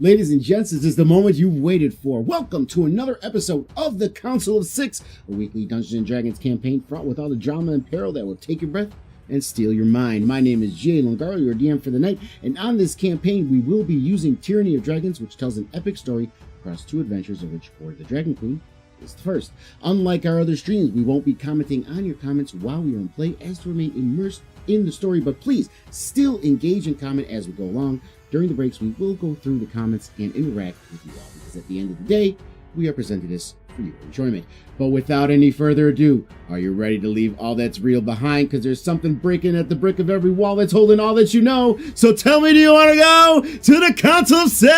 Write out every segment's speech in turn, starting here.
Ladies and gents, this is the moment you've waited for. Welcome to another episode of the Council of Six, a weekly Dungeons & Dragons campaign fraught with all the drama and peril that will take your breath and steal your mind. My name is Jay Longaro, your DM for the night, and on this campaign we will be using Tyranny of Dragons, which tells an epic story across two adventures of which Hoard the Dragon Queen is the first. Unlike our other streams, we won't be commenting on your comments while we are in play as to remain immersed in the story, but please still engage and comment as we go along. During the breaks, we will go through the comments and interact with you all, because at the end of the day, we are presenting this for your enjoyment. But without any further ado, are you ready to leave all that's real behind? Because there's something breaking at the brick of every wall that's holding all that you know. So tell me, do you want to go to the Council of Six?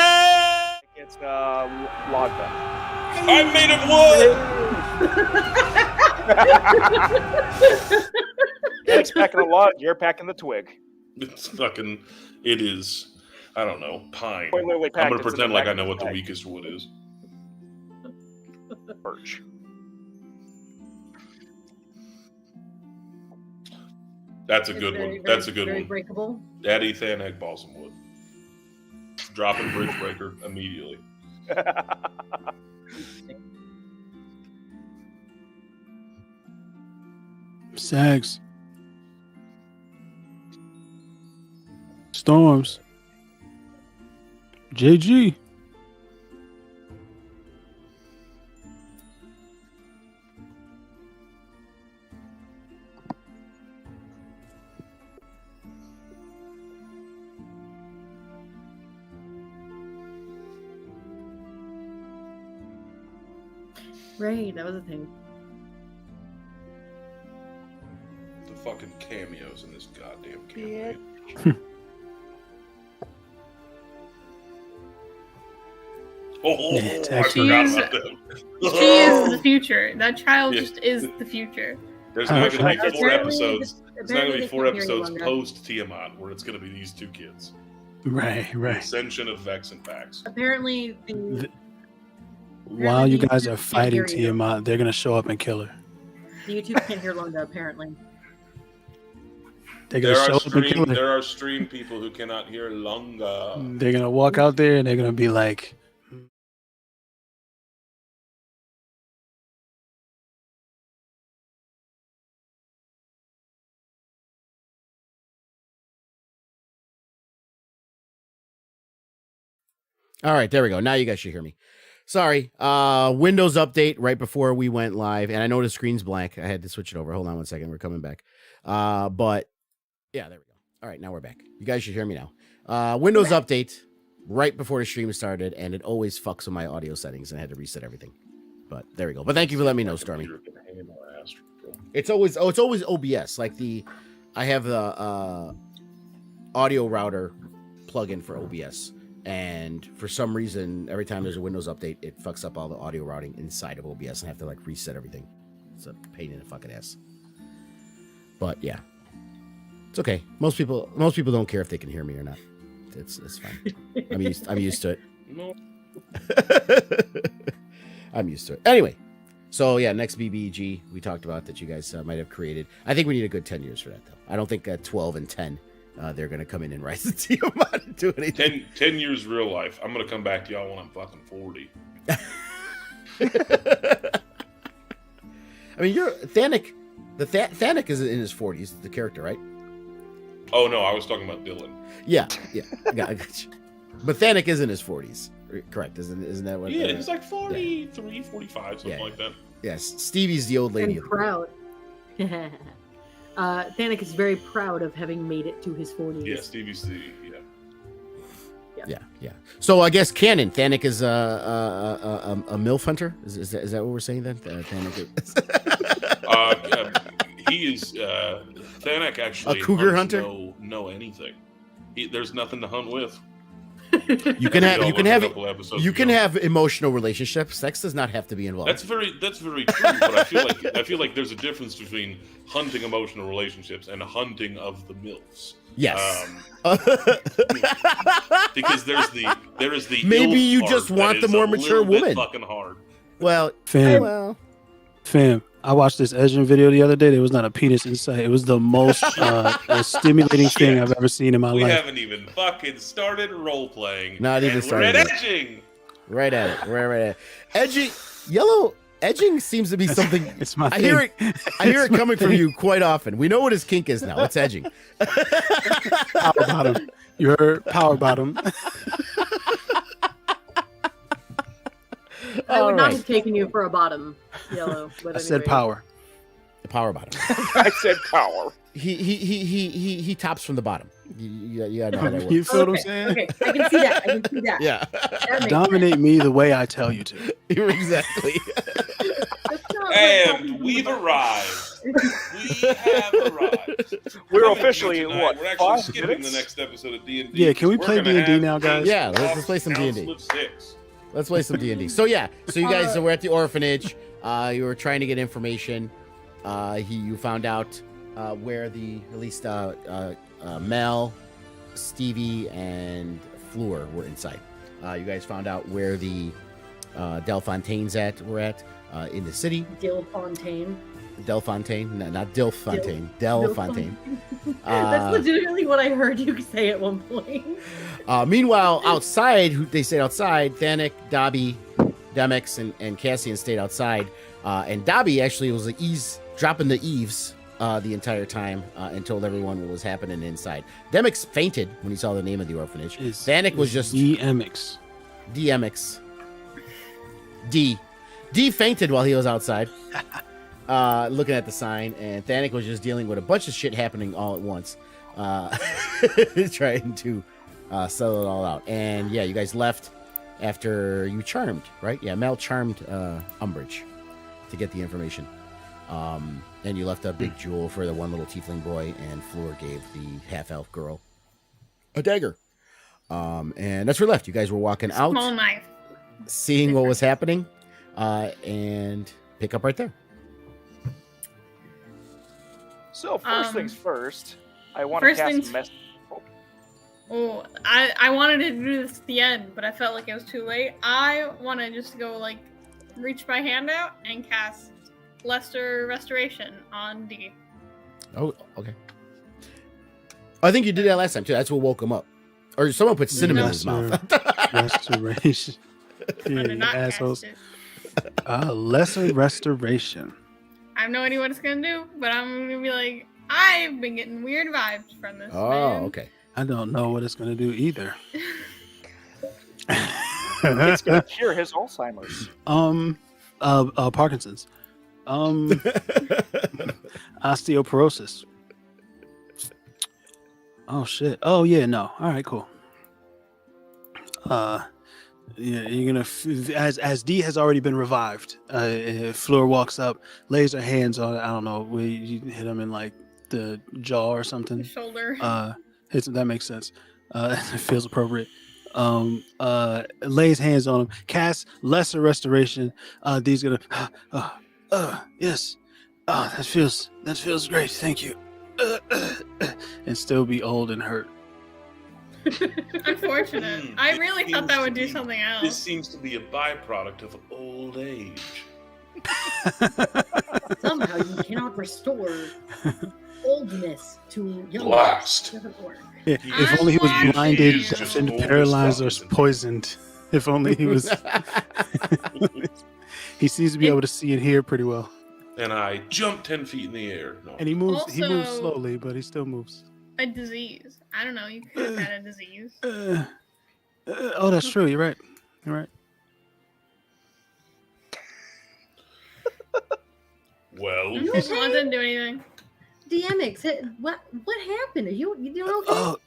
It's log bed. I'm made of wood! Eric's packing a log, you're packing the twig. It's fucking, it is, I don't know, pine. Wait, I'm packed. gonna It's in pretend the like back I of know the what the bag. weakest wood is. Birch. That's a It's good very, one. That's a very, good very one. breakable. Daddy Thanek balsam wood. Dropping bridge breaker immediately. Sags. Storms. JG. Right, that was a thing. The fucking cameos in this goddamn Yeah. campaign. Oh, Yeah, it's I actually- forgot She's- about them. She is the future. That child Yeah. just is the future. There's not going to be Apparently- four episodes. There's not going apparently to be they four can't hear any episodes longer. post Tiamat where it's going to be these two kids. Right, The right. ascension of Vex and Pax. Apparently, the Th- While you the guys are YouTube fighting can't hear you. Tiamat, they're gonna show up and kill her. YouTube can't hear Longa, apparently. They're gonna show up and kill her. There are stream people who cannot hear Lunga. They're gonna walk out there and they're gonna be like, All right, there we go. Now you guys should hear me. Sorry, Windows update right before we went live, and I know the screen's blank. I had to switch it over. Hold on one second. We're coming back. But yeah, there we go. All right, now we're back. You guys should hear me now. Windows update right before the stream started, and it always fucks with my audio settings, and I had to reset everything. But there we go. But thank you for letting me know, Stormy. It's always OBS. Like I have the audio router plugin for OBS. And for some reason, every time there's a Windows update, it fucks up all the audio routing inside of OBS, and I have to like reset everything. It's a pain in the fucking ass. But yeah, it's okay. Most people don't care if they can hear me or not. It's fine. I'm used to it. No. I'm used to it. Anyway, so yeah, next BBG we talked about that you guys might have created. I think we need a good 10 years for that though. I don't think at 12 and 10. They're going to come in and rise the Tiamat and do anything. 10 years real life. I'm going to come back to y'all when I'm fucking 40. I mean, you're Thanek. Thanek is in his 40s, the character, right? Oh, no, I was talking about Dylan. Yeah. I got you. But Thanek is in his 40s, correct? Isn't that what? Yeah, he's like 43, 45, something like that. Yes, Stevie's the old lady. And proud. Thanek is very proud of having made it to his 40s. Yeah, Stevie's the, Yeah. So I guess canon Thanek is a MILF hunter. Is that what we're saying then? Thanek he is, Thanek actually A cougar hunts hunter? no anything. There's nothing to hunt with. you can have Ago. emotional relationships. Sex does not have to be involved. That's very true. But I feel like there's a difference between hunting emotional relationships and hunting of the MILFs. Yes. Because there is the Maybe ILF you part just that want is the more a mature little bit woman. Fucking hard. Well, fam, I watched this Edging video the other day. There was not a penis inside. It was the most stimulating thing I've ever seen in my We life. haven't even fucking started role playing. Not even and started we're yet. at edging. Right at it. Right at it. Edging, yellow edging seems to be something. It's my I thing. hear it. I hear it my coming from thing. you quite often. We know what his kink is now. It's edging. Power bottom. You heard power bottom. I would not Alright. have taken you for a bottom, Yellow. But I said anyway. power. The power bottom. I said power. He tops from the bottom. You gotta know how that You works. feel what I'm Okay, saying? okay, I can see that. I can see that. Yeah. That makes Dominate me the way I tell you to. You're exactly. sense. That's not what And happened we've about- arrived. We have arrived. We're Coming to you officially tonight, what? We're actually 5 skipping minutes? the next episode of D&D. Yeah, can we We're play gonna D&D have now, guys? Yeah, let's play some D&D. Council of 6. Let's play some D&D. So yeah, so you guys were at the orphanage. You were trying to get information. You found out where at least Mel, Stevie, and Fleur were inside. You guys found out where the Delfontaines were at in the city. Dillfontaine. Delfontaine, no, not Dilfontaine. Delfontaine. That's legitimately what I heard you say at one point. Meanwhile, outside, they stayed outside. Thanik, Dobby, Demix, and Cassian stayed outside. And Dobby actually was dropping the eaves the entire time and told everyone what was happening inside. Demix fainted when he saw the name of the orphanage. Thanik was just DMX. DMX. D fainted while he was outside, looking at the sign, and Thanik was just dealing with a bunch of shit happening all at once, trying to settle it all out. And yeah, you guys left after you charmed, right? Yeah, Mel charmed Umbridge to get the information. And you left a big jewel for the one little tiefling boy, and Fleur gave the half-elf girl a dagger. And that's where left. You guys were walking out, Small knife. seeing what was happening, and pick up right there. So first things first, I want to first cast things- a message. Oh, I wanted to do this at the end, but I felt like it was too late. I want to just go, like, reach my hand out and cast Lesser Restoration on D. Oh, okay. I think you did that last time too. That's what woke him up. Or someone put cinnamon in his mouth. Restoration. I Yeah, did not assholes. cast it. Lesser restoration. I have no idea what it's gonna do, but I'm gonna be like, I've been getting weird vibes from this. Oh, man. okay. I don't know what it's gonna do either. It's gonna cure his Alzheimer's. Parkinson's. Osteoporosis. Oh shit. Oh yeah, no. All right, cool. Yeah, you're gonna as D has already been revived. Fleur walks up, lays her hands on. I don't know. You hit him in like the jaw or something. The shoulder. That makes sense. It feels appropriate. Lays hands on him, casts lesser restoration. D's gonna yes. That feels great, thank you. And still be old and hurt. Unfortunate. I really thought that would do something This else. seems to be a byproduct of old age. Somehow you cannot restore oldness to youngness. Blast. Doesn't work. Yeah, if only he was I'm blinded, watching. deafened, Just paralyzed, or old as fuck, poisoned. If only he was. He seems to be able to see and hear pretty well, And I jump 10 feet in the air. No. and he moves. He moves Also- slowly, but he still moves. A disease. I don't know. You could have had a disease. Oh, that's true. You're right. You're right. Well, Well, it didn't do anything. DMX, what happened? Are you doing okay?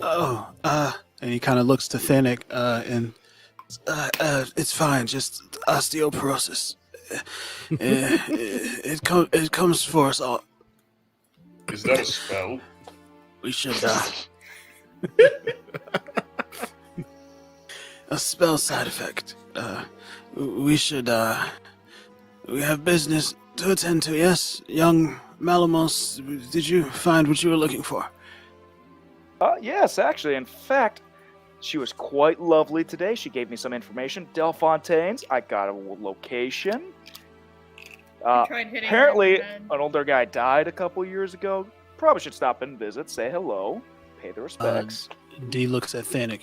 Oh, and he kind of looks to Thanik, and it's fine, just osteoporosis. It comes for us all. is that a spell? We should a spell side effect. We should we have business to attend to. Yes, young Malamos, did you find what you were looking for? Yes, actually. In fact, she was quite lovely today. She gave me some information. Delfontaines. I got a location. Tried hitting Apparently, her in the an older guy died a couple years ago. Probably should stop and visit, say hello, pay the respects. D looks at Thanik.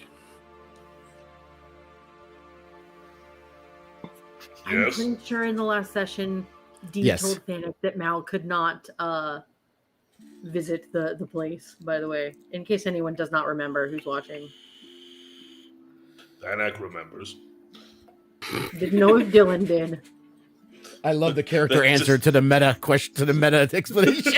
I'm Yes. pretty sure in the last session, Dee Yes. told Thanik that Mal could not visit the place, by the way, in case anyone does not remember who's watching. Thanak remembers. Didn't know if Dylan did. I love the character That's answer just- to the meta question, to the meta explanation.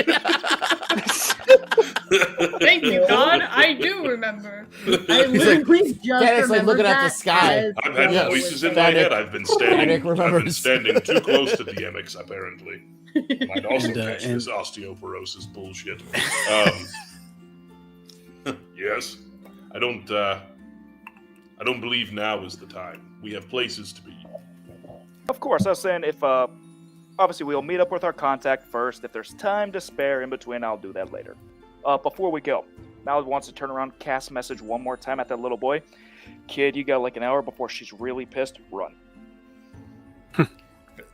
Thank you, God. I do remember. I He's like- literally just Thanik's like looking at the remembered sky. that I've had Yes. voices in my Thanik- head. I've been standing remembers. too close to DMX, apparently. Might also And, catch and- this osteoporosis bullshit. Yes. I don't believe now is the time. We have places to be. Of course, I was saying if obviously we'll meet up with our contact first. If there's time to spare in between, I'll do that later. Before we go, Mal wants to turn around, cast message one more time at that little boy. Kid, you got like an hour before she's really pissed. Run.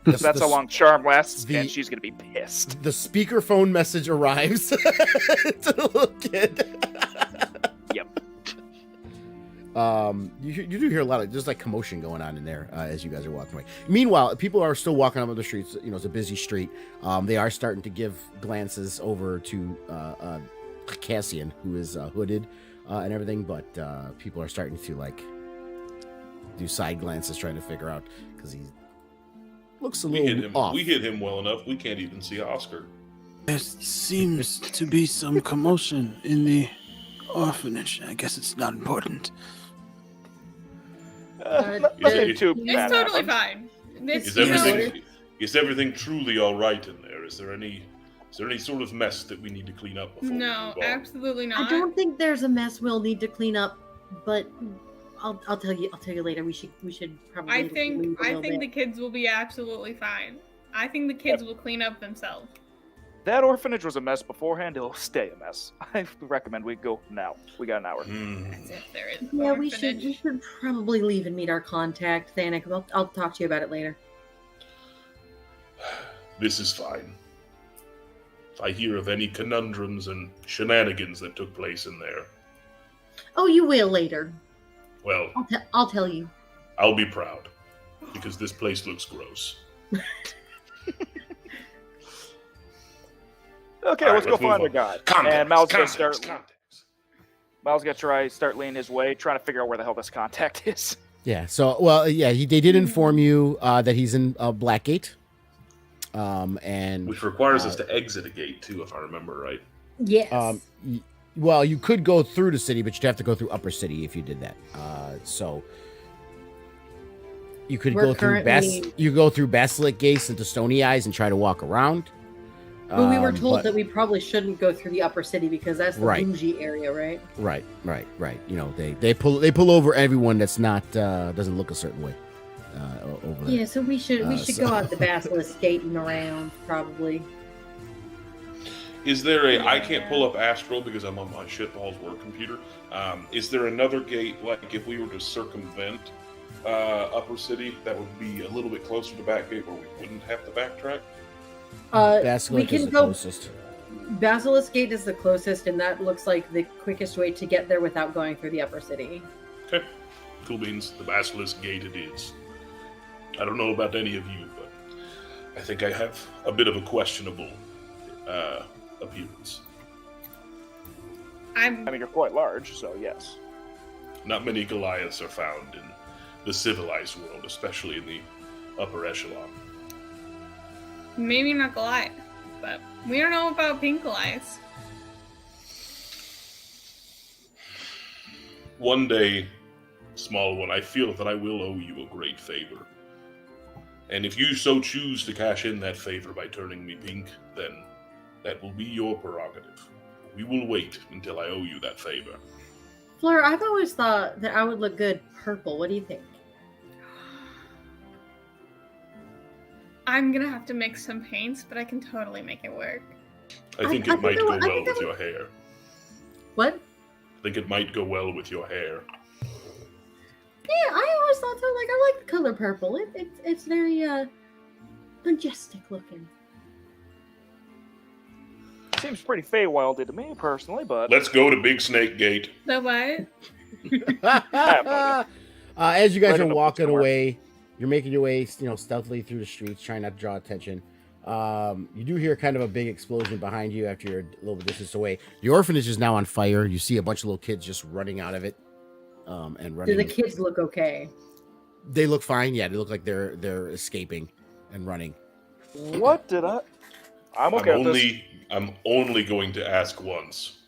Because that's how long charm lasts, and she's gonna be pissed. The speakerphone message arrives to the little kid. Yep. You do hear a lot of there's like commotion going on in there as you guys are walking away. Meanwhile, people are still walking up the streets. You know, it's a busy street. They are starting to give glances over to Cassian, who is hooded and everything, but people are starting to like do side glances, trying to figure out because he looks a We hit little him. off. We hit him well enough. We can't even see Oscar. There seems to be some commotion in the orphanage. I guess it's not important. Nothing too It's bad totally happened. fine. It's, Is you know, everything truly all right in there? Is there any sort of mess that we need to clean up before no, we move on? absolutely not. I don't think there's a mess we'll need to clean up, but I'll tell you later. We should probably. I leave think a little the bit. kids will be absolutely fine. I think the kids will clean up themselves. That orphanage was a mess beforehand. It'll stay a mess. I recommend we go now. We got an hour. As if there is. Yeah, we orphanage. should probably leave and meet our contact, Thanik. I'll talk to you about it later. This is fine. If I hear of any conundrums and shenanigans that took place in there, Oh, you will later. well, I'll tell you. I'll be proud because this place looks gross. Okay, All right, let's go let's move find the on. guy. Context, And Mal's gonna context, start. context. Mal's gonna start leaning his way, trying to figure out where the hell this contact is. Yeah. So, well, yeah, they did inform you that he's in Blackgate, and Which requires us to exit a gate too, if I remember right. Yes. Well, you could go through the city, but you'd have to go through Upper City if you did that. So you could We're go through currently- you go through Basilic Gates into Stony Eyes and try to walk around. but we were told but- that we probably shouldn't go through the upper city because that's the Right. bougie area, right? Right. You know, they pull over everyone that's not doesn't look a certain way over there. Yeah, so we should so- go out the Basilisk skating around probably. Is there a? I can't pull up Astral because I'm on my shitballs work computer. Is there another gate, like if we were to circumvent Upper City, that would be a little bit closer to Backgate where we wouldn't have to backtrack? Basilic we is can the go. closest. Basilisk Gate is the closest, and that looks like the quickest way to get there without going through the upper city. Okay, cool beans. The Basilisk Gate it is. I don't know about any of you, but I think I have a bit of a questionable appearance. I mean, you're quite large, so yes. Not many Goliaths are found in the civilized world, especially in the upper echelon. Maybe not Goliath, but we don't know about pink Goliaths. One day, small one, I feel that I will owe you a great favor. And if you so choose to cash in that favor by turning me pink, then that will be your prerogative. We will wait until I owe you that favor. Fleur, I've always thought that I would look good purple. What do you think? I'm gonna have to mix some paints, but I can totally make it work. I think I it might think I go would- I well think I with would- your hair. What? I think it might go well with your hair. Yeah, I always thought so. Like, I like the color purple. It's very majestic looking. Seems pretty Feywildy to me personally, but Let's go to Big Snake Gate. The what? As you guys Right are in the walking somewhere. away, you're making your way, stealthily through the streets, trying not to draw attention. You do hear kind of a big explosion behind you after you're a little bit distance away. The orphanage is now on fire. You see a bunch of little kids just running out of it, and Do running. the kids look okay? They look fine. Yeah, they look like they're escaping and running. what did I? I'm okay with this. I'm only going to ask once.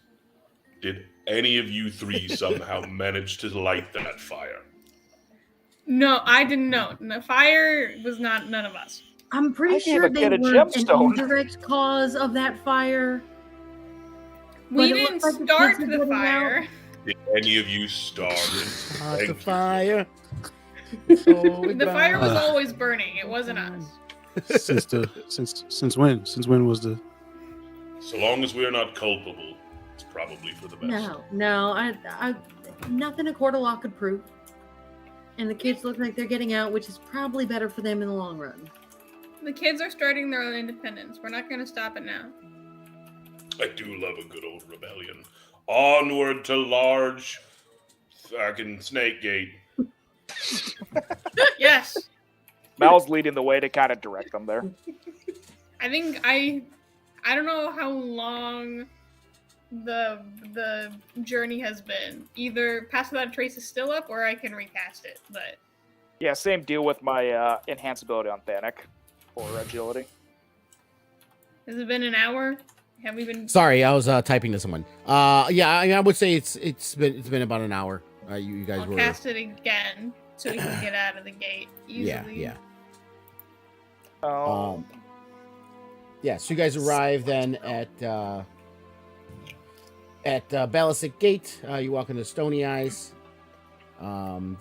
Did any of you three somehow manage to light that fire? No, I didn't know. The fire was not none of us. I'm pretty I gave sure a they kid a were an gemstone. indirect cause of that fire. We But it didn't looks like the start kids are the getting fire. Did any of you start it? Start the Thank you. fire. The fire was always burning. It wasn't us. Since when? Since when was the? So long as we're not culpable, it's probably for the best. No, I nothing a court of law could prove. And the kids look like they're getting out, which is probably better for them in the long run. The kids are starting their own independence. We're not going to stop it now. I do love a good old rebellion. Onward to large fucking Snake Gate. Yes. Mal's leading the way to kind of direct them there. I think I don't know how long the journey has been. Either Pass Without a Trace is still up, or I can recast it. But Yeah, same deal with my enhanced ability on Thanik for agility. has it been an hour? Have we been? Sorry, I was typing to someone. Yeah, I would say it's been about an hour. You guys I'll were. cast it again so we can get out of the gate easily. Yeah. Oh, Yeah, so you guys arrive then at Ballastic Gate. You walk into Stony Eyes.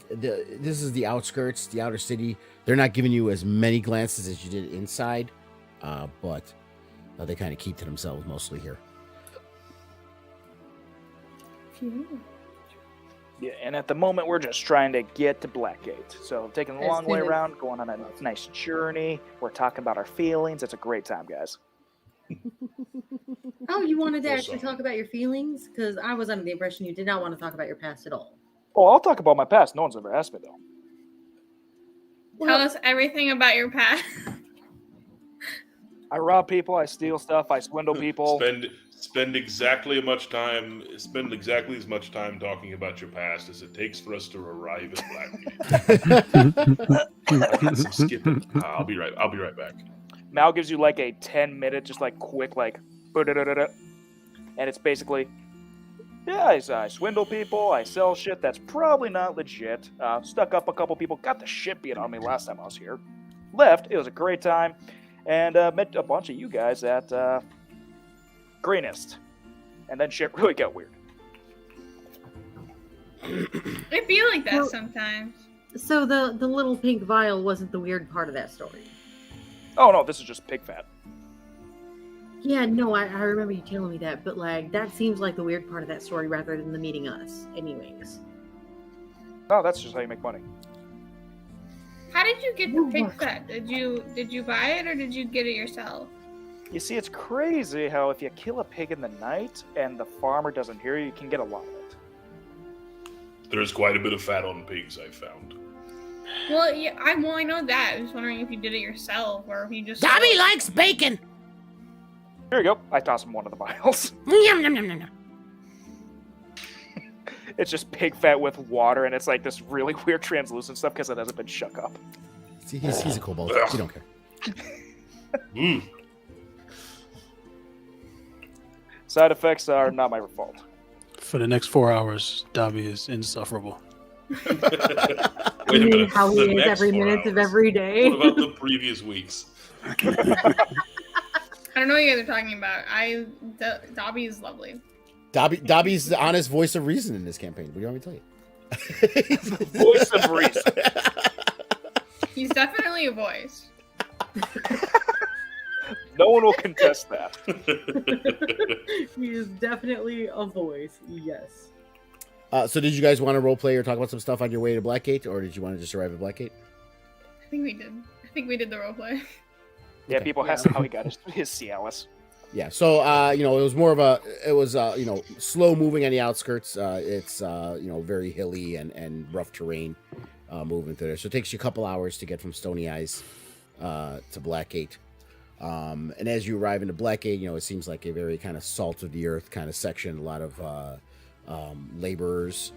This is the outskirts, the outer city. They're not giving you as many glances as you did inside, but they kind of keep to themselves mostly here. Phew. yeah, and at the moment we're just trying to get to Blackgate. So taking the As long way soon as- around, going on a nice journey. We're talking about our feelings. It's a great time, guys. Oh, you wanted to Well, actually so- talk about your feelings? Because I was under the impression you did not want to talk about your past at all. Oh, I'll talk about my past. No one's ever asked me though. Tell us everything about your past. I rob people. I steal stuff. I swindle people. Spend exactly as much time talking about your past as it takes for us to arrive at Blackgate. Skip it. I'll be right back. Mal gives you like a 10-minute, just like quick, like, "Ba-da-da-da-da." And it's basically, yeah, I swindle people, I sell shit that's probably not legit. Stuck up a couple people, got the shit beat on me last time I was here. Left, it was a great time, and met a bunch of you guys at Greenest. And then shit really got weird. It'd be like that Well- sometimes. So the little pink vial wasn't the weird part of that story. Oh no, this is just pig fat. Yeah, no, I remember you telling me that, but like that seems like the weird part of that story rather than the meeting us. Anyways. No, that's just how you make money. How did you get the You pig work. fat? Did you buy it or did you get it yourself? You see, it's crazy how if you kill a pig in the night and the farmer doesn't hear you, you can get a lot of it. There's quite a bit of fat on pigs, I found. Well, yeah, I know that. I was wondering if you did it yourself or if you just. Dobby likes bacon. Here you go. I toss him one of the vials. Yum, yum, yum, yum, yum. It's just pig fat with water, and it's like this really weird translucent stuff because it hasn't been shook up. See, he's a kobold. You don't care. Mm. Side effects are not my fault. For the next 4 hours, Dobby is insufferable. Wait a minute. How the he is next every 4 minute of hours. every day. What about the previous weeks? I don't know what you guys are talking about. Dobby is lovely. Dobby's the honest voice of reason in this campaign. What do you want me to tell you? Voice of reason. He's definitely a voice. No one will contest that. He is definitely a voice, yes. So did you guys want to roleplay or talk about some stuff on your way to Blackgate, or did you want to just arrive at Blackgate? I think we did. I think we did the roleplay. Yeah, Okay. people ask how he got his Cialis. Yeah, so it was more of a slow moving on the outskirts. It's very hilly and rough terrain moving through there. So it takes you a couple hours to get from Stony Eyes to Blackgate. And as you arrive into Blackgate, it seems like a very kind of salt of the earth kind of section. A lot of laborers,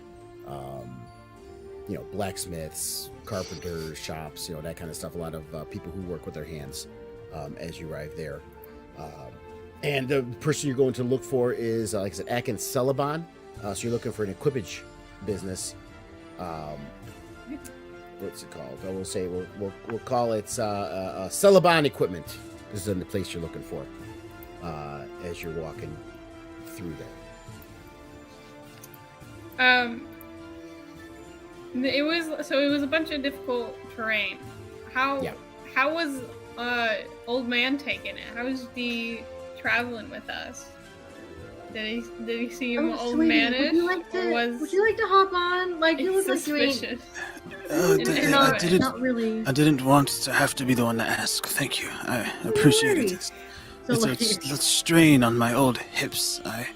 blacksmiths, carpenters, shops, that kind of stuff. A lot of people who work with their hands as you arrive there. And the person you're going to look for is, like I said, Akin Celeban. So you're looking for an equipage business. What's it called? We'll say we'll call it Celeban Equipment. This is the place you're looking for as you're walking through there. It was a bunch of difficult terrain. How was old man taking it? How was he traveling with us? Did he seem old manish? Would you like to hop on? Like, you look like you ain't. Not really. I didn't want to have to be the one to ask. Thank you. I appreciate it. So It's a strain on my old hips. And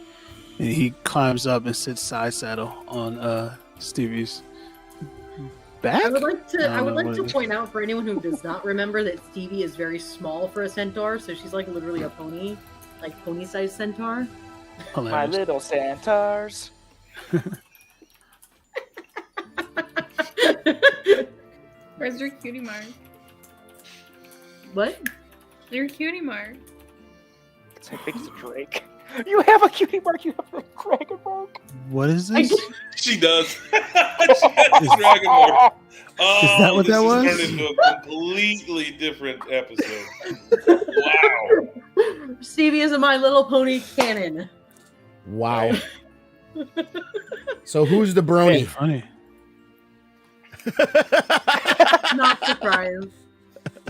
he climbs up and sits side saddle on Stevie's back. I would like to point out for anyone who does not remember that Stevie is very small for a centaur, so she's like literally a pony, like pony-sized centaur. Hilarious. My little centaurs. Where's your cutie mark? What? Your cutie mark. I think it's a Drake. You have a cutie mark. You have a dragon mark. What is this? She does. She has a dragon mark. Oh, Is that what that was? Turned into a completely different episode. Wow. Stevie is a My Little Pony canon. Wow. So who's the brony? Funny. Not surprised.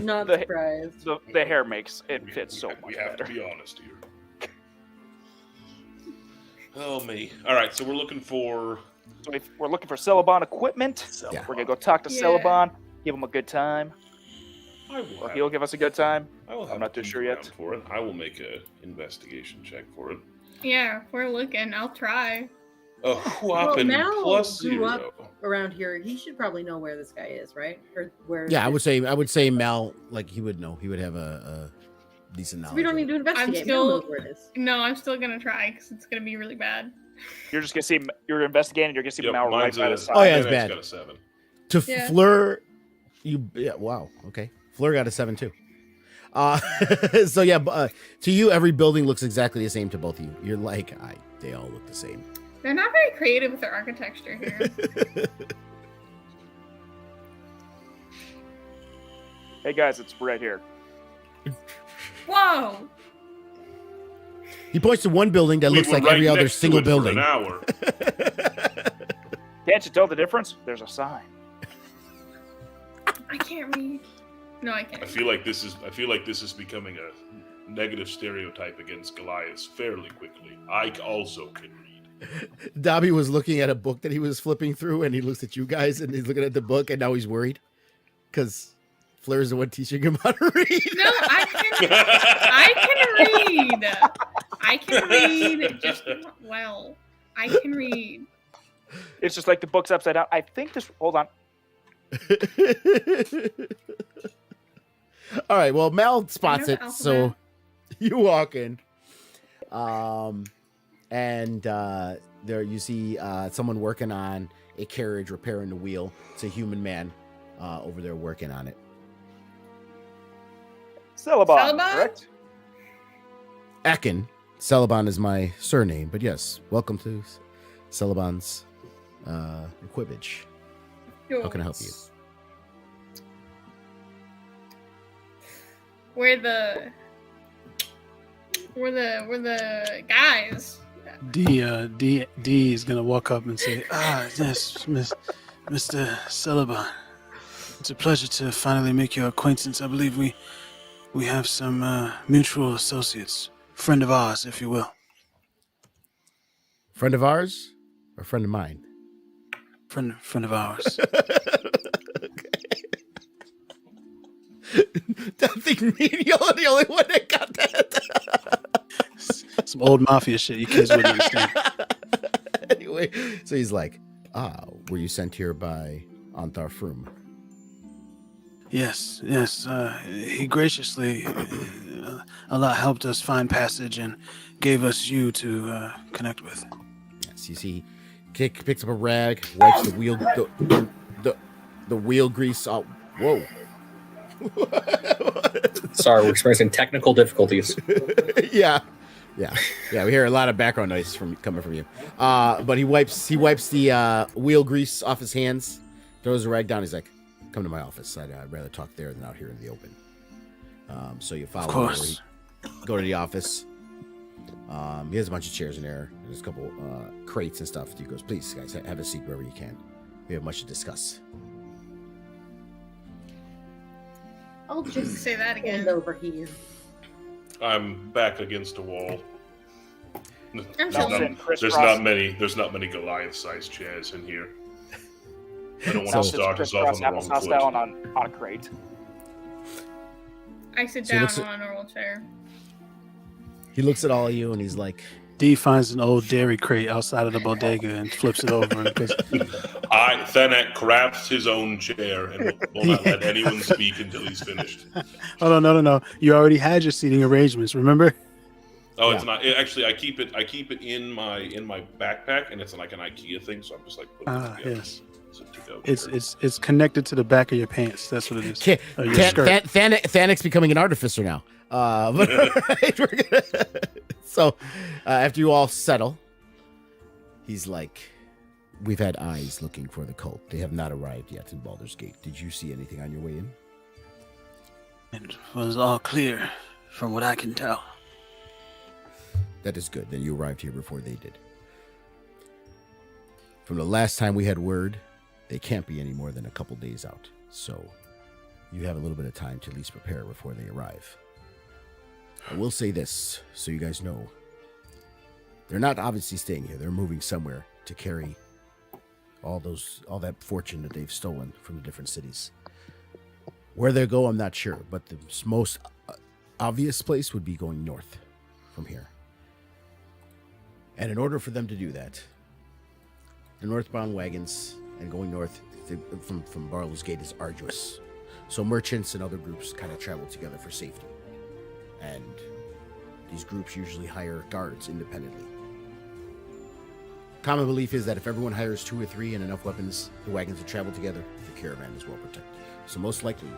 Not surprised. The hair makes it fit so much We have better. to be honest here. Oh me. All right, so we're looking for. So if we're looking for Celeban equipment. Yeah. We're gonna go talk to Yeah. Celeban, give him a good time, I will. or have- he'll give us a good time. I will have I'm not too a sure peek yet. around for it. I will make a investigation check for it. Yeah, if we're looking. I'll try. A whopping Mel plus grew 0. up around here. He should probably know where this guy is, right? Or where? Yeah, I would say Mel, like he would know. He would have a decent knowledge. We don't of need it. to investigate. still- Mel knows where it is. No, I'm still gonna try because it's gonna be really bad. You're just gonna see. You're investigating. You're gonna see Yep, Mal right mine's by a- the side. Oh, yeah, it's Bennett's bad. got a 7. To Yeah. Fleur, wow, okay. Fleur got a 7 too. So yeah, to you, every building looks exactly the same to both of you. You're like, they all look the same. They're not very creative with their architecture here. Hey guys, it's right here. Whoa! He points to one building that We looks were like right every other next to single it for building. An hour. Can't you tell the difference? There's a sign. I can't read. No, I I can't. feel like this is becoming a negative stereotype against Goliaths fairly quickly. I also can read. Dobby was looking at a book that he was flipping through, and he looks at you guys, and he's looking at the book, and now he's worried because Flair's the one teaching him how to read. No, I can read. I can read just not well. I can read. It's just like the book's upside down. I think this. Hold on. All right. Well, Mel spots There's it, the so alphabet. you walk in, and there you see someone working on a carriage, repairing the wheel. It's a human man over there working on it. Celeban, Celeban? correct? Akin Celeban is my surname, but yes, welcome to Celeban's equipage. How can I help you? We're the guys. D is gonna walk up and say, yes, Mr. Celeban. It's a pleasure to finally make your acquaintance. I believe we have some mutual associates, friend of ours, if you will. Friend of ours or friend of mine? Friend of ours. That thing mean you're the only one that got that. Some old mafia shit you kids wouldn't understand. Anyway, so he's like, were you sent here by Antar Froom? Yes. He graciously Allah helped us find passage and gave us you to connect with. Yes, you see, Kick picks up a rag, wipes the wheel, the wheel grease out. Whoa. Sorry, we're experiencing technical difficulties. Yeah. We hear a lot of background noise coming from you. But he wipes the wheel grease off his hands, throws the rag down. He's like, "Come to my office. I'd rather talk there than out here in the open." So you follow. Of course. Go to the office. He has a bunch of chairs in there. There's a couple crates and stuff. He goes, "Please, guys, have a seat wherever you can. We have much to discuss." I'll just Say that again. stand over here. I'm back against a wall. I'm There's chilling. There's not many Goliath-sized chairs in here. I don't want to Sits start us off on the crisscross wrong applesauce foot. down on a crate. I sit So he down looks on a normal chair. He looks at all of you and he's like, D finds an old dairy crate outside of the bodega and flips it over and puts Thanak crafts his own chair and will not let anyone speak until he's finished. Oh no. You already had your seating arrangements, remember? Oh, Yeah. it's not. Actually, I keep it in my backpack, and it's like an IKEA thing. So I'm just like putting it together. Yes. So to go It's connected to the back of your pants. That's what it is. Your skirt. Thanak's becoming an artificer now. But alright, we're gonna... So after you all settle, he's like, "We've had eyes looking for the cult. They have not arrived yet in Baldur's Gate. Did you see anything on your way in?" It was all clear, from what I can tell. That is good. Then you arrived here before they did. From the last time we had word, they can't be any more than a couple days out. So you have a little bit of time to at least prepare before they arrive. I will say this, so you guys know. They're not obviously staying here. They're moving somewhere to carry all that fortune that they've stolen from the different cities. Where they go, I'm not sure, but the most obvious place would be going north from here. And in order for them to do that, the northbound wagons and going north from Baldur's Gate is arduous. So merchants and other groups kind of travel together for safety. And these groups usually hire guards independently. Common belief is that if everyone hires 2 or 3 and enough weapons, the wagons will travel together, the caravan is well protected. So most likely,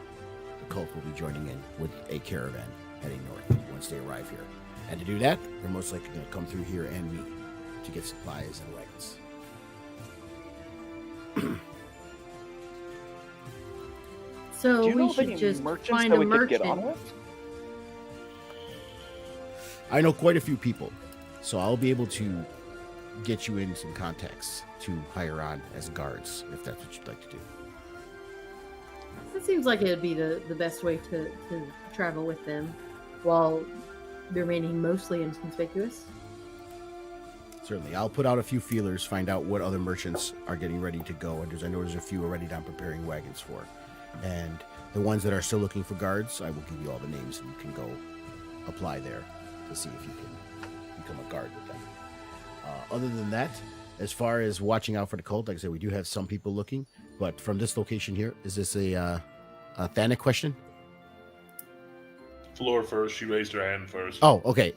the cult will be joining in with a caravan heading north once they arrive here. And to do that, they're most likely going to come through here and me to get supplies and wagons. So Do you know we of should any just merchants find that a we could get merchant. on with? I know quite a few people, so I'll be able to get you in some contacts to hire on as guards, if that's what you'd like to do. It seems like it would be the best way to travel with them while remaining mostly inconspicuous. Certainly. I'll put out a few feelers, find out what other merchants are getting ready to go, and I know there's a few already down preparing wagons for. And the ones that are still looking for guards, I will give you all the names, and you can go apply there to see if you can become a guard with them. Other than that, as far as watching out for the cult, like I said, we do have some people looking, but from this location here, is this a Thanak question? Floor first. She raised her hand first. Oh, okay.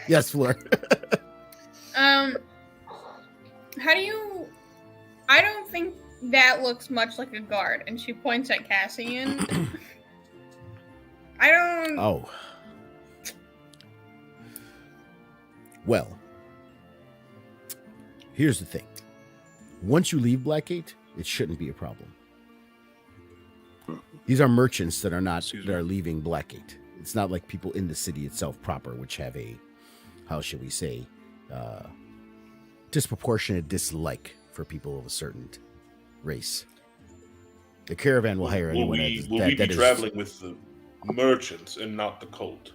Yes, Floor. How do you... I don't think that looks much like a guard. And she points at Cassian. I don't... Oh. Well, here's the thing. Once you leave Blackgate, it shouldn't be a problem. These are merchants that are leaving Blackgate. It's not like people in the city itself proper, which have a, how should we say, disproportionate dislike for people of a certain race. The caravan will hire Will anyone we be traveling with the merchants and not the cult?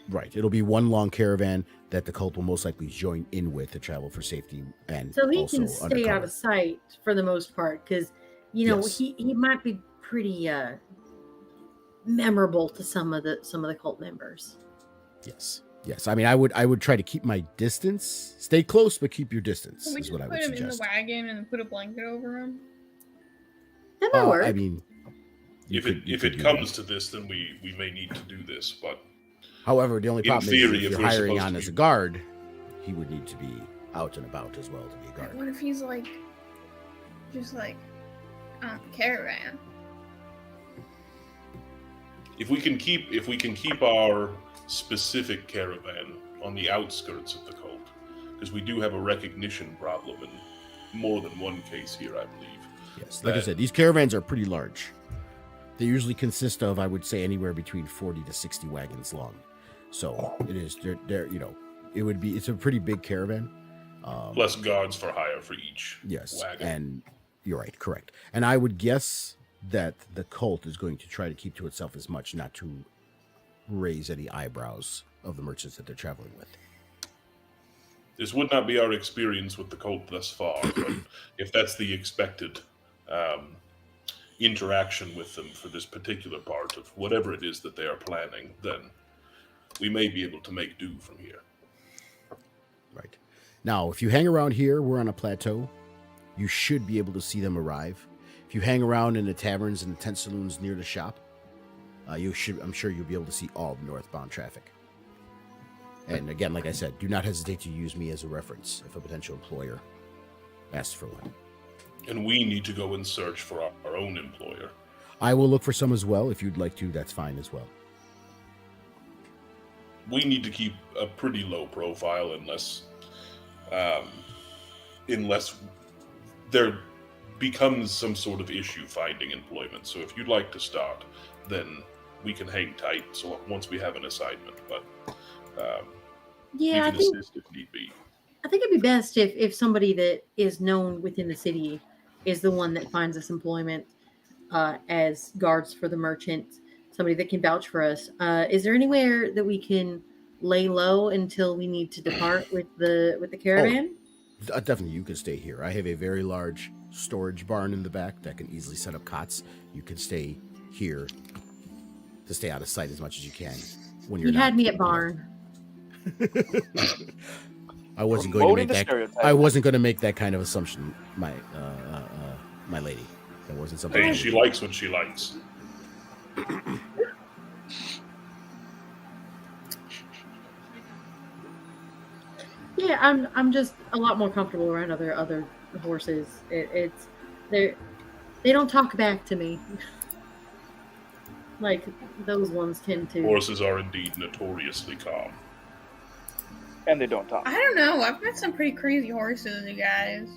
Right. It'll be one long caravan that the cult will most likely join in with to travel for safety and So he also can stay undercover. out of sight for the most part, because you know Yes. he might be pretty memorable to some of the cult members. Yes. Yes. I mean, I would try to keep my distance. Stay close, but keep your distance. Can we Is just what I put would him in the suggest. wagon and put a blanket over him? That might work. I mean, If it comes to this, then we may need to do this. But however, the only in problem theory, is if if you're we're hiring supposed on to as a be- guard, he would need to be out and about as well to be a guard. What if he's like, just like, on the caravan? if we can keep our specific caravan on the outskirts of the cult, because we do have a recognition problem in more than one case here, I believe. Yes, like I said, these caravans are pretty large. They usually consist of, I would say, anywhere between 40 to 60 wagons long. So it is, they're it's a pretty big caravan. Plus guards for hire for each Yes, wagon. and you're right, correct. And I would guess that the cult is going to try to keep to itself as much, not to raise any eyebrows of the merchants that they're traveling with. This would not be our experience with the cult thus far, but if that's the expected interaction with them for this particular part of whatever it is that they are planning, then we may be able to make do from here. Right. Now, if you hang around here, we're on a plateau. You should be able to see them arrive. If you hang around in the taverns and the tent saloons near the shop, I'm sure you'll be able to see all northbound traffic. And again, like I said, do not hesitate to use me as a reference if a potential employer asks for one. And we need to go and search for our own employer. I will look for some as well. If you'd like to, that's fine as well. We need to keep a pretty low profile unless there becomes some sort of issue finding employment. So if you'd like to start, then we can hang tight. So once we have an assignment, but we Yeah, can assist if need be. I think it'd be best if somebody that is known within the city is the one that finds us employment as guards for the merchant, somebody that can vouch for us. Is there anywhere that we can lay low until we need to depart with the caravan? Definitely, you can stay here. I have a very large storage barn in the back that can easily set up cots. You can stay here to stay out of sight as much as you can when you're You not. had me at barn. I wasn't going to Promoting make the that. stereotype. I wasn't going to make that kind of assumption, my lady. That wasn't something. I Hey, would she do. likes what she likes. Yeah, I'm just a lot more comfortable around other horses. They don't talk back to me like those ones tend to. Horses are indeed notoriously calm. And they don't talk. I don't know. I've met some pretty crazy horses, you guys.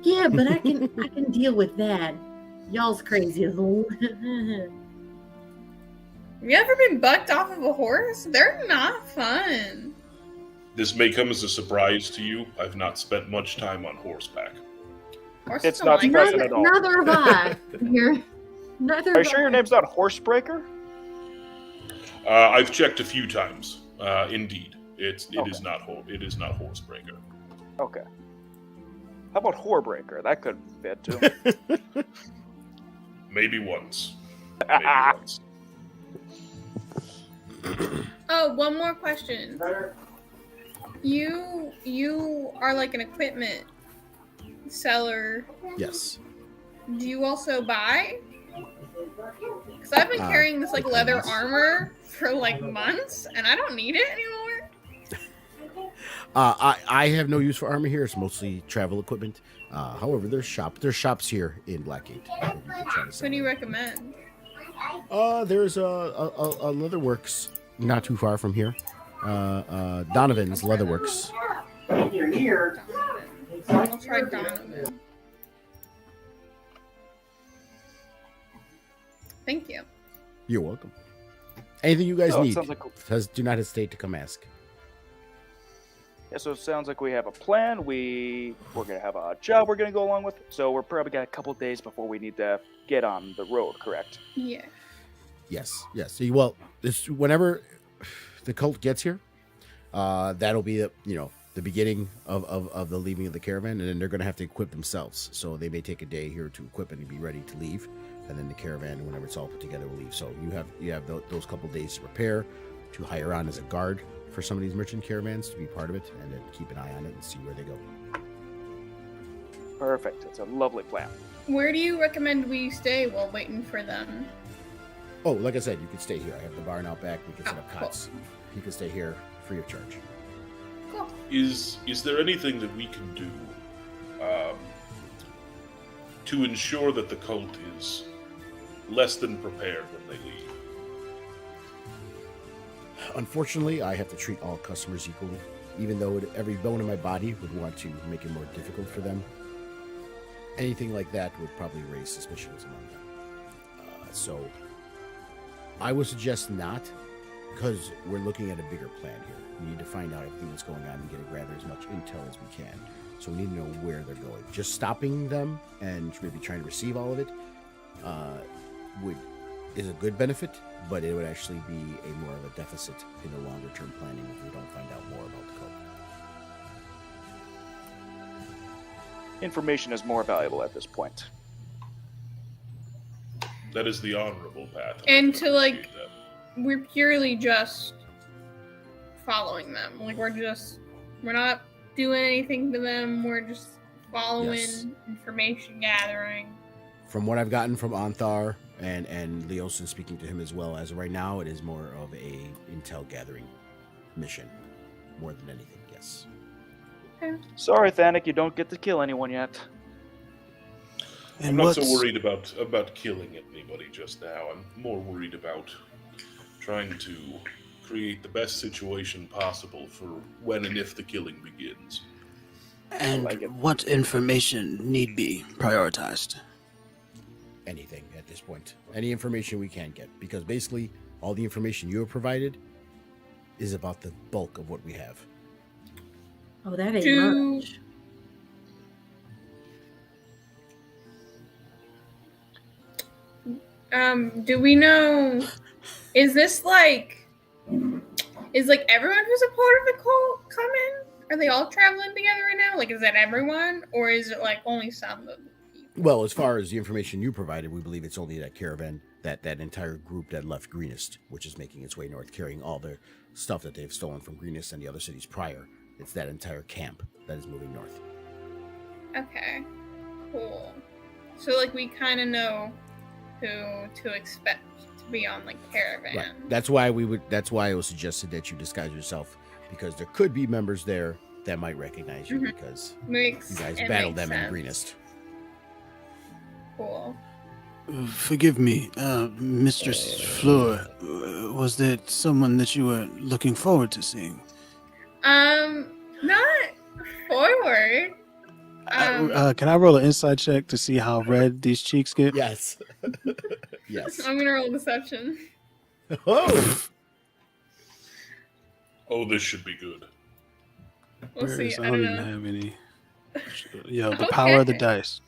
Yeah, but I can deal with that. Y'all's crazy as well. Have you ever been bucked off of a horse? They're not fun. This may come as a surprise to you. I've not spent much time on horseback. Horses It's don't not like surprising that. at all. Neither have I. Neither Are you have sure your I. name's not Horsebreaker? I've checked a few times. Indeed, it Okay. is not Horsebreaker. Okay. How about Whorebreaker? That could fit too. Maybe once. Maybe once. Oh, one more question. You are like an equipment seller. Yes. Do you also buy? Because I've been carrying this like leather depends. armor for like months, and I don't need it anymore. I have no use for armor here. It's mostly travel equipment. However, there's shops here in Blackgate. that you can try to sell Who do you them. recommend? There's a Leatherworks not too far from here. Donovan's Leatherworks. I'll try Donovan. Thank you. You're welcome. Anything you guys Oh, it need, sounds like- do not hesitate to come ask. Yeah, so it sounds like we have a plan. We're gonna have a job we're gonna go along with. So we're probably got a couple days before we need to get on the road. Correct? Yeah. Yes. See, well, whenever the cult gets here, that'll be the beginning of the leaving of the caravan, and then they're going to have to equip themselves. So they may take a day here to equip and be ready to leave. and then the caravan, whenever it's all put together, will leave. So you have those couple days to prepare, to hire on as a guard for some of these merchant caravans to be part of it, and then keep an eye on it and see where they go. Perfect. It's a lovely plan. Where do you recommend we stay while waiting for them? Oh, like I said, you could stay here. I have the barn out back. We can set up cool. cots. You can stay here free of charge. Cool. Is there anything that we can do to ensure that the cult is less than prepared when they leave? Unfortunately, I have to treat all customers equally, even though every bone in my body would want to make it more difficult for them. Anything like that would probably raise suspicions among them. So I would suggest not, because we're looking at a bigger plan here. We need to find out everything that's going on and gather as much intel as we can. So we need to know where they're going. Just stopping them and maybe trying to receive all of it is a good benefit, but it would actually be more of a deficit in the longer term planning if we don't find out more about the cult. Information is more valuable at this point. That is the honorable path. And I to, like, appreciate that. We're purely just following them. Like, we're not doing anything to them. We're just following, Yes. information gathering. From what I've gotten from Anthar and Leosin speaking to him as well, as of right now, it is more of a intel gathering mission, more than anything. Yes. Sorry, Thanik, you don't get to kill anyone yet. And I'm not so what's- worried about killing anybody just now. I'm more worried about trying to create the best situation possible for when and if the killing begins. And like it. what information need be prioritized? Anything at this point, any information we can get, because basically all the information you have provided is about the bulk of what we have. Oh, that ain't Do- much. Do we know? Is this like? Is like everyone who's a part of the cult coming? Are they all traveling together right now? Like, is that everyone, or is it like only some of the people? Well, as far as the information you provided, we believe it's only that caravan, that entire group that left Greenest, which is making its way north, carrying all the stuff that they've stolen from Greenest and the other cities prior. It's that entire camp that is moving north. Okay, cool. So like we kind of know who to expect to be on like caravan. Right. That's why it was suggested that you disguise yourself, because there could be members there that might recognize you Mhm. because Makes you guys it battled makes them in sense. Greenest. Cool. Forgive me, Mistress Fleur. Was there someone that you were looking forward to seeing? Not forward. Can I roll an inside check to see how red these cheeks get? Yes. Yes. I'm gonna roll deception. Oh. Oh, this should be good. We'll Where see. is- I I don't don't even know. have any. Yo, the power of the Okay. dice.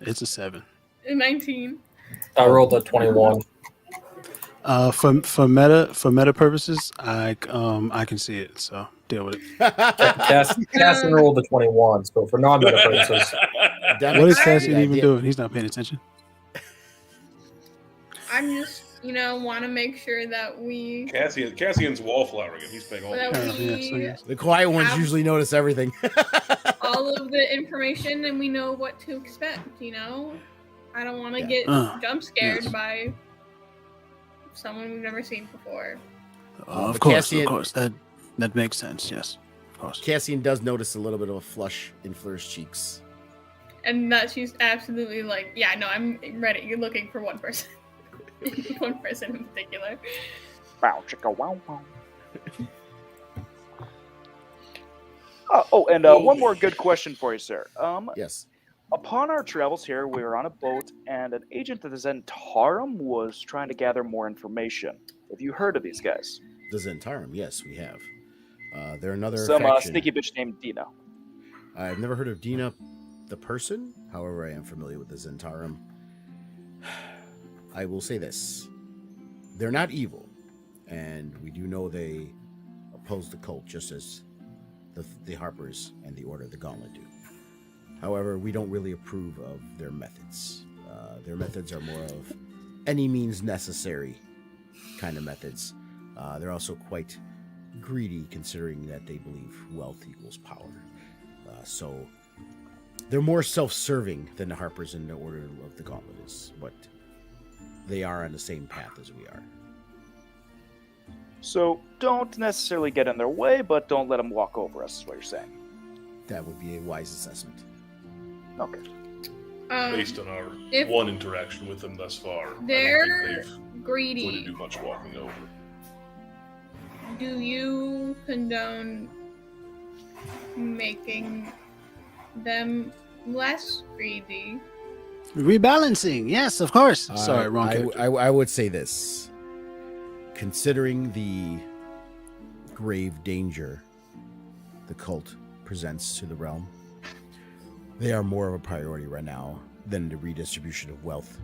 It's a 7. 19. I rolled a 21. For meta purposes, I can see it, so deal with it. Cassian rolled a 21, so for non-meta purposes, What is Cassian Yeah, even yeah. doing? He's not paying attention. I'm just, want to make sure that we Cassian's wallflowering, and he's paying all that the Yeah, we so yes. The quiet ones Ab- usually notice everything. all of the information and we know what to expect. I don't want to Yeah. get jump scared yes. by someone we've never seen before. Of but course, Cassian- of course. That makes sense. Yes, of course. Cassian does notice a little bit of a flush in Fleur's cheeks. And that she's absolutely like, yeah, no, I'm ready. You're looking for one person. One person in particular. Bow, chicka, wow, wow. One more good question for you, sir. Yes. Upon our travels here, we were on a boat, and an agent of the Zentarum was trying to gather more information. Have you heard of these guys? The Zentarum, yes, we have. They're another Some faction. sneaky bitch named Dina. I've never heard of Dina, the person. However, I am familiar with the Zentarum. I will say this. They're not evil. And we do know they oppose the cult just as the Harpers and the Order of the Gauntlet do. However, we don't really approve of their methods. Their methods are more of any means necessary kind of methods. They're also quite greedy, considering that they believe wealth equals power. So they're more self-serving than the Harpers in the Order of the Gauntlet is, but they are on the same path as we are. So don't necessarily get in their way, but don't let them walk over us, is what you're saying. That would be a wise assessment. Okay. Based on our if one interaction with them thus far, I don't they're think they've greedy, wouldn't do much walking over. do you condone making them less greedy? Rebalancing, yes, of course. Sorry, wrong character. I would say this. Considering the grave danger the cult presents to the realm, they are more of a priority right now than the redistribution of wealth.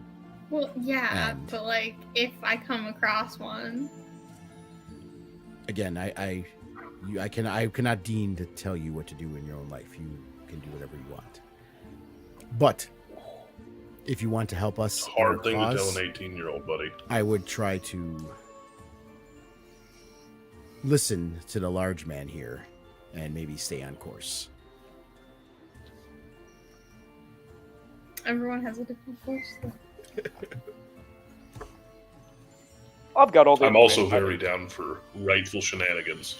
Well, yeah, And- but like if I come across one, Again, I cannot deign to tell you what to do in your own life. You can do whatever you want. But if you want to help us, It's a hard in thing our to tell cause, an 18-year-old, buddy. I would try to listen to the large man here and maybe stay on course. everyone has a different force. Though. I've got all the I'm also information. very down for rightful shenanigans.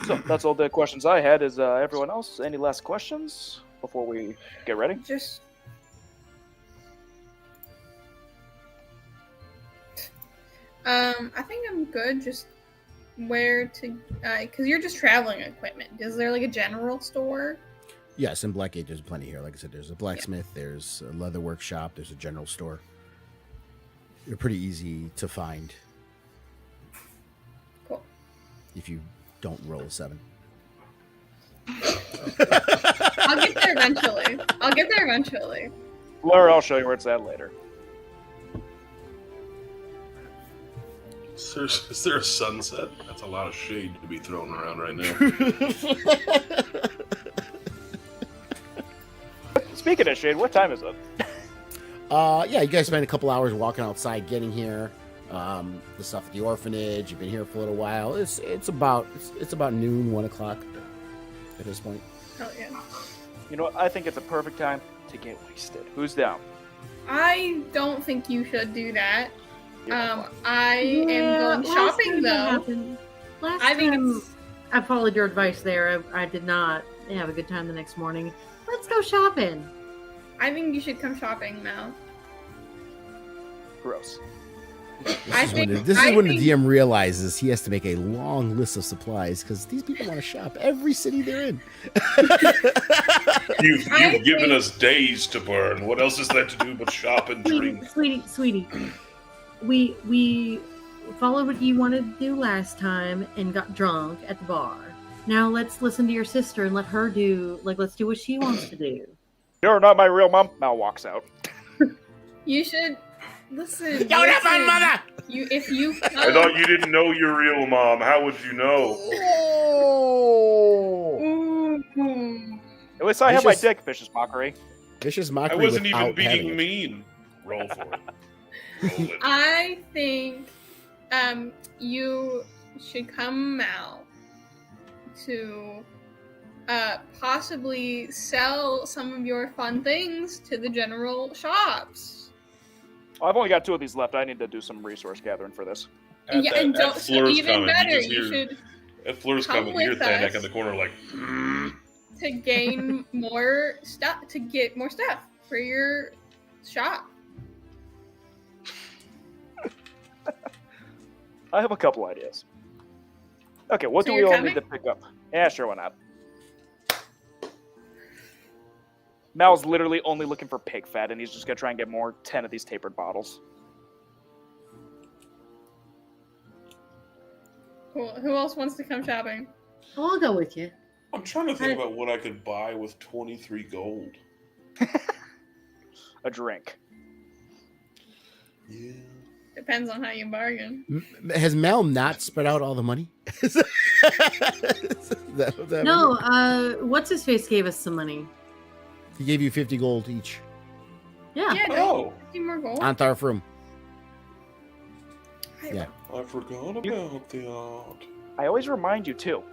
So that's all the questions I had. Is everyone else any last questions before we get ready? Just I think I'm good. Just where to, because you're just traveling equipment. Is there like a general store? Yes, in Blackgate, there's plenty here. Like I said, there's a blacksmith, there's a leather workshop, there's a general store. They're pretty easy to find. Cool. If you don't roll a 7. I'll get there eventually. Laura, I'll show you where it's at later. Is there a sunset? That's a lot of shade to be thrown around right now. Speaking of shade, what time is it? Yeah, you guys spent a couple hours walking outside getting here. The stuff at the orphanage. You've been here for a little while. It's about noon, 1 o'clock at this point. Oh yeah. You know what? I think it's a perfect time to get wasted. Who's down? I don't think you should do that. I am going last shopping time that though. happened- Last I think time it's I followed your advice there. I did not have a good time the next morning. Let's go shopping. I think you should come shopping now. Gross. This is when the DM realizes he has to make a long list of supplies because these people want to shop every city they're in. You've given us days to burn. What else is there to do but shop and drink? Sweetie, we followed what you wanted to do last time and got drunk at the bar. Now let's listen to your sister and let's do what she wants to do. You're not my real mom. Mal walks out. You should listen. You're not my mother! If you I thought you didn't know your real mom. How would you know? At least I have my Vicious- dick, vicious mockery. Vicious I mockery. wasn't even without having being it. mean. Roll for it. Roll it. I think you should come out to possibly sell some of your fun things to the general shops. Oh, I've only got 2 of these left. I need to do some resource gathering for this. At Yeah, that- and at don't, so Fleur's even comment, better, just you hear- should At Fleur's come comment, you hear with Thanak us. in the corner like, to gain more stuff, to get more stuff for your shop. I have a couple ideas. Okay, what So do we you're all coming? need to pick up? Yeah, sure, why not? Mal's literally only looking for pig fat, and he's just gonna try and get more 10 of these tapered bottles. Cool. Who else wants to come shopping? Oh, I'll go with you. I'm trying to think about what I could buy with 23 gold. A drink. Yeah. Depends on how you bargain. Has Mel not spread out all the money? Is that No, what's his face gave us some money. He gave you 50 gold each Yeah. Yeah, no, Oh, 50 more gold. on Tharfrum. I- yeah. I forgot about that. I always remind you too.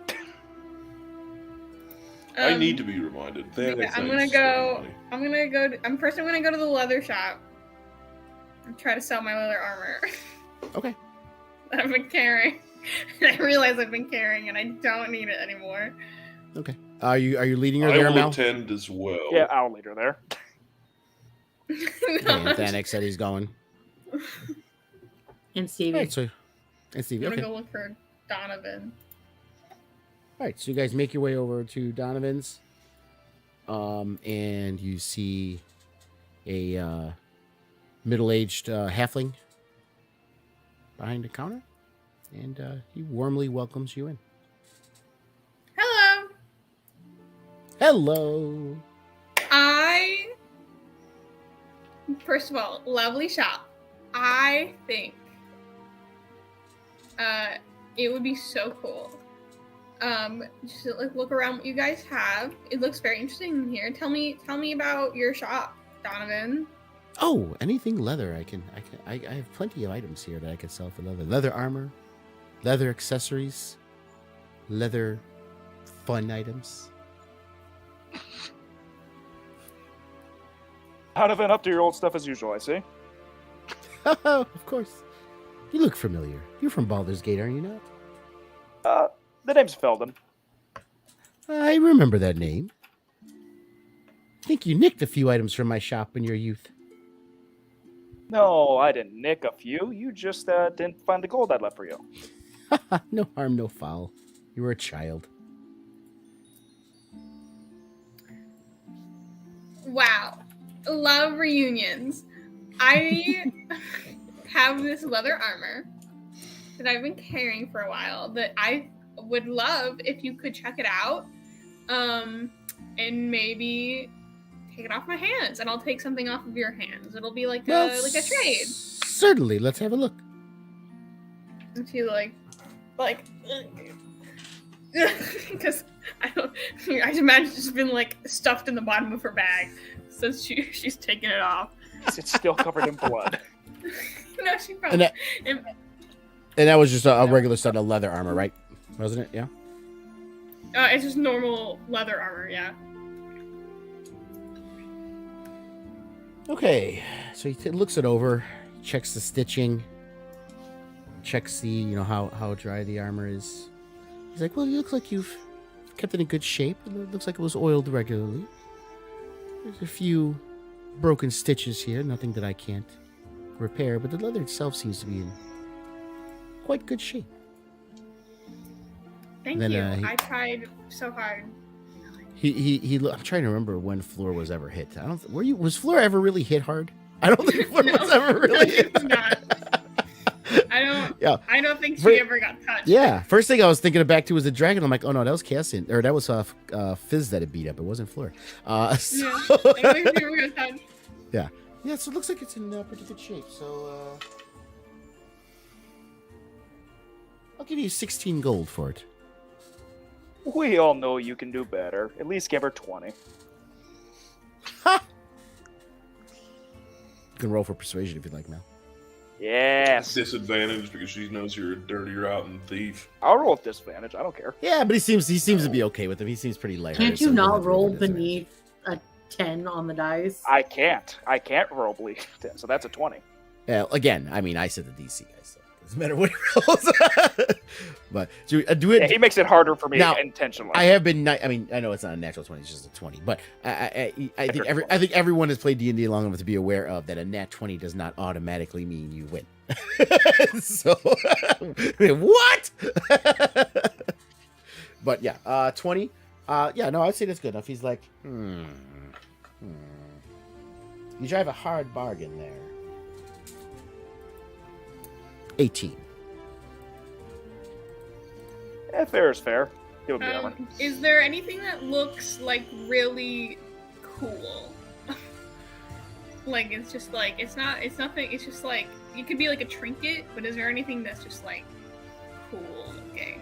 I need to be reminded. That yeah, is I'm a gonna sweat go. money. I'm gonna go. I'm gonna go to the leather shop and try to sell my leather armor Okay. that I've been carrying. And I realize I've been carrying, and I don't need it anymore. Okay. Are you leading her I there, will Mel? attend as well. Yeah, I'll lead her there. Okay, and Thanik said he's going. And Stevie. All right, so and Stevie. I'm Okay. gonna go look for Donovan. All right, so you guys make your way over to Donovan's, and you see a middle-aged halfling behind the counter, and he warmly welcomes you in. Hello. Hello. First of all, lovely shop. I think it would be so cool. Just to, like, look around what you guys have. It looks very interesting in here. Tell me about your shop, Donovan. Oh, anything leather. I have plenty of items here that I could sell for leather. Leather armor, leather accessories, leather fun items. Donovan, up to your old stuff as usual, I see. Of course. You look familiar. You're from Baldur's Gate, are you not? The name's Felden. I remember that name. I think you nicked a few items from my shop in your youth. No, I didn't nick a few. You just didn't find the gold I left for you. No harm, no foul. You were a child. Wow. Love reunions. I have this leather armor that I've been carrying for a while that I would love if you could check it out. And maybe take it off my hands, and I'll take something off of your hands. It'll be like a trade. Certainly, let's have a look. And she like because I just imagine it's just been like stuffed in the bottom of her bag, so she's taking it off. It's still covered in blood. No, she probably. And that was just a regular set of leather armor, right? Wasn't it? Yeah. It's just normal leather armor, yeah. Okay, so he looks it over, checks the stitching, checks the how dry the armor is. He's like, well, it looks like you've kept it in good shape. It looks like it was oiled regularly. There's a few broken stitches here, nothing that I can't repair, but the leather itself seems to be in quite good shape. Thank Then, you. he- I tried so hard. I'm trying to remember when Floor was ever hit. Was Floor ever really hit hard? I don't think Floor was ever really hit. Not. Yeah. I don't think she Ver- ever got touched. Yeah, first thing I was thinking back to was the dragon. I'm like, oh no, that was Cassian, or that was Fizz that it beat up. It wasn't Floor. So- Yeah. I don't think she ever got touched. Yeah, so it looks like it's in pretty good shape. So I'll give you 16 gold for it. We all know you can do better. At least give her 20. You can roll for persuasion if you'd like, Mel. Yes. Disadvantage because she knows you're a dirty, rotten thief. I'll roll with disadvantage. I don't care. Yeah, but he seems to be okay with him. He seems pretty light. Can't you not roll beneath a 10 on the dice? I can't roll bleed. So that's a 20. Yeah, again, I mean, I said the DC guys, so it doesn't matter what he rolls. But do it. Yeah, he makes it harder for me Now, intentionally. I have been. I mean, I know it's not a natural 20; it's just a 20. But I think everyone has played D&D long enough to be aware of that a nat 20 does not automatically mean you win. So what? But yeah, 20. Yeah, no, I'd say that's good enough. He's like, You drive a hard bargain there. 18. Yeah, fair is fair. Give him the armor. Is there anything that looks like really cool? Like it's just like it's nothing. It's just like it could be like a trinket, but is there anything that's just like cool looking?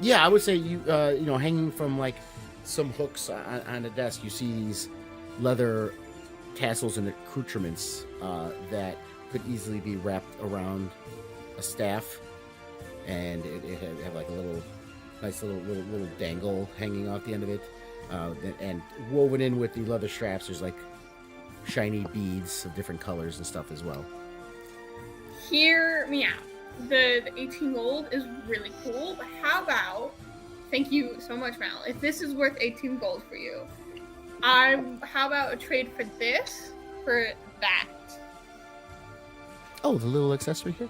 Yeah, I would say you hanging from like some hooks on the desk. You see these leather tassels and accoutrements that could easily be wrapped around a staff, and it have like a little nice little dangle hanging off the end of it, and woven in with the leather straps there's like shiny beads of different colors and stuff as well. Hear me out. The 18 gold is really cool, but how about, thank you so much, Mal, if this is worth 18 gold for you, how about a trade for this for that? Oh, the little accessory here.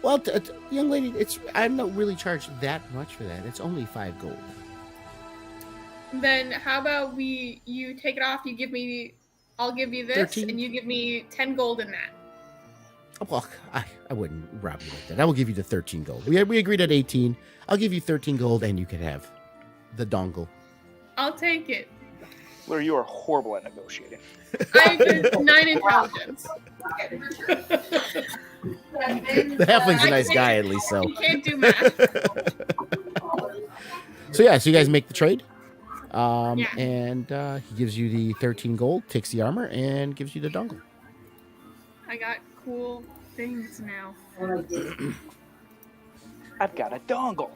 Well, young lady, I'm not really charged that much for that. It's only 5 gold. Then how about you take it off, I'll give you this, 13? and you give me 10 gold in that. Oh, well, I wouldn't rob you like that. I will give you the 13 gold. We agreed at 18. I'll give you 13 gold, and you can have the dongle. I'll take it. Larry, you are horrible at negotiating. I have 9 intelligence. The halfling's a nice guy, at least, so. You can't do math. So you guys make the trade. Yeah. And he gives you the 13 gold, takes the armor, and gives you the dongle. I got cool things now. I've got a dongle.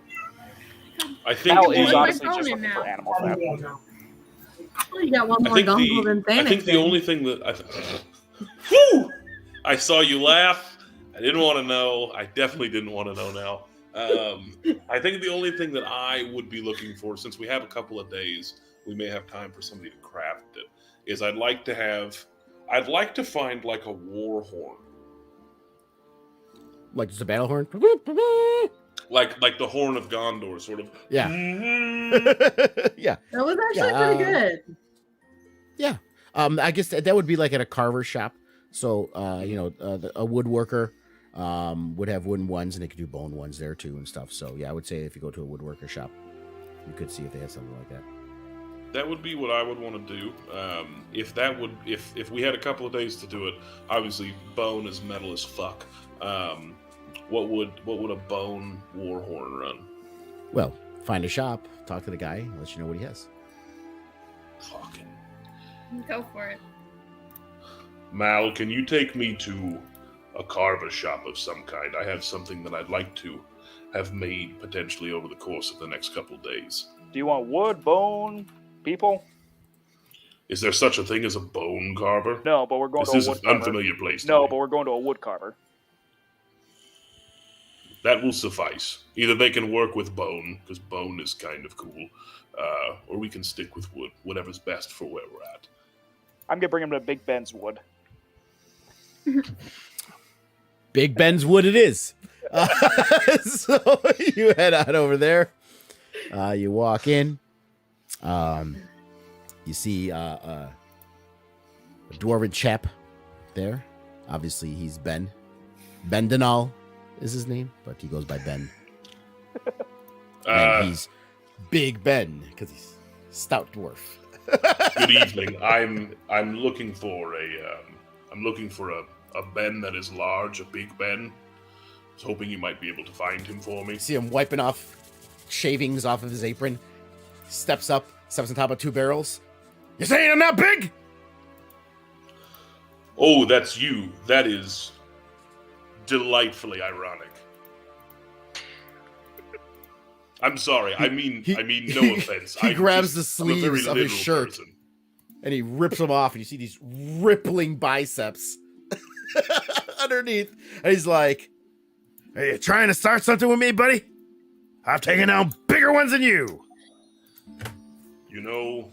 I think Mal the- is my honestly phone just in looking for now. animal fat. Well, you got one I more think dongle than I Thanos. think the only thing that Whew! I saw you laugh. I didn't want to know. I definitely didn't want to know now. I think the only thing that I would be looking for, since we have a couple of days, we may have time for somebody to craft it, is I'd like to find like a war horn. Like just a battle horn? Like the Horn of Gondor, sort of. Yeah. Yeah. That was actually Yeah, pretty good. Yeah. I guess that would be like at a carver shop. So, a woodworker would have wooden ones, and they could do bone ones there too and stuff. So, yeah, I would say if you go to a woodworker shop, you could see if they have something like that. That would be what I would want to do. If we had a couple of days to do it, obviously bone is metal as fuck. What would a bone war horn run? Well, find a shop, talk to the guy, and let you know what he has. Fucking Go for it. Mal, can you take me to a carver shop of some kind? I have something that I'd like to have made potentially over the course of the next couple of days. Do you want wood, bone, people? Is there such a thing as a bone carver? No, but we're going This to a is wood an carver. unfamiliar place. To No, me. but we're going to a wood carver. That will suffice. Either they can work with bone, because bone is kind of cool, or we can stick with wood, whatever's best for where we're at. I'm gonna bring him to Big Ben's wood. Big Ben's Wood it is. So you head out over there. You walk in. You see a dwarven chap there. Obviously, he's Ben. Ben Denal is his name, but he goes by Ben. And he's Big Ben because he's stout dwarf. Good evening. I'm looking for a Ben that is large, a big Ben. I was hoping you might be able to find him for me. You see him wiping off shavings off of his apron. Steps on top of 2 barrels. You saying I'm not big? Oh, that's you. That is delightfully ironic. I'm sorry. I mean no offense. He grabs the I'm a very sleeves of his literal shirt. person. And he rips them off, and you see these rippling biceps underneath. And he's like, "Are you trying to start something with me, buddy? I've taken down bigger ones than you." You know,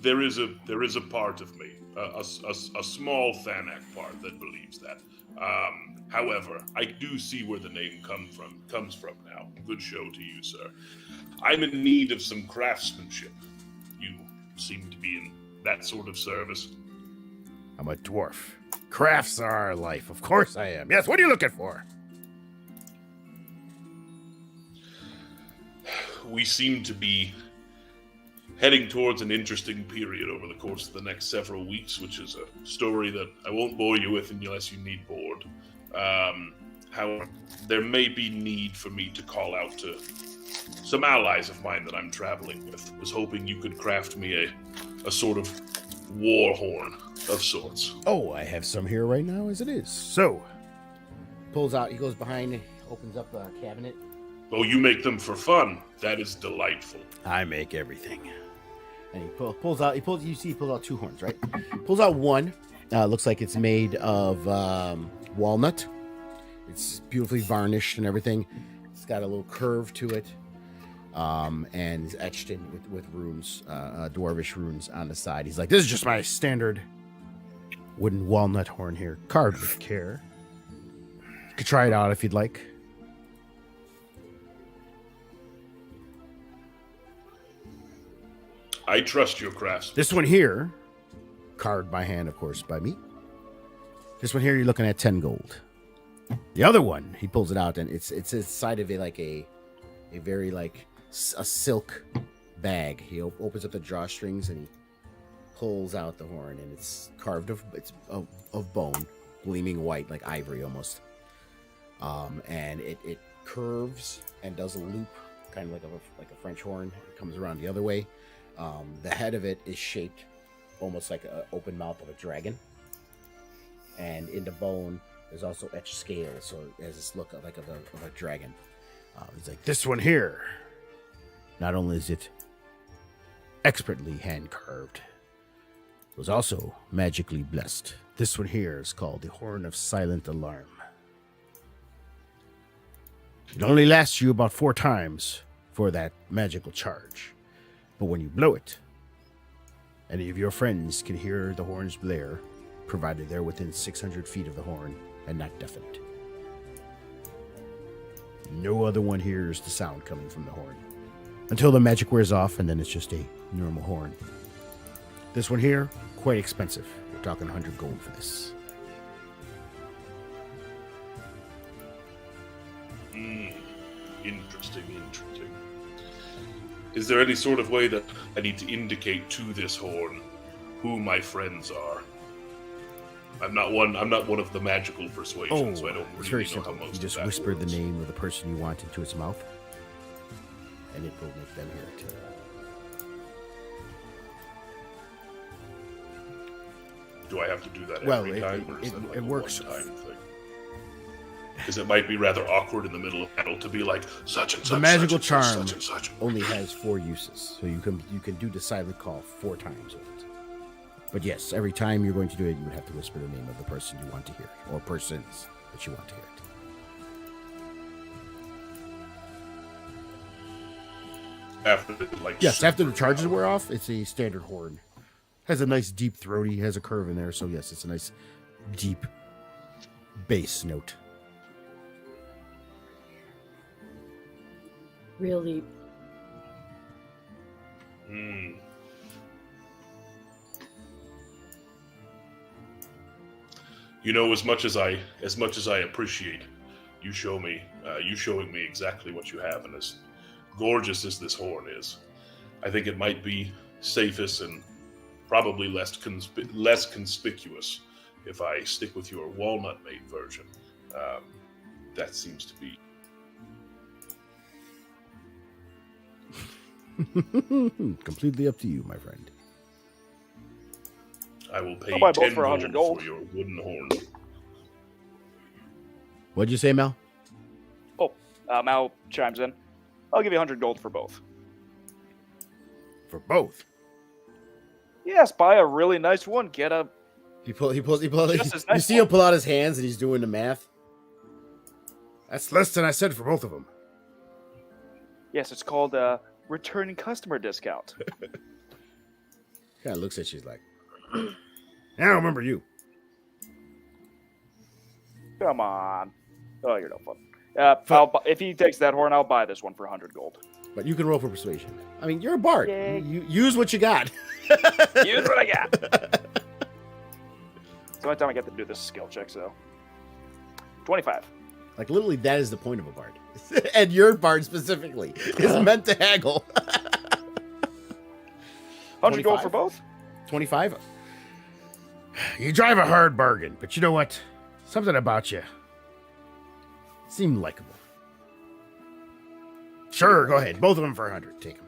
there is a part of me, a small Thanak part that believes that. However, I do see where the name comes from now. Good show to you, sir. I'm in need of some craftsmanship. You seem to be in that sort of service. I'm a dwarf. Crafts are our life. Of course I am. Yes, what are you looking for? We seem to be heading towards an interesting period over the course of the next several weeks, which is a story that I won't bore you with unless you need bored. However, there may be need for me to call out to some allies of mine that I'm traveling with. Was hoping you could craft me a sort of war horn of sorts. Oh, I have some here right now as it is. So, pulls out, he goes behind, opens up a cabinet. Oh, you make them for fun. That is delightful. I make everything. And he pulls out 2 horns, right? Pulls out one. Looks like it's made of walnut. It's beautifully varnished and everything. It's got a little curve to it. And it's etched in with runes, dwarvish runes on the side. He's like, this is just my standard wooden walnut horn here, carved with care. You could try it out if you'd like. I trust your craftsmanship. This one here, carved by hand, of course, by me. This one here, you're looking at 10 gold. The other one, he pulls it out, and it's inside of a very like a silk bag. He opens up the drawstrings and he pulls out the horn, and it's carved of bone, gleaming white like ivory almost. And it curves and does a loop, kind of like a French horn. It comes around the other way. The head of it is shaped almost like an open mouth of a dragon, and in the bone there's also etched scales, so it has this look of a dragon. He's like, this one here, not only is it expertly hand carved, it was also magically blessed. This one here is called the Horn of Silent Alarm. It only lasts you about 4 times for that magical charge. But when you blow it, any of your friends can hear the horn's blare, provided they're within 600 feet of the horn and not deafened. No other one hears the sound coming from the horn until the magic wears off, and then it's just a normal horn. This one here, quite expensive. We're talking 100 gold for this. Interesting. Is there any sort of way that I need to indicate to this horn who my friends are? I'm not one of the magical persuasion, so I don't it's really very know simple. how most You just of that whisper the works. name of the person you want into its mouth, and it will make them hear it too. Do I have to do that Well, every time, or is that like it a works. one-time thing? Because it might be rather awkward in the middle of battle to be like such and such. The magical such and such, charm such and such. only has 4 uses, so you can do the silent call 4 times with it. But yes, every time you're going to do it, you would have to whisper the name of the person you want to hear it, or persons that you want to hear it. After After the charges wear off, it's a standard horn. Has a nice deep throaty, has a curve in there, so yes, it's a nice deep bass note. Real deep. You know, as much as I appreciate you showing me exactly what you have, and as gorgeous as this horn is, I think it might be safest and probably less conspicuous if I stick with your walnut-made version. That seems to be. Completely up to you, my friend. I will pay I'll buy both 10 for 100 gold gold. for your wooden horn. What'd you say, Mel? Mal chimes in. I'll give you 100 gold for both. For both. Yes, buy a really nice one. Get a. He pulls. Just as You nice see one. him pull out his hands, and he's doing the math. That's less than I said for both of them. Yes, it's called a returning customer discount. Kind of looks at you, he's like, I don't remember you. Come on. Oh, you're no fun. If he takes that horn, I'll buy this one for 100 gold. But you can roll for persuasion. I mean, you're a bard. Yay. You use what you got. Use what I got. It's the only time I get to do this skill check, so. 25. Like, literally, that is the point of a bard. And your bard specifically is meant to haggle. 100 gold for 25? both? 25? You drive a hard bargain, but you know what? Something about you seemed likable. Sure, go ahead. Both of them for 100. Take them.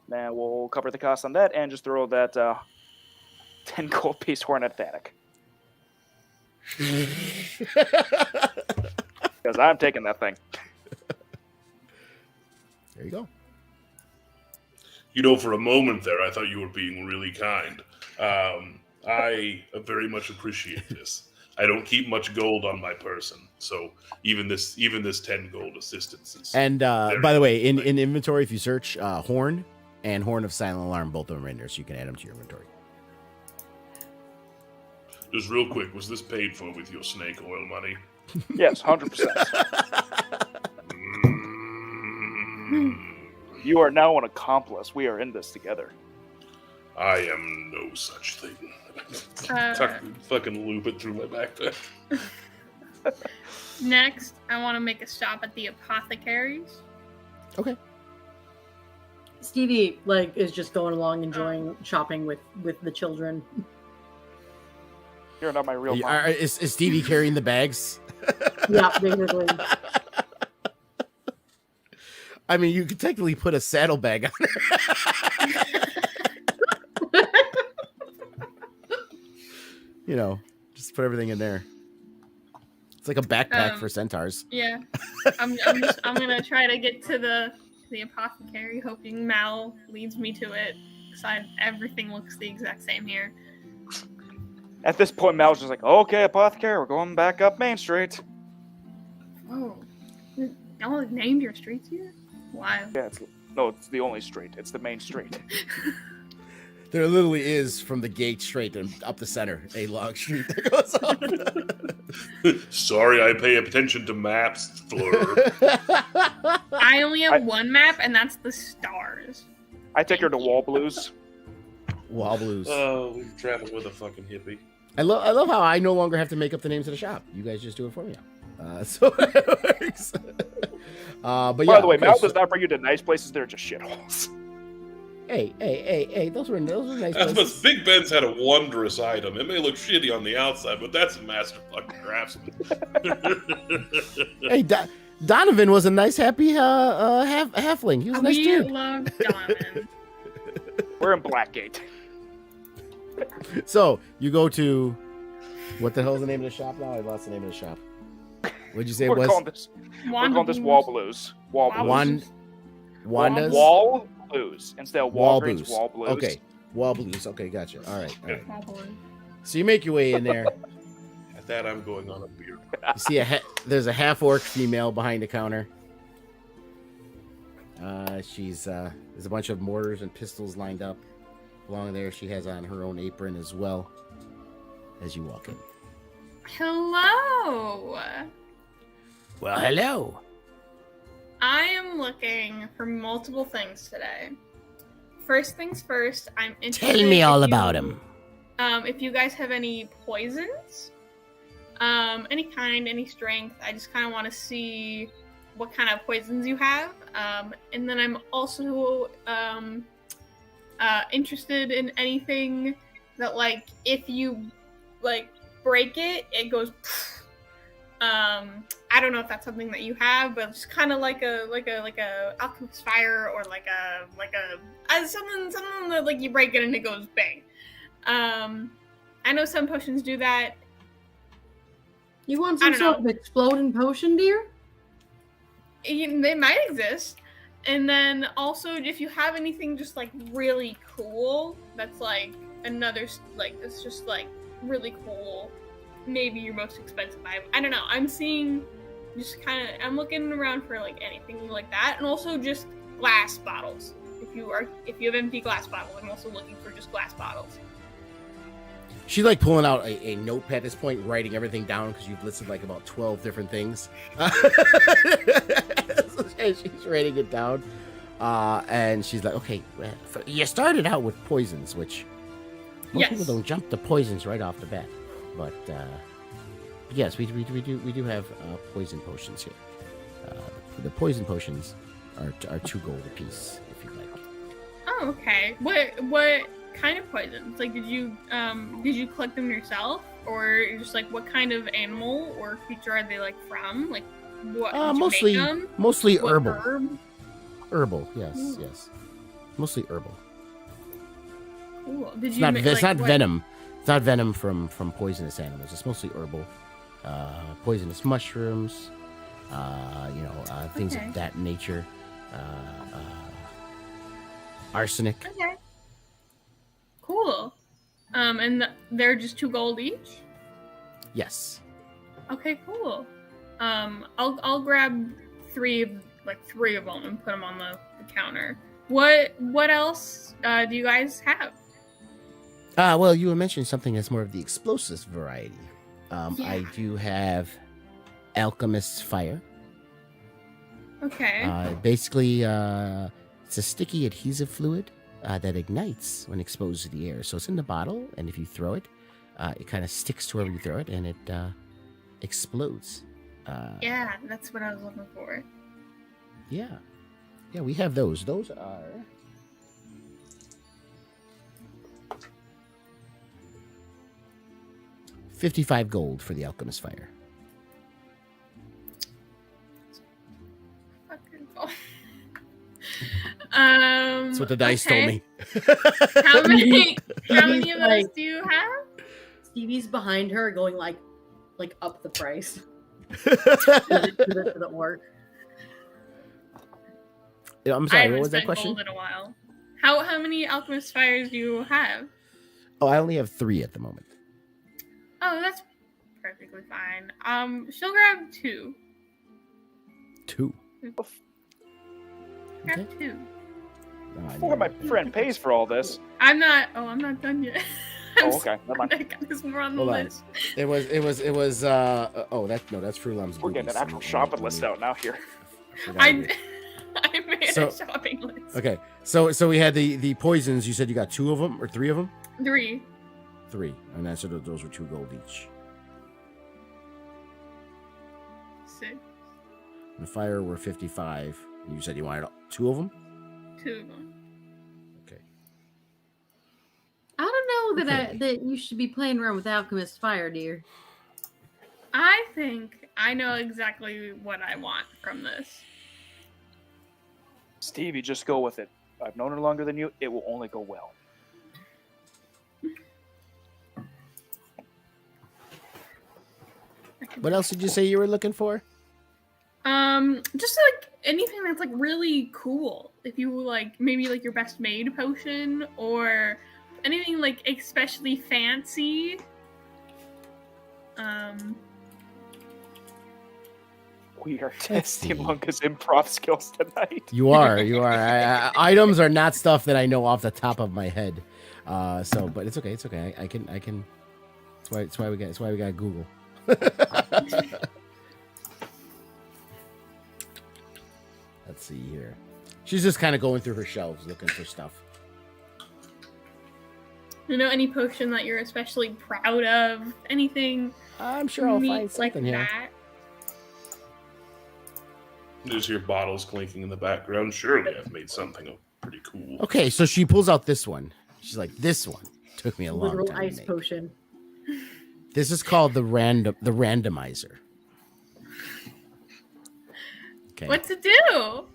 Now we'll cover the cost on that and just throw that 10 gold piece horn at Thanik. Because I'm taking that thing. There you go. You know, for a moment there, I thought you were being really kind. I very much appreciate this. I don't keep much gold on my person, so even this 10 gold assistance is. And by the way, in inventory, if you search Horn and Horn of Silent Alarm, both of them are in there, so you can add them to your inventory. Just real quick, was this paid for with your snake oil money? Yes, 100%. You are now an accomplice. We are in this together. I am no such thing. Fucking loop it through my backpack. Next, I want to make a stop at the apothecaries. Okay. Stevie is just going along enjoying shopping with the children. You're not my real mom. Is Stevie carrying the bags? Yeah, basically. I mean, you could technically put a saddlebag on it. You know, just put everything in there. It's like a backpack for centaurs. Yeah, I'm gonna try to get to the apothecary, hoping Mal leads me to it. Because everything looks the exact same here. At this point, Mal's just like, okay, apothecary, we're going back up Main Street. Oh, y'all have named your streets here? Wow. Yeah, it's the only street. It's the main street. There literally is, from the gate straight and up the center, a long street that goes up. Sorry, I pay attention to maps, Fleur. I only have one map, and that's the stars. I take her to Wall Blues. Wall Blues. Oh, we're traveling with a fucking hippie. I love how I no longer have to make up the names of the shop. You guys just do it for me now. So it works. But yeah. By the way, okay, Mal does not bring you to nice places. They're just shitholes. Hey! Those were nice But places. Big Ben's had a wondrous item. It may look shitty on the outside, but that's a master fucking craftsman. Hey, Donovan was a nice, happy halfling. He was a nice We dude. love Donovan. We're in Blackgate. So you go to what the hell is the name of the shop now? I lost the name of the shop. What'd you say We're it was? calling this Wall Blues. Wall Blues. Wanda's Wall Blues instead of Wall Walgreens. Blues. Wall Blues. Okay, Wall Blues. Okay, gotcha. All right. Oh, boy. So you make your way in there. At that, I'm going on a beer. You see there's a half orc female behind the counter. She's there's a bunch of mortars and pistols lined up along there. She has on her own apron as well. As you walk in. Hello. Well, hello. I am looking for multiple things today. First things first, I'm interested. Tell me all if you- about him. If you guys have any poisons, any kind, any strength, I just kind of want to see what kind of poisons you have. And then I'm also interested in anything that, like, if you break it, it goes. I don't know if that's something that you have, but it's kind of like a alchemist fire or something that like you break it and it goes bang. I know some potions do that. You want I some don't sort know. of exploding potion, dear? They might exist. And then also, if you have anything just like really cool, that's like another it's just like really cool. Maybe your most expensive item. I don't know. I'm seeing I'm looking around for like anything like that, and also just glass bottles. If you have empty glass bottles, I'm also looking for just glass bottles. She's like pulling out a notepad at this point, writing everything down because you've listed like about 12 different things. So she's writing it down. And she's like, okay, well, you started out with poisons, which most people don't jump to poisons right off the bat. But yes, we do have poison potions here. The poison potions are 2 gold apiece, if you like. Oh, okay. What kind of poisons? Like, did you collect them yourself, or just like what kind of animal or creature are they like from? Like, What? Did you Mostly, make 'em? mostly What herbal. herb? Herbal, yes, Mm. yes. Mostly herbal. Cool. Did It's you not. ma- It's like, not what- venom. It's not venom from poisonous animals. It's mostly herbal. Poisonous mushrooms. Things Okay. of that nature. Arsenic. Okay. Cool. They're just 2 gold each. Yes. Okay, cool. I'll grab 3 of them and put them on the counter. What else do you guys have? Well, you were mentioning something that's more of the explosives variety. I Yeah. do have alchemist's fire. Okay. Basically, it's a sticky adhesive fluid that ignites when exposed to the air. So it's in the bottle, and if you throw it, it kind of sticks to wherever you throw it, and it explodes. Yeah, that's what I was looking for. Yeah. Yeah, we have those. Those are... $55 gold for the alchemist fire. Fucking cool. That's what the dice told me. How many of those Like- do you have? Stevie's behind her, going like up the price. Doesn't work. I'm I sorry, haven't what was that spent question? gold in a while. How many alchemist fires do you have? Oh, I only have 3 at the moment. Oh, that's perfectly fine. She'll grab 2. 2. Grab Okay. 2. No, I Before my never- friend pays for all this. I'm not done yet. Oh, okay. Never mind. I got this more on the Hold on. list. It was that's Frulam's We're getting an actual shopping list out now here. I made So- a shopping list. Okay. So we had the poisons, you said you got 2 of them or 3 of them? 3. 3. And I said those were 2 gold each. 6. The fire were 55. And you said you wanted 2 of them? 2 of them. Okay. I don't know that Okay. that you should be playing around with alchemist fire, dear. I think I know exactly what I want from this. Stevie, just go with it. I've known her longer than you. It will only go well. What else did you say you were looking for? Just like anything that's like really cool. If you like, maybe like your best made potion or anything like especially fancy. We are Let's testing see. Lunka's improv skills tonight. You are. Items are not stuff that I know off the top of my head. But it's okay. It's okay. I can. That's why we got Google. Let's see here. She's just kind of going through her shelves looking for stuff. You know, any potion that you're especially proud of? Anything I'm sure I'll neat find like something here. that? You just hear bottles clinking in the background. Surely I've made something pretty cool. Okay, so she pulls out this one. She's like, "This one took me a long Literal time to ice make. potion. This is called the randomizer." Okay. What to do?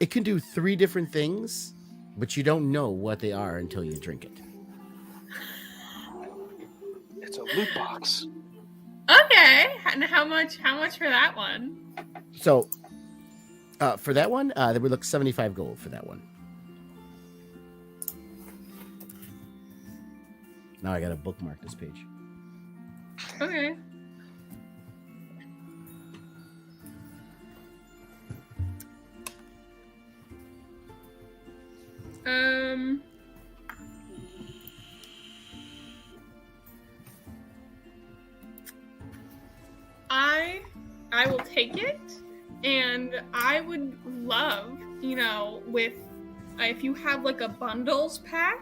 It can do 3 different things, but you don't know what they are until you drink it. It's a loot box. Okay, and how much for that one? So, for that one, they would look 75 gold for that one. Now I gotta bookmark this page. Okay. I will take it, and I would love, you know, with if you have like a bundles pack,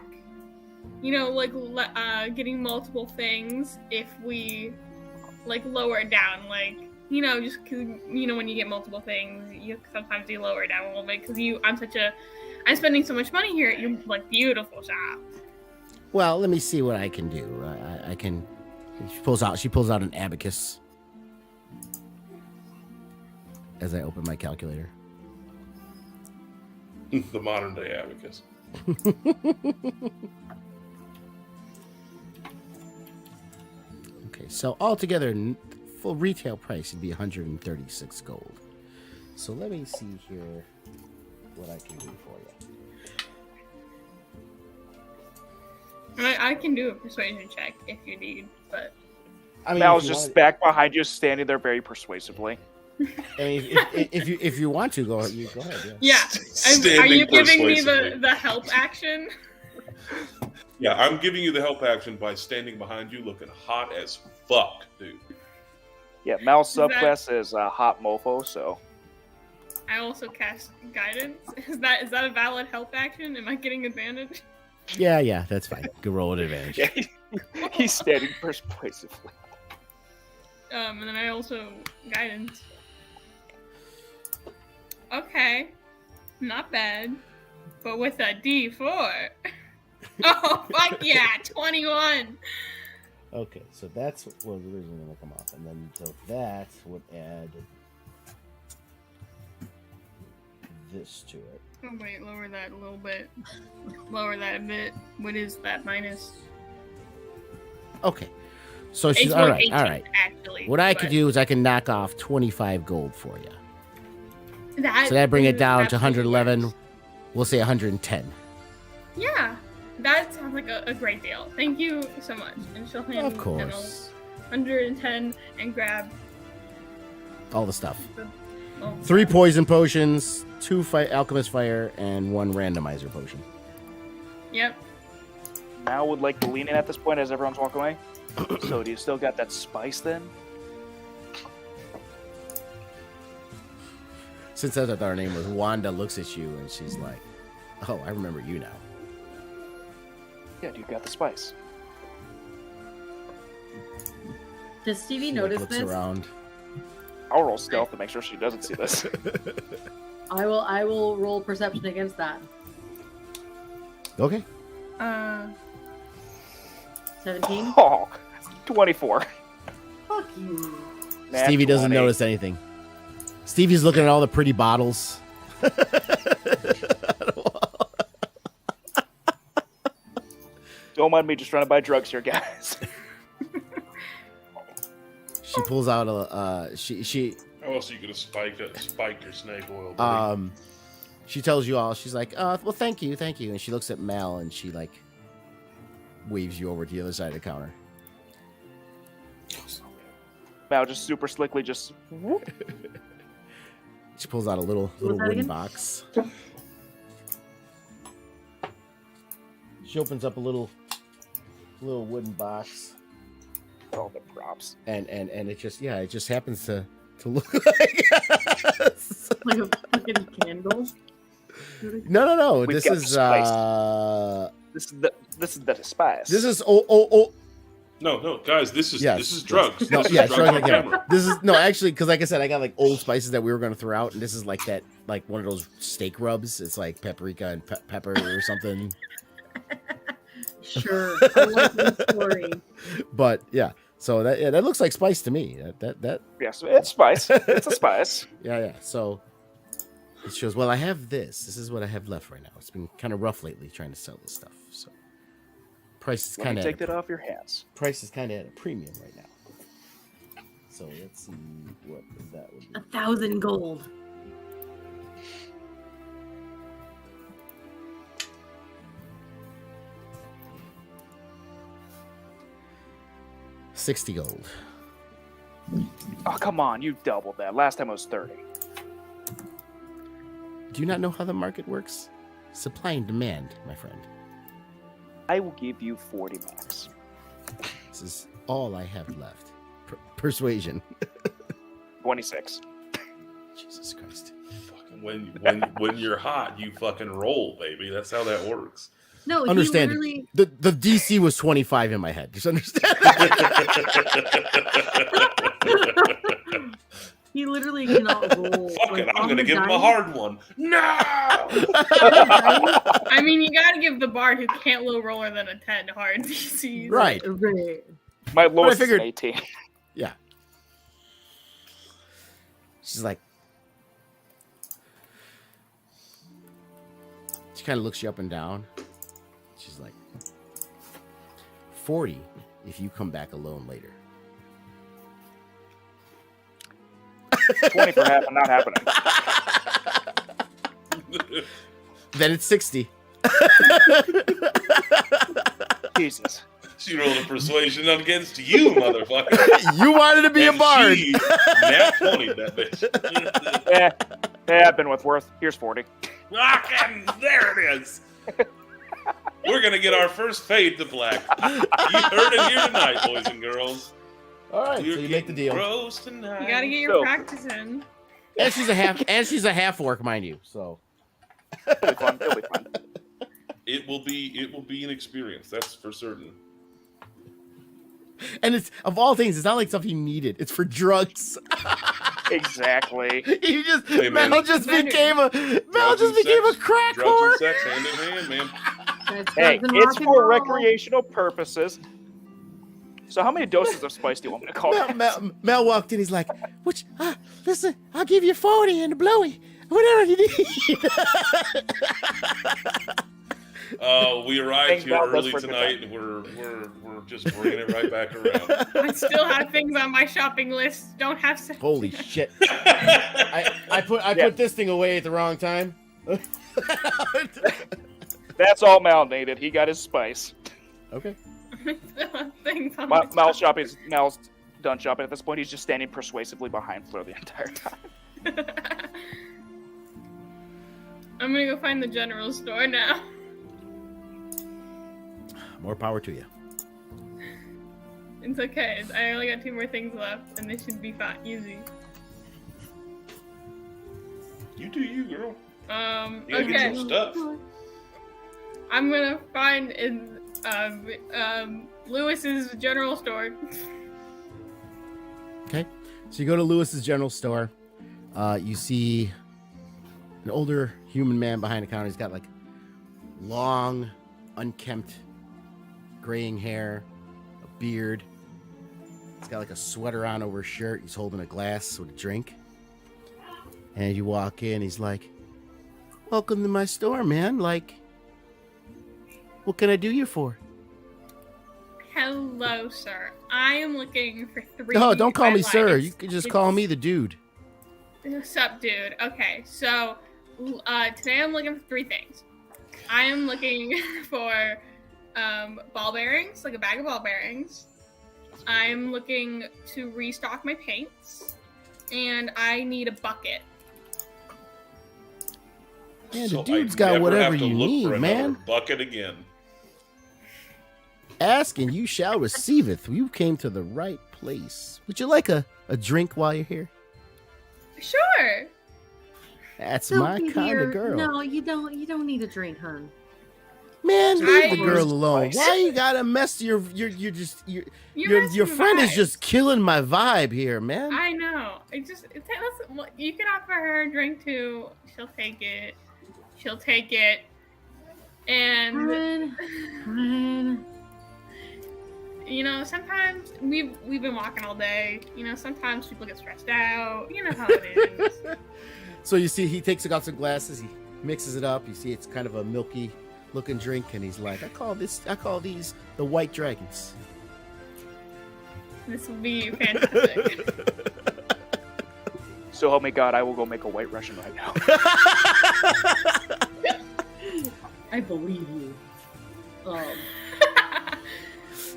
you know, like getting multiple things if we like lower it down, like, you know, just 'cause, you know, when you get multiple things, you sometimes you lower it down a little bit because I'm spending so much money here at your like beautiful shop. Well, let me see what I can do. I can. She pulls out an abacus. as I open my calculator. The modern day abacus. Okay, so altogether, full retail price would be 136 gold. So let me see here what I can do for you. I can do a persuasion check if you need, but I mean, Mal's if you just want- back behind you, standing there very persuasively. I mean, if you want to go ahead, go ahead. yeah. Are Standing you giving me persuasively. the help action? Yeah, I'm giving you the help action by standing behind you, looking hot as fuck, dude. Yeah, Mal's that- subclass is hot mofo, so I also cast guidance. Is that a valid help action? Am I getting advantage? Yeah, that's fine. Good roll at advantage. yeah, he's standing persuasively. And then I also guidance. Okay, not bad, but with a D4. Oh fuck yeah, 21. Okay, so that's what was originally going to come off, and then so that would add this to it. Oh wait, lower that a little bit. Lower that a bit. What is that minus? Okay, so she's It's all more right. 18, All right. actually. What I could but do is I can knock off 25 gold for you. That, So that bring it down to absolutely 111. works. We'll say 110. Yeah, that sounds like a great deal. Thank you so much. And she'll hand Of Emil course. 110 and grab All the stuff. the. Oh, 3 poison potions, 2 alchemist fire, and 1 randomizer potion. Yep. Mal would like to lean in at this point as everyone's walking away. So do you still got that spice then? Since I thought our name was Wanda, looks at you and she's like, "Oh, I remember you now." Yeah, do you got the spice? Does Stevie She, notice looks this? around. I'll roll stealth to make sure she doesn't see this. I will roll perception against that. Okay. 17. Oh, 24. Fuck you. Nat Stevie doesn't 20. notice anything. Stevie's looking at all the pretty bottles. Don't mind me just trying to buy drugs here, guys. She pulls out a she How else are you gonna spike your snake oil? Buddy? she tells you all, she's like, well, thank you, and she looks at Mal and she like waves you over to the other side of the counter. Mal just super slickly just whoop. She pulls out a little What was that wooden again? box. She opens up a little wooden box, all the props. and it just happens to look like Like a fucking candle. no. We've This got is spice. This is the spice. this is No, guys, this is Yes, drugs. no, This is yeah, drugs drugs on like that. camera. This is no, actually, because like I said, I got like old spices that we were going to throw out, and this is like that, like one of those steak rubs. It's like paprika and pepper or something. Sure. I like the story. But yeah, so that looks like spice to me. That Yes, it's spice. It's a spice. yeah. So it shows. Well, I have this. This is what I have left right now. It's been kind of rough lately trying to sell this stuff. So price is Let kind me of take that off your hands. price is kind of at a premium right now. So let's see what that would be. 1,000 gold. $60 gold. Oh, come on. You doubled that. Last time it was 30. Do you not know how the market works? Supply and demand, my friend. I will give you 40 max. This is all I have left. Persuasion. 26. Jesus Christ. Fucking when you're hot, you fucking roll, baby. That's how that works. No, Understand. he literally The DC was 25 in my head. Just understand. he literally cannot roll. Fuck Like, it, I'm on gonna the give him a dice- hard one. No. I mean, you gotta give the bard who can't low roller than a 10 hard DC. Right. Right. My lowest figured- is an 18. Yeah. She's like, She kind of looks you up and down. She's like, 40 if you come back alone later. 20 for half and not happening. Then it's 60. Jesus. She rolled a persuasion against you, motherfucker. You wanted to be a And bard. she nat 20 that bitch. Yeah, I've been with Worth. Here's 40. And there it is. We're gonna get our first fade to black. You heard it here tonight, boys and girls. All right, We're so you make the getting deal. gross tonight. You gotta get your So- practice in. And she's a half orc, mind you. So It'll be fun. It'll be fun. It will be an experience. That's for certain. and it's of all things, it's not like stuff he needed. It's for drugs. Exactly. He just Hey, man. Mel just became a Drugs and sex- crack drugs whore. and sex hand in hand, man. That's Hey, drugs and it's rock and for roll. recreational purposes. So how many doses of spice do you want me to call that? Mel walked in. He's like, "Which? Listen, I'll give you 40 and a blowy, whatever you need." We arrived Thank here God that's early for the tonight, and we're just bringing it right back around. I still have things on my shopping list. Don't have to. Holy shit! I put this thing away at the wrong time. That's all Mal needed. He got his spice. Okay. Still have things on my Mal's done shopping at this point. He's just standing persuasively behind Fleur the entire time. I'm gonna go find the general store now. More power to you. It's okay. I only got 2 more things left, and they should be fine, easy. You do you, girl. You gotta get Okay. some stuff. I'm gonna find in Lewis's general store. Okay. So you go to Lewis's general store. You see an older human man behind the counter. He's got like long, unkempt, graying hair, a beard. He's got like a sweater on over his shirt. He's holding a glass with a drink. And you walk in, he's like, "Welcome to my store, man. Like, what can I do you for?" Hello, sir. I am looking for 3. No, don't call me red sir. lights. You can just call me the dude. What's up, dude? Okay, so today I'm looking for 3 things. I am looking for ball bearings, like a bag of ball bearings. I'm looking to restock my paints, and I need a bucket. Yeah, the So I dude's got never whatever have to you look need, for another man. Bucket again. Ask and you shall receiveth. You came to the right place. Would you like a drink while you're here? Sure. That's Don't my be kind here. of girl. No, you don't. You don't need a drink, hun. Man, leave the I- girl alone. Spice. Why you gotta mess your You're your messing friend with is just killing my vibe here, man. I know. You can offer her a drink too. She'll take it. And Hun. you know, sometimes we've been walking all day. You know, sometimes people get stressed out. You know how it is. So you see, he takes out some glasses, he mixes it up. You see, it's kind of a milky looking drink, and he's like, I call these the white dragons. This will be fantastic. So help me God, I will go make a white Russian right now. I believe you.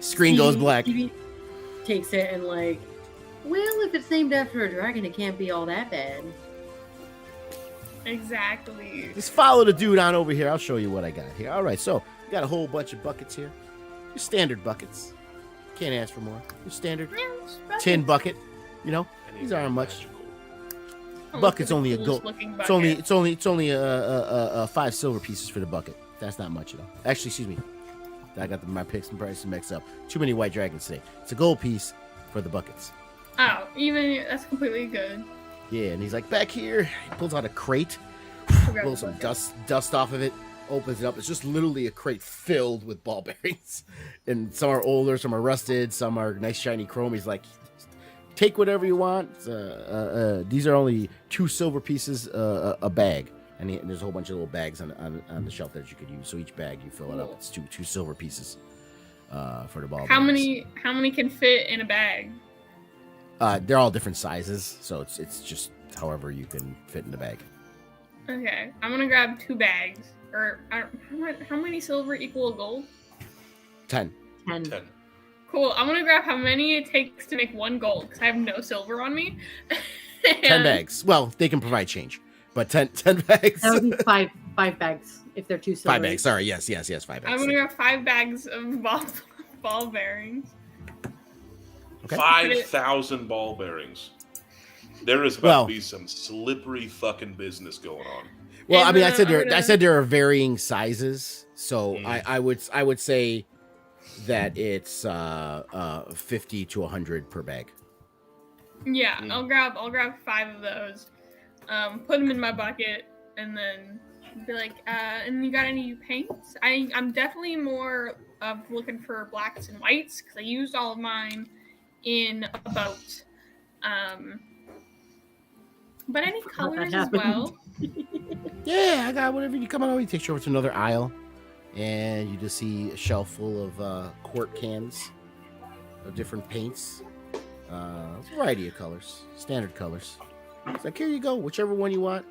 Screen goes he- black. he takes it and like, well, if it's named after a dragon, it can't be all that bad. Exactly. Just follow the dude on over here. I'll show you what I got here. All right, so we got a whole bunch of buckets here. Your standard buckets. Can't ask for more. Your standard tin bucket. You know, these aren't much. Bucket's only a gold. It's only a 5 silver pieces for the bucket. That's not much at all. Actually, excuse me. I got my picks and prices mixed up. Too many white dragons today. It's a gold piece for the buckets. Oh, even that's completely good. Yeah, and he's like, back here. He pulls out a crate. Grab Blows the some bucket. dust off of it. Opens it up. It's just literally a crate filled with ball bearings. And some are older, some are rusted, some are nice shiny chrome. He's like, take whatever you want. These are only 2 silver pieces a bag. and there's a whole bunch of little bags on the shelf that you could use. So each bag you fill it up. It's two silver pieces for the ball. How many can fit in a bag? They're all different sizes, so it's just however you can fit in the bag. Okay, I'm gonna grab 2 bags. Or how many silver equal a gold? 10. 10. 10. Cool. I'm gonna grab how many it takes to make 1 gold because I have no silver on me. 10 bags. Well, they can provide change, but 10 bags. That would be five bags if they're 2 silver. 5 bags. Sorry. Yes. 5 bags. I'm gonna grab 5 bags of ball bearings. Okay. 5,000 ball bearings. There is about to be some slippery fucking business going on. Well, And I mean, then I said there are varying sizes, so I would say that it's 50 to 100 per bag. Yeah, I'll grab 5 of those. Put them in my bucket, and then be like, and you got any paints? I'm definitely more of looking for blacks and whites because I used all of mine in a boat. But any colors as well. Yeah, I got whatever. You come on over, you take you over to another aisle, and you just see a shelf full of quart cans of different paints, a variety of colors, standard colors. It's like, here you go, whichever one you want.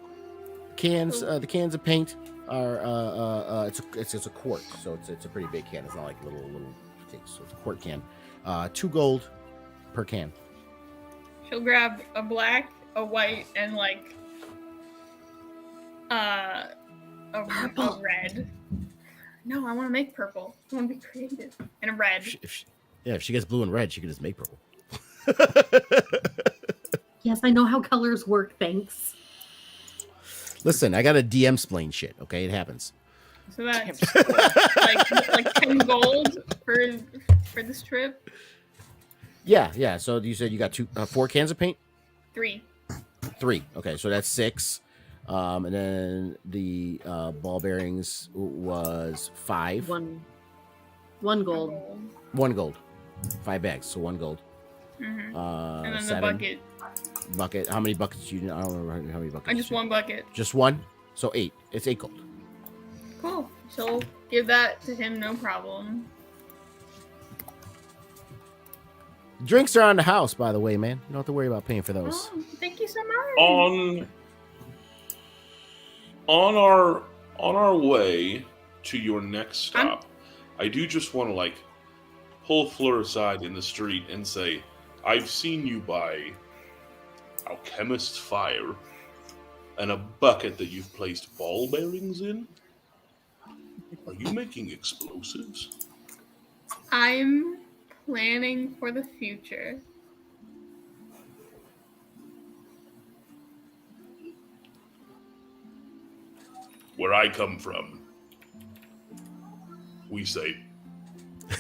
Cans, the cans of paint are it's a quart, so it's a pretty big can. It's not like little things. So it's a quart can. 2 gold per can. She'll grab a black, a white, and like a red. No, I want to make purple. I want to be creative. And a red. If she gets blue and red, she can just make purple. Yes, I know how colors work. Thanks. Listen, I got a DM splain shit. Okay, it happens. So that's like 10 gold for this trip. Yeah. So you said you got 4 cans of paint? 3. 3. Okay, so that's 6. And then the ball bearings was 5. 1 gold. 1 gold. 5 bags, so 1 gold. Mm-hmm. And then 7. the bucket. How many buckets do you? I don't remember how many buckets. Just 1 bucket. Just 1. So 8. It's 8 gold. Cool. So give that to him, no problem. Drinks are on the house, by the way, man. You don't have to worry about paying for those. Oh, thank you so much. On our way to your next stop, I do just want to pull Fleur aside in the street and say, I've seen you buy alchemist's fire and a bucket that you've placed ball bearings in. Are you making explosives? I'm planning for the future. Where I come from, we say,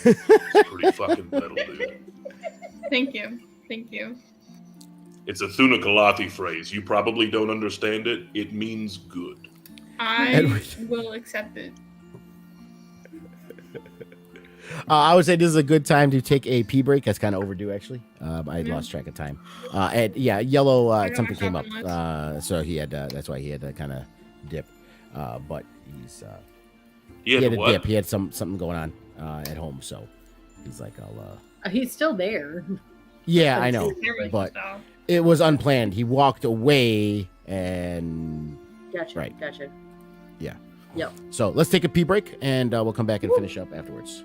it's pretty fucking metal, dude. Thank you. It's a Thunakalathi phrase. You probably don't understand it. It means good. I will accept it. I would say this is a good time to take a pee break. That's kind of overdue, actually. I lost track of time. And yeah, Yellow, something came up. So he had, that's why he had to kind of dip. But he had to dip. He had something going on at home. So he's like, He's still there. Yeah, I know. But it was unplanned. He walked away and. Gotcha. Right. Gotcha. Yeah. Yep. So let's take a pee break and we'll come back and finish up afterwards.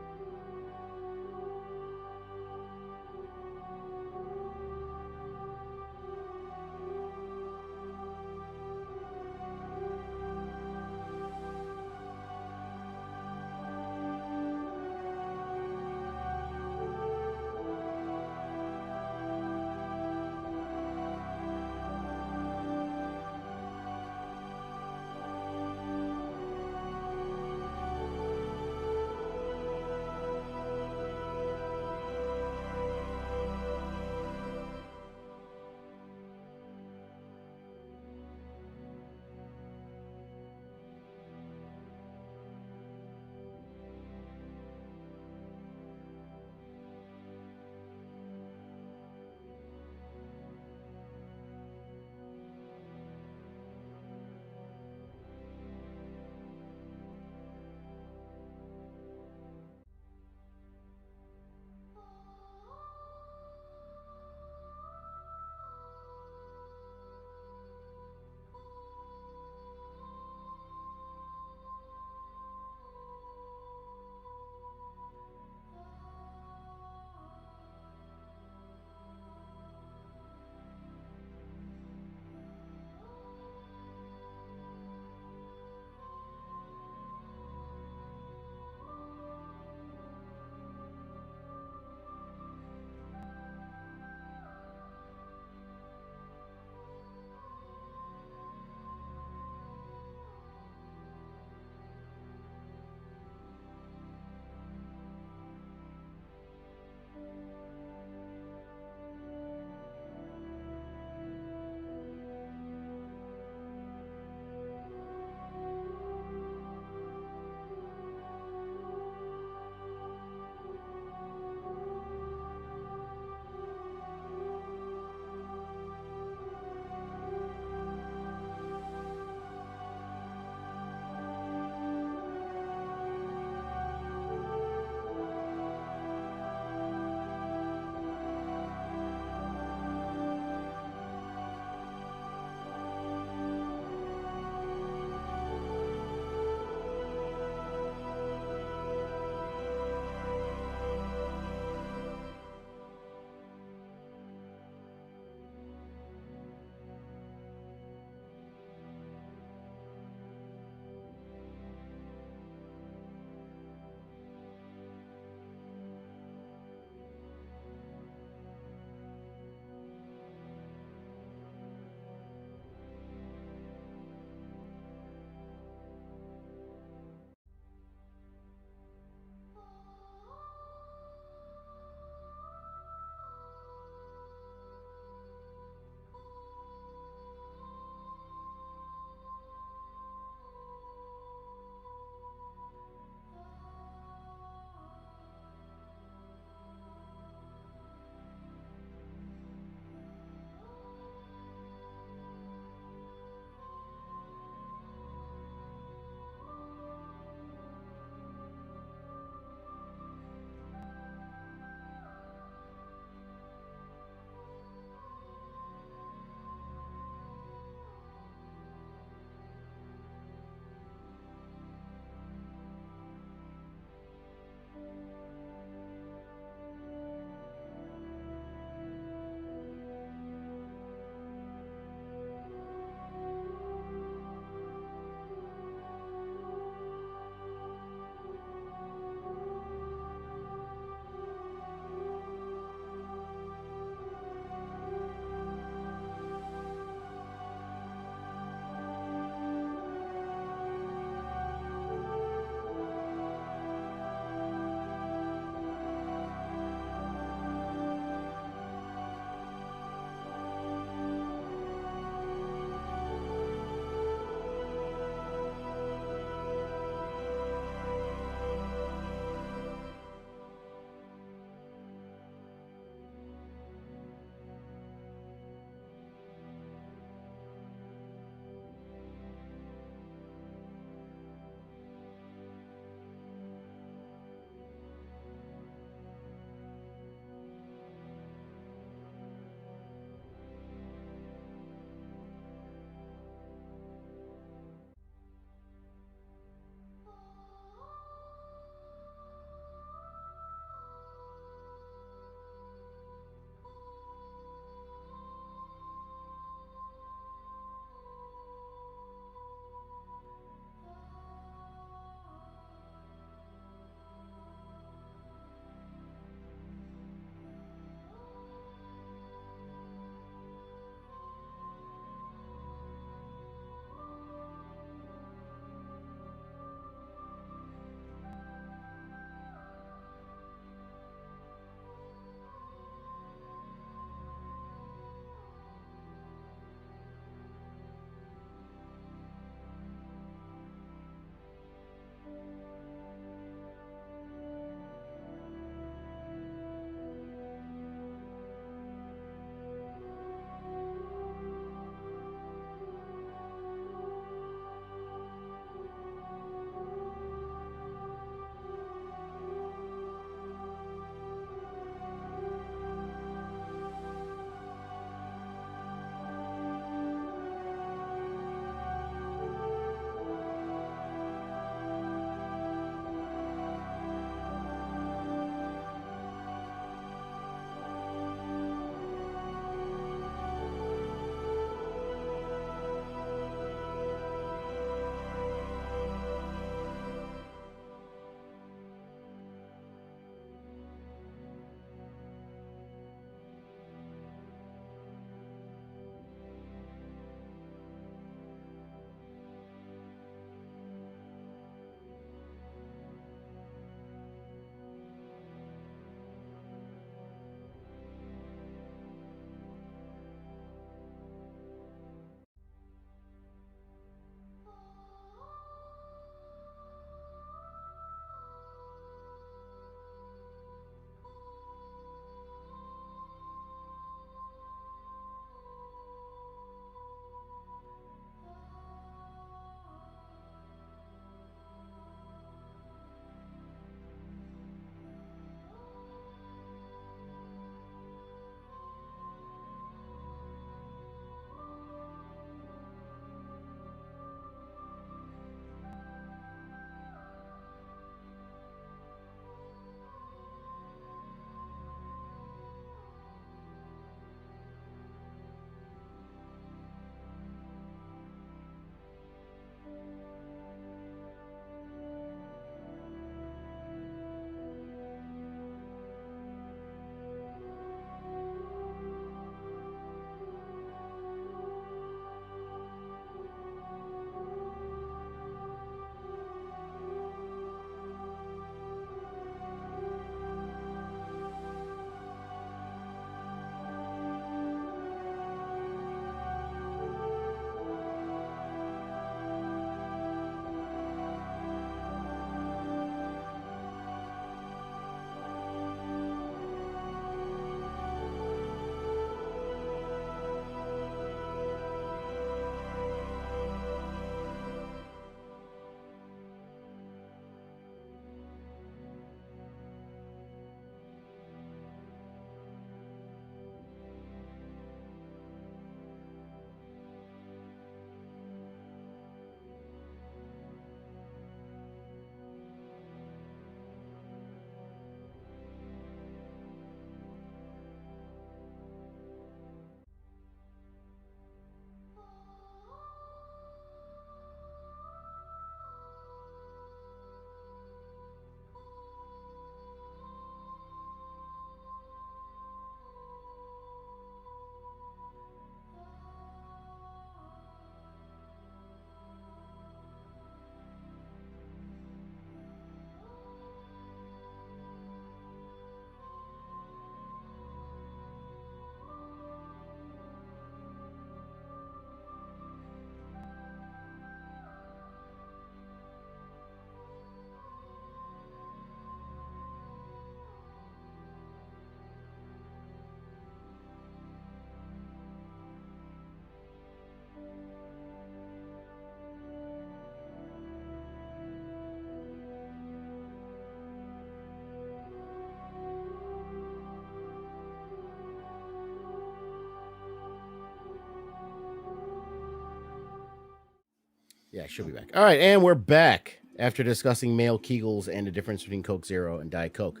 Yeah, she'll be back. All right, and we're back after discussing male Kegels and the difference between Coke Zero and Diet Coke.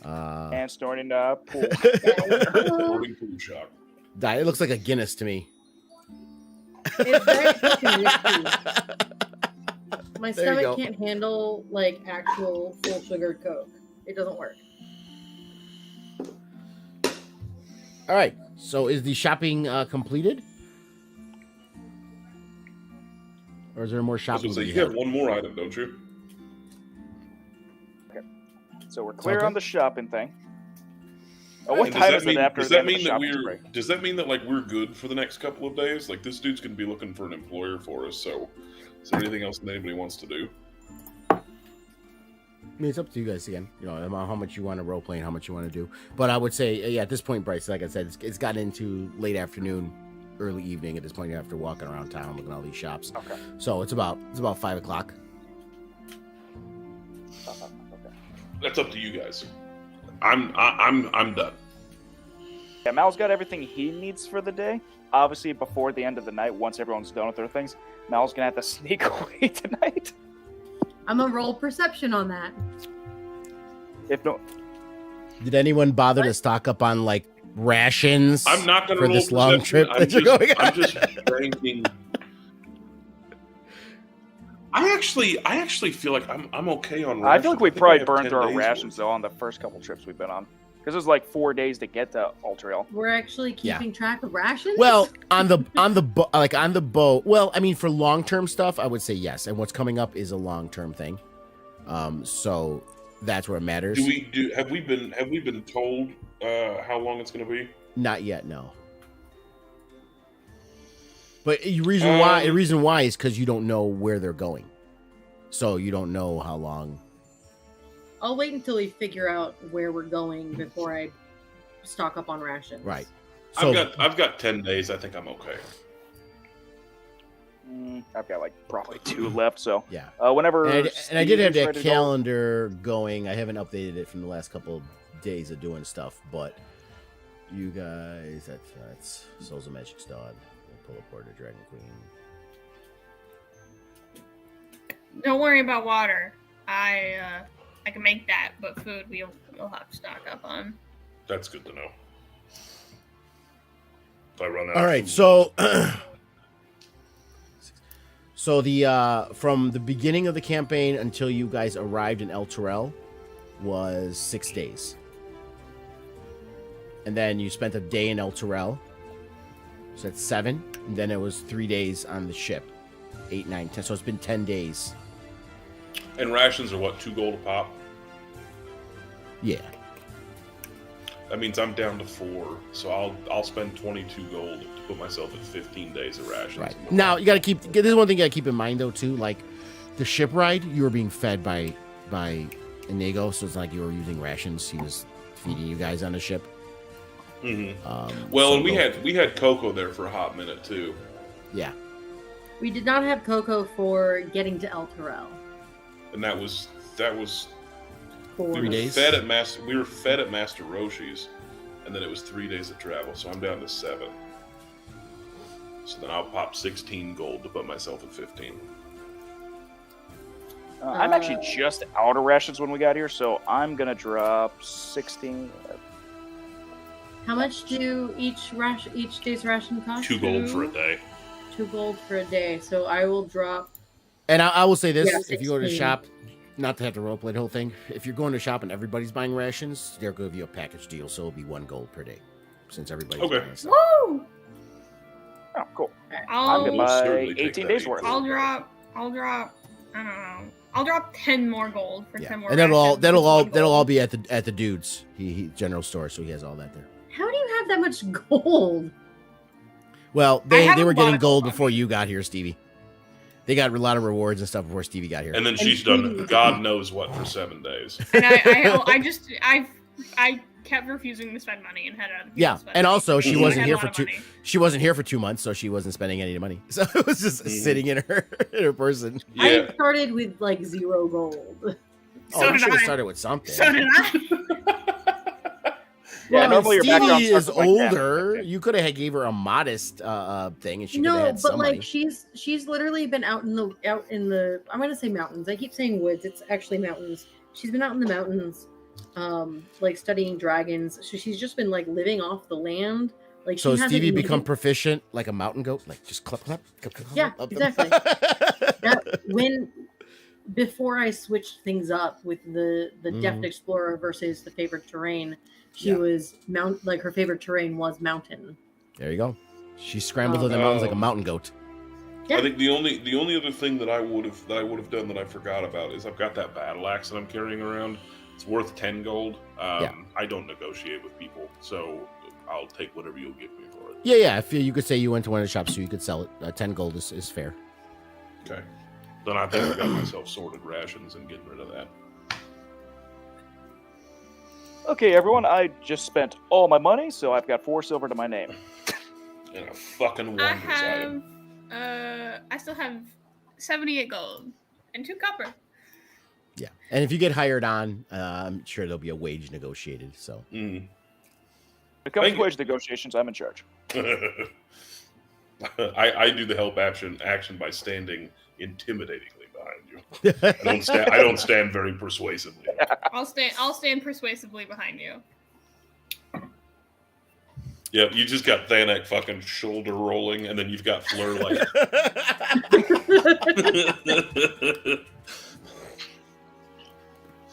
And snorting pool. According to the shock. It looks like a Guinness to me. It's very fucking risky. My There you stomach go. can't handle like actual full sugar Coke. It doesn't work. All right, so is the shopping completed? Or is there more I was shopping? gonna say, to be you have had? one more item, don't you? So we're clear Okay. on the shopping thing. Oh, what And time is it after does the that end of the mean that shopping we're break? does that mean that like we're good for the next couple of days? Like this dude's gonna be looking for an employer for us. So, is there anything else that anybody wants to do? I mean, it's up to you guys again. You know, how much you want to role play and how much you want to do. But I would say, yeah, at this point, Bryce, like I said, it's gotten into late afternoon, early evening. At this point, after walking around town, looking at all these shops. Okay. So it's about 5 o'clock. Okay. That's up to you guys. I'm done. Yeah, Mal's got everything he needs for the day. Obviously, before the end of the night, once everyone's done with their things, Mal's gonna have to sneak away tonight. I'm gonna roll perception on that. If no, Did anyone bother to stock up on like rations? I'm not going to for roll this long perception. trip that you're going on. I'm just ranking. I actually feel like I'm okay on rations. I feel like we think I probably have burned 10 through our days rations worth. though on the first couple trips we've been on, because it was like 4 days to get to Ultrail. We're actually Yeah. keeping track of rations. Well, on the boat. Well, I mean, for long term stuff, I would say yes. And what's coming up is a long term thing. So that's where it matters. Have we been told how long it's going to be? Not yet, no. But the reason why is because you don't know where they're going, so you don't know how long. I'll wait until we figure out where we're going before I stock up on rations. Right. So I've got 10 days. I think I'm okay. I've got like probably 2 left. So yeah. whenever And I did have Steve is that ready to go- calendar going. I haven't updated it from the last couple of days of doing stuff, but you guys, that's Souls of Magic's Dawn. We'll pull up Hoard of Dragon Queen. Don't worry about water. I can make that, but food we'll have to stock up on. That's good to know. If I run out. All of right, food- so so the from the beginning of the campaign until you guys arrived in El Terrell was 6 days. And then you spent a day in El Terrell. So that's 7. And then it was 3 days on the ship. 8, 9, 10. So it's been 10 days. And rations are what, 2 gold a pop? Yeah. That means I'm down to 4. So I'll spend 22 gold to put myself at 15 days of rations. Right. Now you gotta keep this is one thing you gotta keep in mind though too. Like the ship ride, you were being fed by Inigo, so it's not like you were using rations. He was feeding you guys on the ship. Mm-hmm. Well, so and we had Coco there for a hot minute too. Yeah. We did not have cocoa for getting to El Terrell. And that was For we 3 were days? fed at Master Roshi's, and then it was 3 days of travel, so I'm down to 7. So then I'll pop 16 gold to put myself at 15. I'm actually just out of rations when we got here, so I'm gonna drop 16. How much do each day's ration cost? 2 gold for a day. 2 gold for a day. So I will drop. And I will say this: Yeah, if you go to the 16. shop, not to have to roleplay the whole thing, if you're going to shop and everybody's buying rations, they'll give you a package deal, so it'll be 1 gold per day, since everybody's Okay. buying stuff. Woo! Oh, cool. I'm I'll gonna We'll buy certainly take 18 that days deal. worth. I'll drop. I don't know. I'll drop 10 more gold for 10 more. And that'll rations. all It's 1 gold. be at the dude's he general store, so he has all that there. How do you have that much gold? Well, I they haven't were bought getting a gold gold on before me. you got here, Stevie. They got a lot of rewards and stuff before Stevie got here. And then she's done God knows what for 7 days. And I kept refusing to spend money and had to. Yeah, and also she Mhm. wasn't had here a for lot of 2. money. She wasn't here for 2 months, so she wasn't spending any of the money. So it was just sitting in her person. Yeah. I started with like 0 gold. So Oh, you did should have I. started with something. So did I. Yeah, I mean, normally your background Stevie is stuff is like that. older. You could have gave her a modest thing, and she could have No, had but somebody. like she's literally been out in the I'm gonna say mountains. I keep saying woods. It's actually mountains. She's been out in the mountains, like studying dragons. So she's just been like living off the land. Like So she hasn't Stevie become needed- proficient like a mountain goat, like just clap. Yeah, up them. exactly. Before I switched things up with the Deft Explorer versus the favorite terrain, she was her favorite terrain was mountain. There you go. She scrambled through the mountains like a mountain goat. Yeah. I think the only other thing that I would have done that I forgot about is I've got that battle axe that I'm carrying around. It's worth 10 gold. I don't negotiate with people, so I'll take whatever you'll give me for it. Yeah. If you could say you went to one of the shops, so you could sell it. 10 gold is fair. Okay. Then I think I got myself sorted rations and getting rid of that. Okay, everyone, I just spent all my money, so I've got 4 silver to my name. And a fucking wondrous item. I still have 78 gold and 2 copper. Yeah. And if you get hired on, I'm sure there'll be a wage negotiated. So Mm. When it comes Thank to you. wage negotiations, I'm in charge. I do the help action by standing intimidatingly behind you. I don't stand very persuasively. I'll stand persuasively behind you. Yeah, you just got Thanak fucking shoulder rolling, and then you've got Fleur like.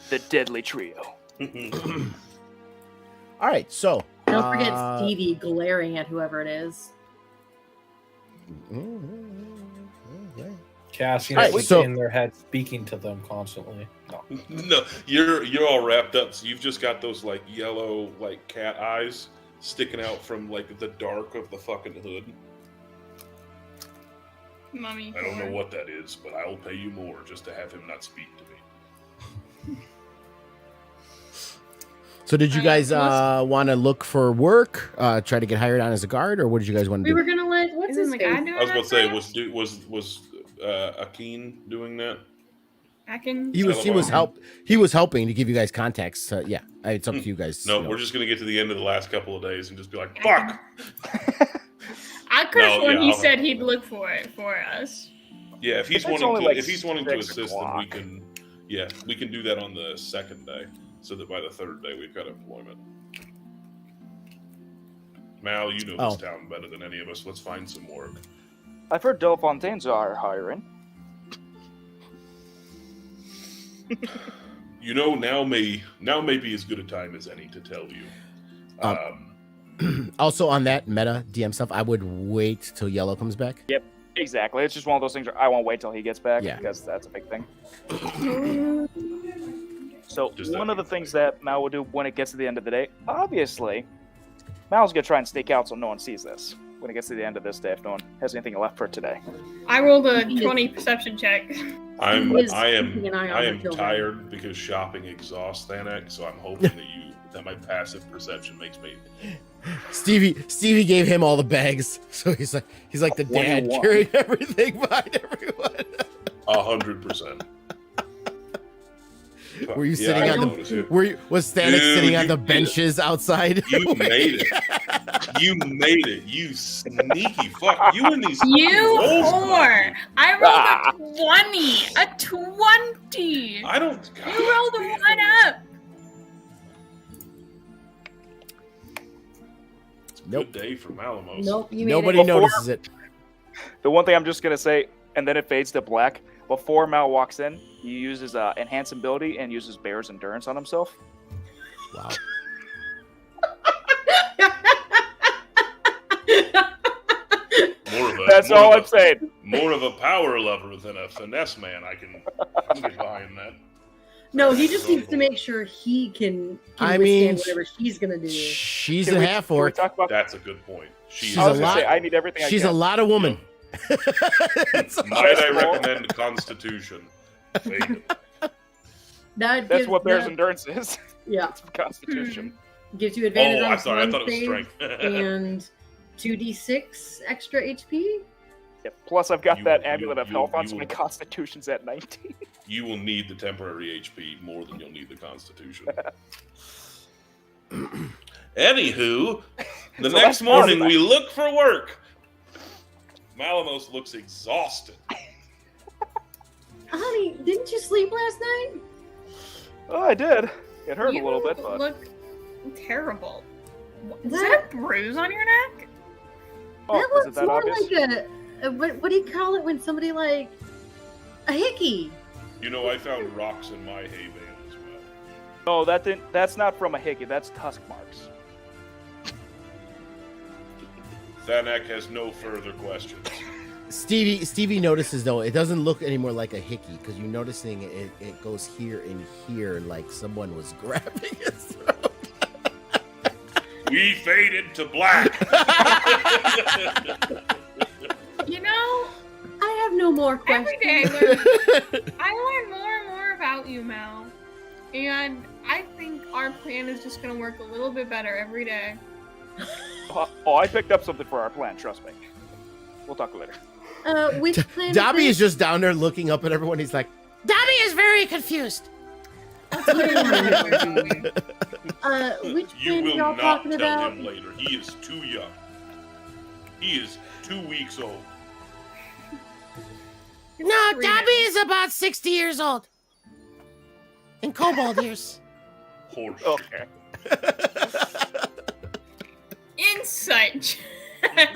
The deadly trio. all right. So Don't forget Stevie glaring at whoever it is. Cassian Alright, is so- in their head speaking to them constantly. No. No, you're all wrapped up, so you've just got those like yellow like cat eyes sticking out from like the dark of the fucking hood. Mummy. I don't know what that is, but I'll pay you more just to have him not speak to me. So did you guys Let's- want to look for work, try to get hired on as a guard, or what did you guys want to We do? were gonna let what's Isn't his the guy face? doing I was about to say, that was Akin doing that? Akin? He was helping to give you guys contacts. Yeah, it's up to you guys. No, you know. we're just gonna get to the end of the last couple of days and just be like, fuck. I could have No, sworn yeah, he I'll- said he'd look for it for us. Yeah, if he's It's wanting only to, like if he's wanting to 6 assist, then we o'clock. can. Yeah, we can do that on the second day, so that by the third day we've got employment. Mal, you know Oh. this town better than any of us. Let's find some work. I've heard Delafontaines are hiring. You know, now may be as good a time as any to tell you. Also on that meta DM stuff, I would wait till Yellow comes back. Exactly. It's just one of those things where I won't wait till he gets back Yeah. because that's a big thing. So Just one that of the being things that Mal will do when it gets to the end of the day, obviously, Mal's gonna try and sneak out so no one sees this when it gets to the end of this day if no one has anything left for today. I rolled a 20 perception check. I Is am keeping an eye on I her am children. tired because shopping exhausts Thanak, so I'm hoping that my passive perception makes me. Stevie gave him all the bags, so he's like the dad 21. carrying everything behind everyone. 100%. Were you Yeah, sitting I on the- noticed it. Was Thanos Dude, sitting on you the did it. benches outside? You made it. You made it. You sneaky fuck. You and these You rolls whore! I rolled a 20! A 20! I don't. God, You rolled a damn. 1 up! Nope. Good day for Malamos. Nope, you made Nobody it. notices it. The one thing I'm just gonna say, and then it fades to black. Before Mal walks in, he uses enhance ability and uses Bear's endurance on himself. Wow. That's all I'm saying. More of a power lover than a finesse man. I can get behind that. No, he just needs to make sure he can I withstand mean, whatever she's gonna do. She's Can a we- half can we orc. talk about? That's a good point. She's I a was gonna say lot- I need everything. She's I a can. lot of woman. That's all. Might I recommend Constitution? Fade. That That's gives, what Bear's that- endurance is. Yeah, It's Constitution. gives you advantage Oh, on I'm sorry. I con thought it was save strength. and 2d6 extra HP. Yep. Plus, I've got You- that you- amulet of you- health on, you so my will- Constitution's at 19. You will need the temporary HP more than you'll need the Constitution. Anywho, the So next that's morning positive. we look for work. Malamos looks exhausted. Honey, didn't you sleep last night? Oh, I did. It hurt You a little bit, but look terrible. Is That- that a bruise on your neck? oh, that is it looks that more obvious? like what do you call it when somebody like a hickey? You know, I found rocks in my hay bale as well. No, that's not from a hickey. That's tusk marks. Thanak has no further questions. Stevie notices though it doesn't look anymore like a hickey because you're noticing it goes here and here like someone was grabbing his throat. We faded to black. You know, I have no more every questions. day I learn more and more about you, Mel. And I think our plan is just going to work a little bit better every day. Oh, I picked up something for our plan. Trust me. We'll talk later. Which plan? Dobby is is just down there looking up at everyone. He's like, Dobby is very confused. which You plan will y'all not talking tell about? him later. He is too young. He is 2 weeks old. No, Three Dobby minutes. is about 60 years old. In kobold years. Horseshit. Okay. Insight.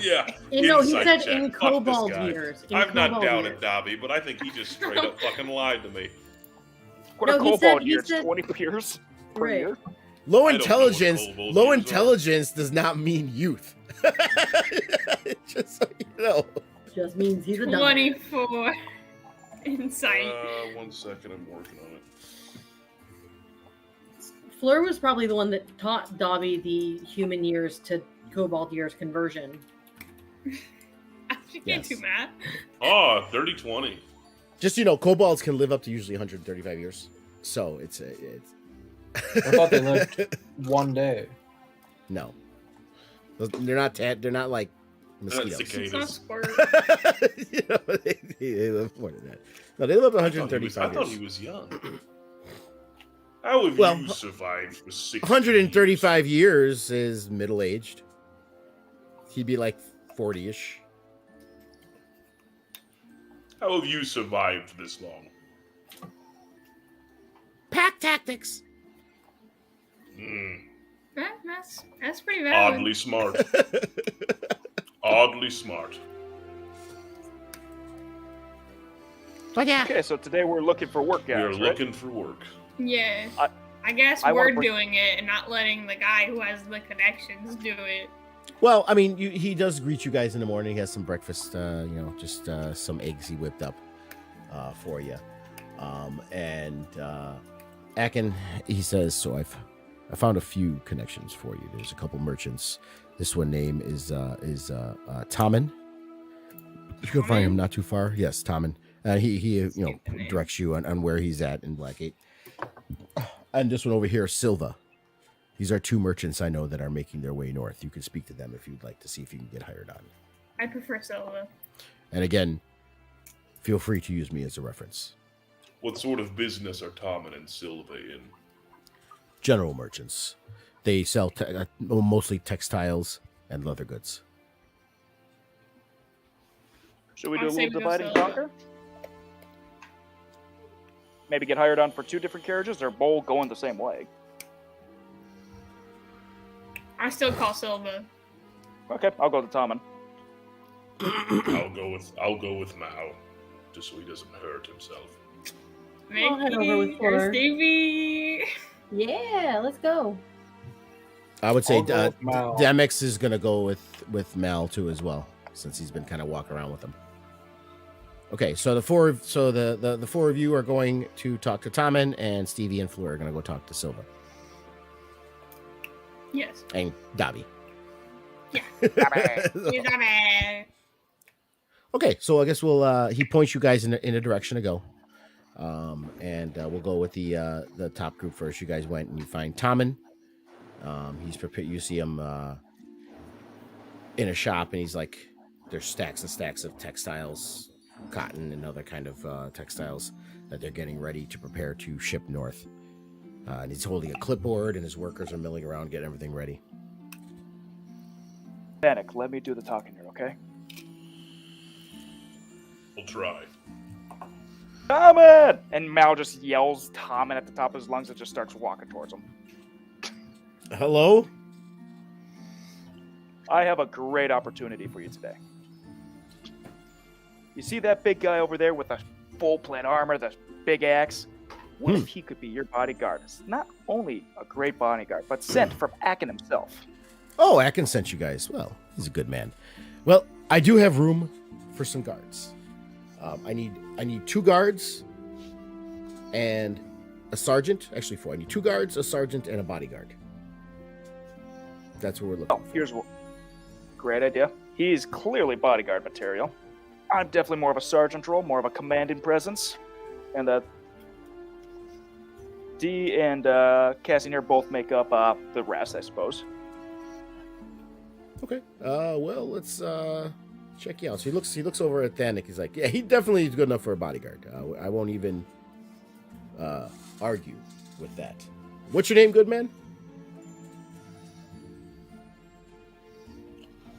Yeah. You know, he inside said check. in Fuck this kobold guy. years. In I've not kobold doubted years. Dobby, but I think he just straight up fucking lied to me. What No, are he cobalt said- he years? said- 20 years per Right. year? Low I don't know what intelligence. kobold Low years are. intelligence does not mean youth. Just so you know. Just means he's a dumb. 24. Insight. 1 second, I'm working on it. Fleur was probably the one that taught Dobby the human years to kobold years conversion. She can't do Yes. math. Oh, 30-20. Just so you know, kobolds can live up to usually 135 years. So it's I thought they lived 1 day. no. They're not they're not like mosquitoes. cicadas. It's not squirt. You know, they live more than that. No, they live up to I thought 135 he years. was young. How have Well, you survived for 60 135 years is middle aged. He'd be like 40-ish. How have you survived this long? Pack tactics. That's pretty valid. Oddly smart. Oddly smart. But yeah. Okay, so today we're looking for work, guys. We are right? looking for work. Yeah. I- I guess I wanna we're bring- doing it and not letting the guy who has the connections do it. Well, I mean, he does greet you guys in the morning. He has some breakfast, just some eggs he whipped up for you. And Akin, he says, so I found a few connections for you. There's a couple merchants. This one name is Tommen. You can find him not too far. Yes, Tommen. He directs you on where he's at in Blackgate. And this one over here, Silva. These are two merchants I know that are making their way north. You can speak to them if you'd like to see if you can get hired on. I prefer Silva. And again, feel free to use me as a reference. What sort of business are Tommen and Silva in? General merchants. They sell mostly textiles and leather goods. Should we do I'll a say little we go divide and solo. conquer? Maybe get hired on for 2 different carriages, or both going the same way? I still call Silva. Okay, I'll go to Tommen. I'll go with Mao, just so he doesn't hurt himself. I'll head over with Mickey Fleur. or Stevie. Yeah, let's go. I would say I'll go with Mal. Demix is going to go with Mal too as well, since he's been kind of walking around with them. Okay, so the four of you are going to talk to Tommen, and Stevie and Fleur are going to go talk to Silva Yes. and Dobby. He's a man. Okay, so I guess we'll he points you guys in a direction to go, and we'll go with the top group first. You guys went and you find Tommen. He's prepared. You see him in a shop, and he's like, there's stacks and stacks of textiles, cotton and other kind of textiles that they're getting ready to prepare to ship north. And he's holding a clipboard, and his workers are milling around getting everything ready. Panic, let me do the talking here, okay? We'll try. Tommen! And Mal just yells Tommen at the top of his lungs and just starts walking towards him. Hello? I have a great opportunity for you today. You see that big guy over there with the full plate armor, the big axe? What if he could be your bodyguard? It's not only a great bodyguard, but sent from Akin himself. Oh, Akin sent you guys. Well, he's a good man. Well, I do have room for some guards. I need 2 guards and a sergeant. Actually, 4. I need 2 guards, a sergeant, and a bodyguard. That's what we're looking for. Here's what. Great idea. He's clearly bodyguard material. I'm definitely more of a sergeant role, more of a commanding presence. And D and Cassian here both make up the rest, I suppose. Okay. Well, let's check you out. So he looks over at Thanik. He's like, yeah, he definitely is good enough for a bodyguard. I won't even argue with that. What's your name, good man?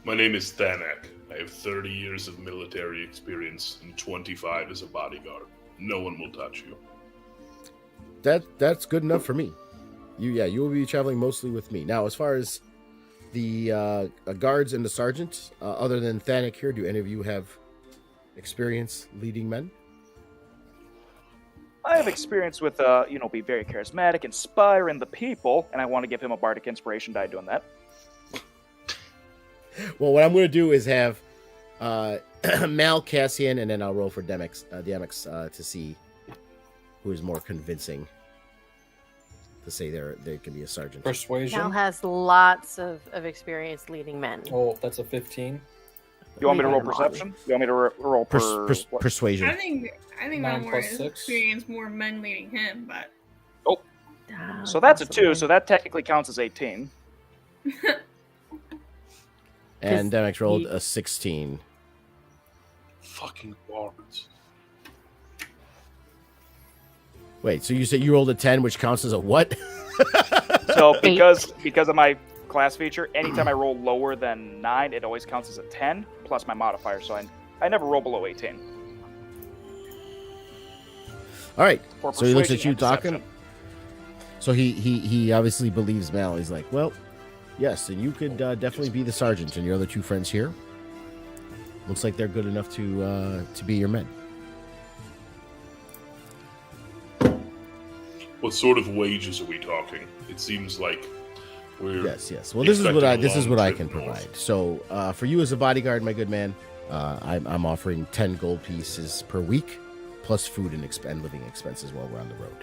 My name is Thanak. I have 30 years of military experience and 25 as a bodyguard. No one will touch you. That's good enough for me. You will be traveling mostly with me. Now, as far as the guards and the sergeant, other than Thanik here, do any of you have experience leading men? I have experience with, be very charismatic, inspiring the people, and I want to give him a bardic inspiration die doing that. Well, what I'm going to do is have Mal, Cassian, and then I'll roll for DMX to see who is more convincing to say they can be a sergeant. Persuasion. Mal has lots of experience leading men. Oh, that's a 15. You want me to roll perception? You want me to roll persuasion? I think 9 Mal more plus has 6. experience more men leading him, but So that's a 2, so that technically counts as 18. And DMX rolled a 16. Fucking guards. Wait, so you said you rolled a 10, which counts as a what? So because of my class feature, anytime I roll lower than 9, it always counts as a 10 plus my modifier. So I never roll below 18. All right. For So he looks at persuasion you and talking. deception. So he obviously believes Mal. He's like, well, yes, and you could definitely be the sergeant, and your other 2 friends here. Looks like they're good enough to be your men. What sort of wages are we talking? It seems like we're Yes. Well, this is what I can trip north. provide. So for you as a bodyguard, my good man, I'm offering 10 gold pieces per week, plus food and living expenses while we're on the road.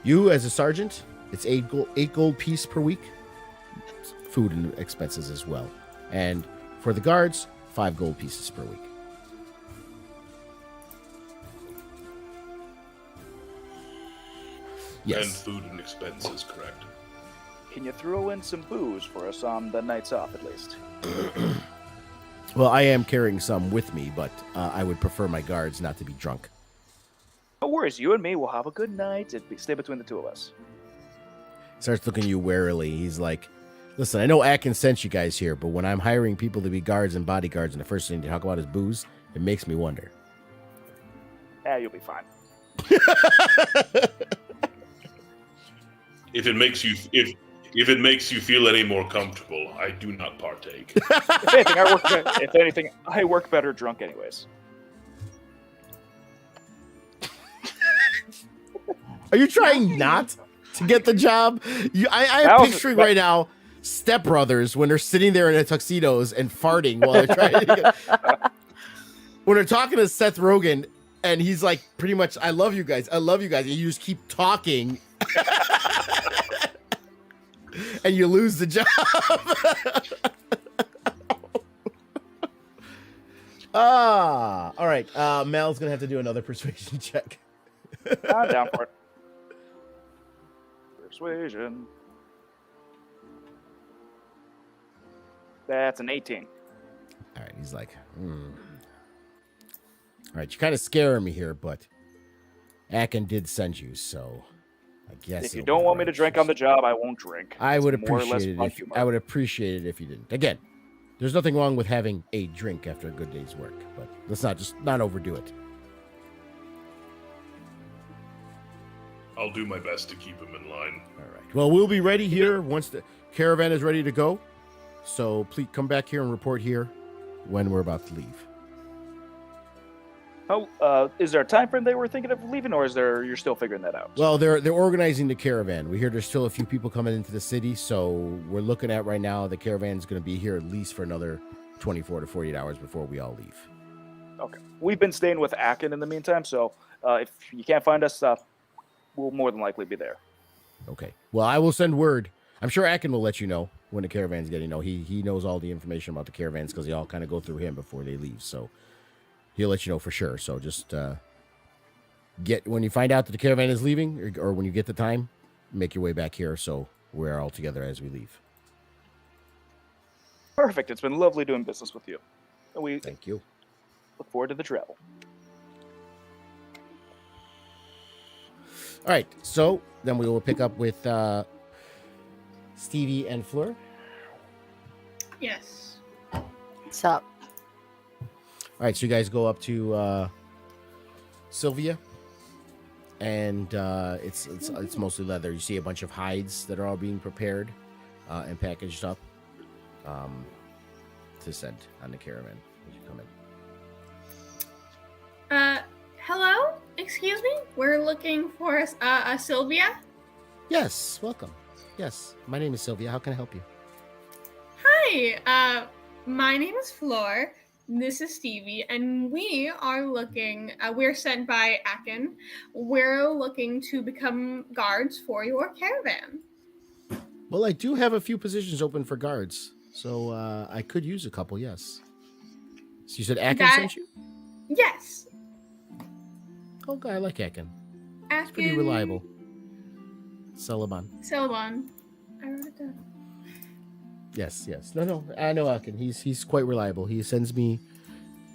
You as a sergeant, it's 8 gold piece per week, food and expenses as well. And for the guards, 5 gold pieces per week. Yes. And food and expenses, correct? Can you throw in some booze for us on the nights off at least? Well, I am carrying some with me, but I would prefer my guards not to be drunk. No worries, you and me will have a good night. Stay between the 2 of us. Starts looking at you warily. He's like, listen, I know Atkins sent you guys here, but when I'm hiring people to be guards and bodyguards and the first thing to talk about is booze, it makes me wonder. You'll be fine. If it makes you feel any more comfortable, I do not partake. If anything, I work better drunk anyways. Are you trying not to get the job? I am picturing right now Step Brothers when they're sitting there in their tuxedos and farting while they're trying to get... When they're talking to Seth Rogen and he's like, pretty much, I love you guys. And you just keep talking. And you lose the job. All right. Mal's going to have to do another persuasion check. I'm down for it. Persuasion. That's an 18. All right. He's like, All right. You're kind of scaring me here, but Akin did send you, so I guess If you it'll don't be want me to right. drink on the job, I won't drink. I would It's more or less appreciate it. my If, humor. I would appreciate it if you didn't. Again, there's nothing wrong with having a drink after a good day's work, but let's not overdo it. I'll do my best to keep him in line. All right. Well, we'll be ready here once the caravan is ready to go. So please come back here and report here when we're about to leave. How is there a time frame they were thinking of leaving, or you're still figuring that out? Well, they're organizing the caravan. We hear there's still a few people coming into the city, so we're looking at right now the caravan's going to be here at least for another 24 to 48 hours before we all leave. Okay. We've been staying with Akin in the meantime, so if you can't find us, we'll more than likely be there. Okay. Well, I will send word. I'm sure Akin will let you know when the caravan's getting. He knows all the information about the caravans because they all kind of go through him before they leave. So he'll let you know for sure. So just when you find out that the caravan is leaving, or when you get the time, make your way back here so we're all together as we leave. Perfect. It's been lovely doing business with you. And we Thank you. look forward to the travel. All right. So then we will pick up with Stevie and Fleur. Yes. What's up? All right, so you guys go up to Sylvia, and it's mostly leather. You see a bunch of hides that are all being prepared and packaged up to send on the caravan as you come in. Hello? Excuse me? We're looking for a Sylvia? Yes, welcome. Yes, my name is Sylvia. How can I help you? Hi, my name is Flor. This is Stevie, and we are looking, we're sent by Akin. We're looking to become guards for your caravan. Well, I do have a few positions open for guards, so I could use a couple, yes. So you said Akin sent you? Yes. Oh, God, I like Akin. Akin. It's pretty reliable. Celeban. I wrote it down. Yes. No. I know Akin. He's quite reliable. He sends me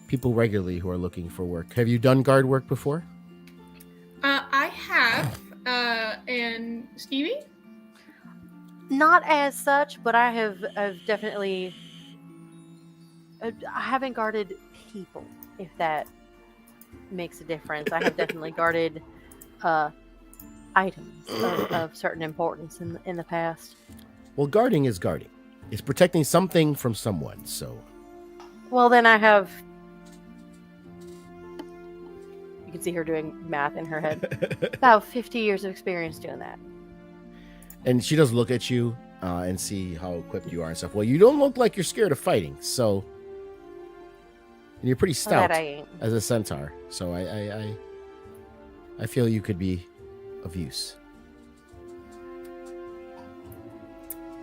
people regularly who are looking for work. Have you done guard work before? I have, and Stevie? Not as such, but I've definitely. I haven't guarded people, if that makes a difference. I have definitely guarded items of certain importance in the past. Well, guarding is guarding. It's protecting something from someone, so... Well, then I have... You can see her doing math in her head. About 50 years of experience doing that. And she does look at you and see how equipped you are and stuff. Well, you don't look like you're scared of fighting, so... And you're pretty stout That I ain't. as a centaur, so I feel you could be of use.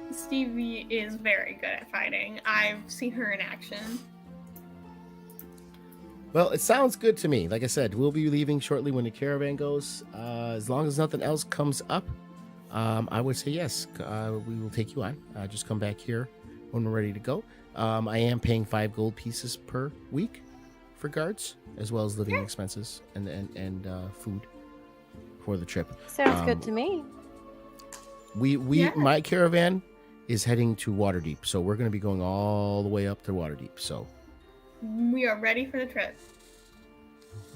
Stevie is very good at fighting. I've seen her in action. Well, it sounds good to me. Like I said, we'll be leaving shortly when the caravan goes. As long as nothing else comes up, I would say yes. We will take you on. Just come back here when we're ready to go. I am paying 5 gold pieces per week for guards, as well as living expenses and food for the trip. Sounds good to me. My caravan is heading to Waterdeep, so we're going to be going all the way up to Waterdeep. So We are ready for the trip.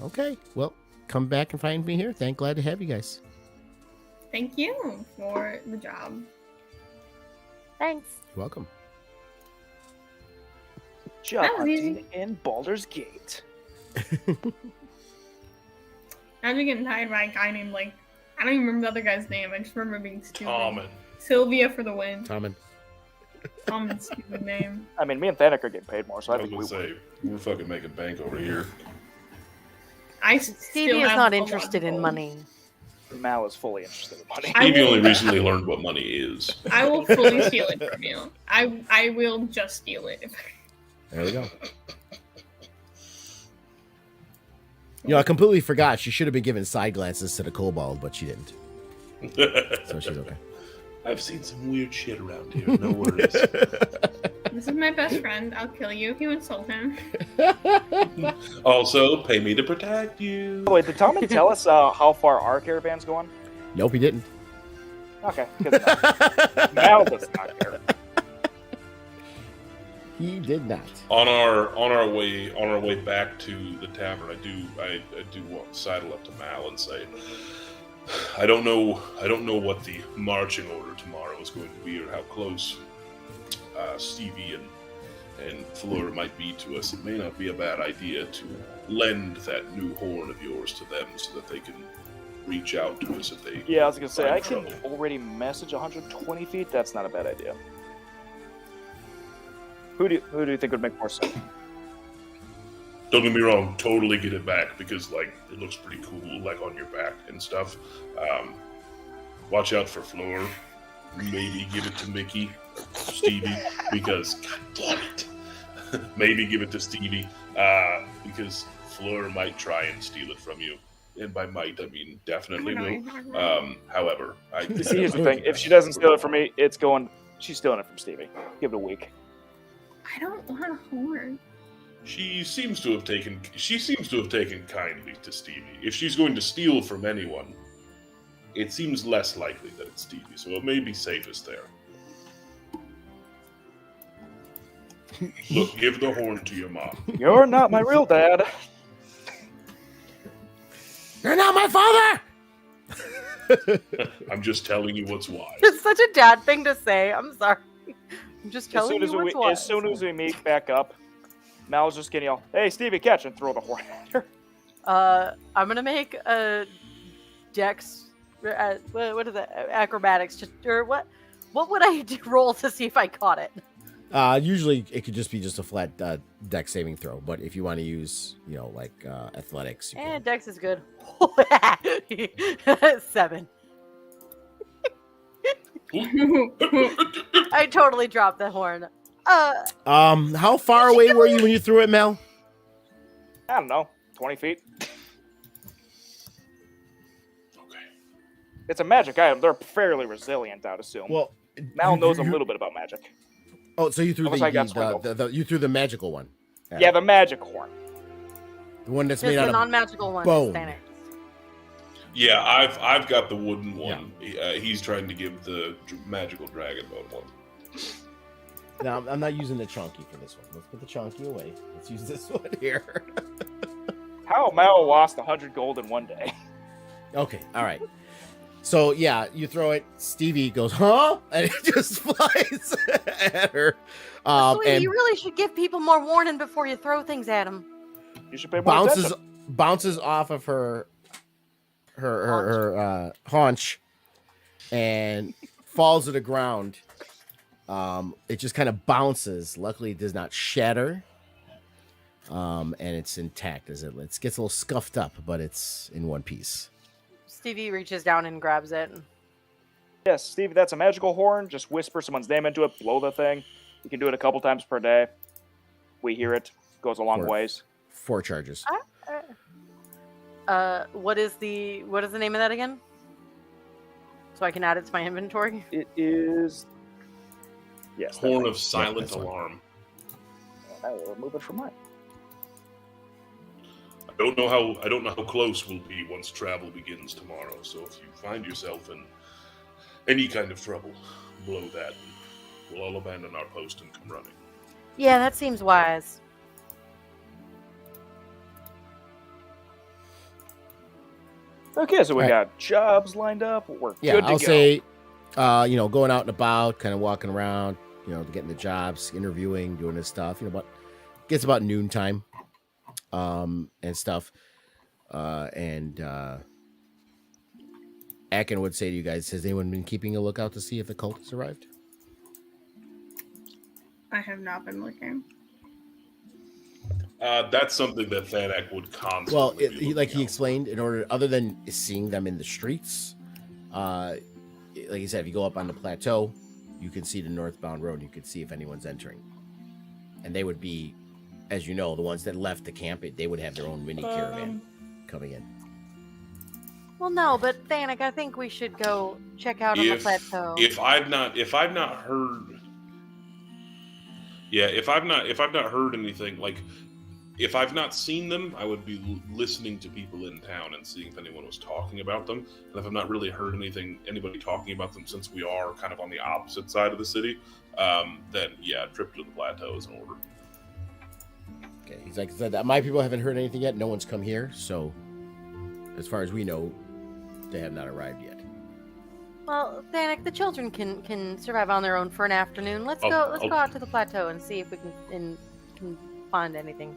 okay, well, come back and find me here. Glad to have you guys. Thank you for the job. Thanks. You're welcome. Job That was hunting easy. in Baldur's Gate. I've been getting tired by a guy named, I don't even remember the other guy's name. I just remember being stupid. Common. Sylvia for the win. Tommen. Common stupid name. I mean, me and Thanik are getting paid more, so I I was think we gonna would. say, we're fucking making bank over here. Stevie is not interested in money. Mal is fully interested in money. I Stevie will- only recently learned what money is. I will fully steal it from you. I will just steal it. There we go. I completely forgot. She should have been giving side glances to the kobold, but she didn't. So she's okay. I've seen some weird shit around here. No worries. This is my best friend. I'll kill you if you insult him. Also, pay me to protect you. Wait, did Tommen tell us how far our caravan's going? Nope, he didn't. Okay, good enough. Mal does not care. He did not. On our way back to the tavern, I do want to sidle up to Mal and say, I don't know what the marching order tomorrow is going to be, or how close Stevie and Fleur might be to us. It may not be a bad idea to lend that new horn of yours to them so that they can reach out to us if they. Yeah, I was gonna say find I can trouble. already message 120 feet. That's not a bad idea. Who do you think would make more sense? Don't get me wrong, totally get it back because like it looks pretty cool, like on your back and stuff. Watch out for Fleur. Maybe give it to Mickey, Stevie, because god damn it. Maybe give it to Stevie, because Fleur might try and steal it from you. And by might, I mean definitely will. However, See, here's the thing: if she doesn't steal it from me, she's stealing it from Stevie. Give it a week. I don't want a horn. She seems to have taken kindly to Stevie. If she's going to steal from anyone, it seems less likely that it's Stevie, so it may be safest there. Look, give the horn to your mom. You're not my real dad. You're not my father. I'm just telling you what's wise. It's such a dad thing to say. I'm sorry. I'm just telling you what's wise. As soon as we meet back up, Mal's just getting all, hey, Stevie, catch, and throw the horn at her. I'm gonna make a dex. What is it? Acrobatics. Or what? What would I roll to see if I caught it? Usually it could just be a flat dex saving throw, but if you want to use, athletics, you can. Dex is good. 7. I totally dropped the horn. How far away were you when you threw it, Mel? I don't know, 20 feet. Okay. It's a magic item. They're fairly resilient, I'd assume. Well, Mal knows a little bit about magic. Oh, so you threw Unless I got swindled. you threw the magical one. Yeah, the magic horn. The one that's Just made the out of non-magical one. bone. Stannis. Yeah, I've got the wooden one. He's trying to give the magical dragon bone one. No, I'm not using the chunky for this one. Let's put the chunky away. Let's use this one here. How Mal lost 100 gold in one day. Okay, all right. So yeah, you throw it. Stevie goes, huh? And it just flies at her. Sweetie, And you really should give people more warning before you throw things at them. You should pay more attention. bounces off of her haunch and falls to the ground. It just kind of bounces. Luckily, it does not shatter. And it's intact as it gets a little scuffed up, but it's in one piece. Stevie reaches down and grabs it. Yes, Stevie, that's a magical horn. Just whisper someone's name into it, blow the thing. You can do it a couple times per day. We hear it. Goes a long ways. 4 charges. What is the name of that again? So I can add it to my inventory. It is. Yes. Horn of Silent that's one. Alarm. I will remove it from mine. I don't know how close we'll be once travel begins tomorrow. So if you find yourself in any kind of trouble, blow that. And we'll all abandon our post and come running. Yeah, that seems wise. Okay, so we All right. got jobs lined up. We're Yeah, good to I'll go. say, going out and about, kind of walking around, getting the jobs, interviewing, doing this stuff. But gets about noontime, and stuff. Akin would say to you guys, has anyone been keeping a lookout to see if the cult has arrived? I have not been looking. That's something that Thanak would constantly. Well, be he looking out explained, in order, other than seeing them in the streets, like he said, if you go up on the plateau, you can see the northbound road. You can see if anyone's entering, and they would be, as you know, the ones that left the camp. They would have their own mini caravan coming in. Well, no, but Thanik, I think we should go check out on the plateau. If I've not heard, yeah, if I've not heard anything, like if I've not seen them, I would be listening to people in town and seeing if anyone was talking about them. And if I've not really heard anybody talking about them, since we are kind of on the opposite side of the city, then yeah, trip to the plateau is in order. Okay, he's like, my people haven't heard anything yet. No one's come here, so as far as we know, they have not arrived yet. Well, Thanik, the children can survive on their own for an afternoon. Let's go out to the plateau and see if we can find anything.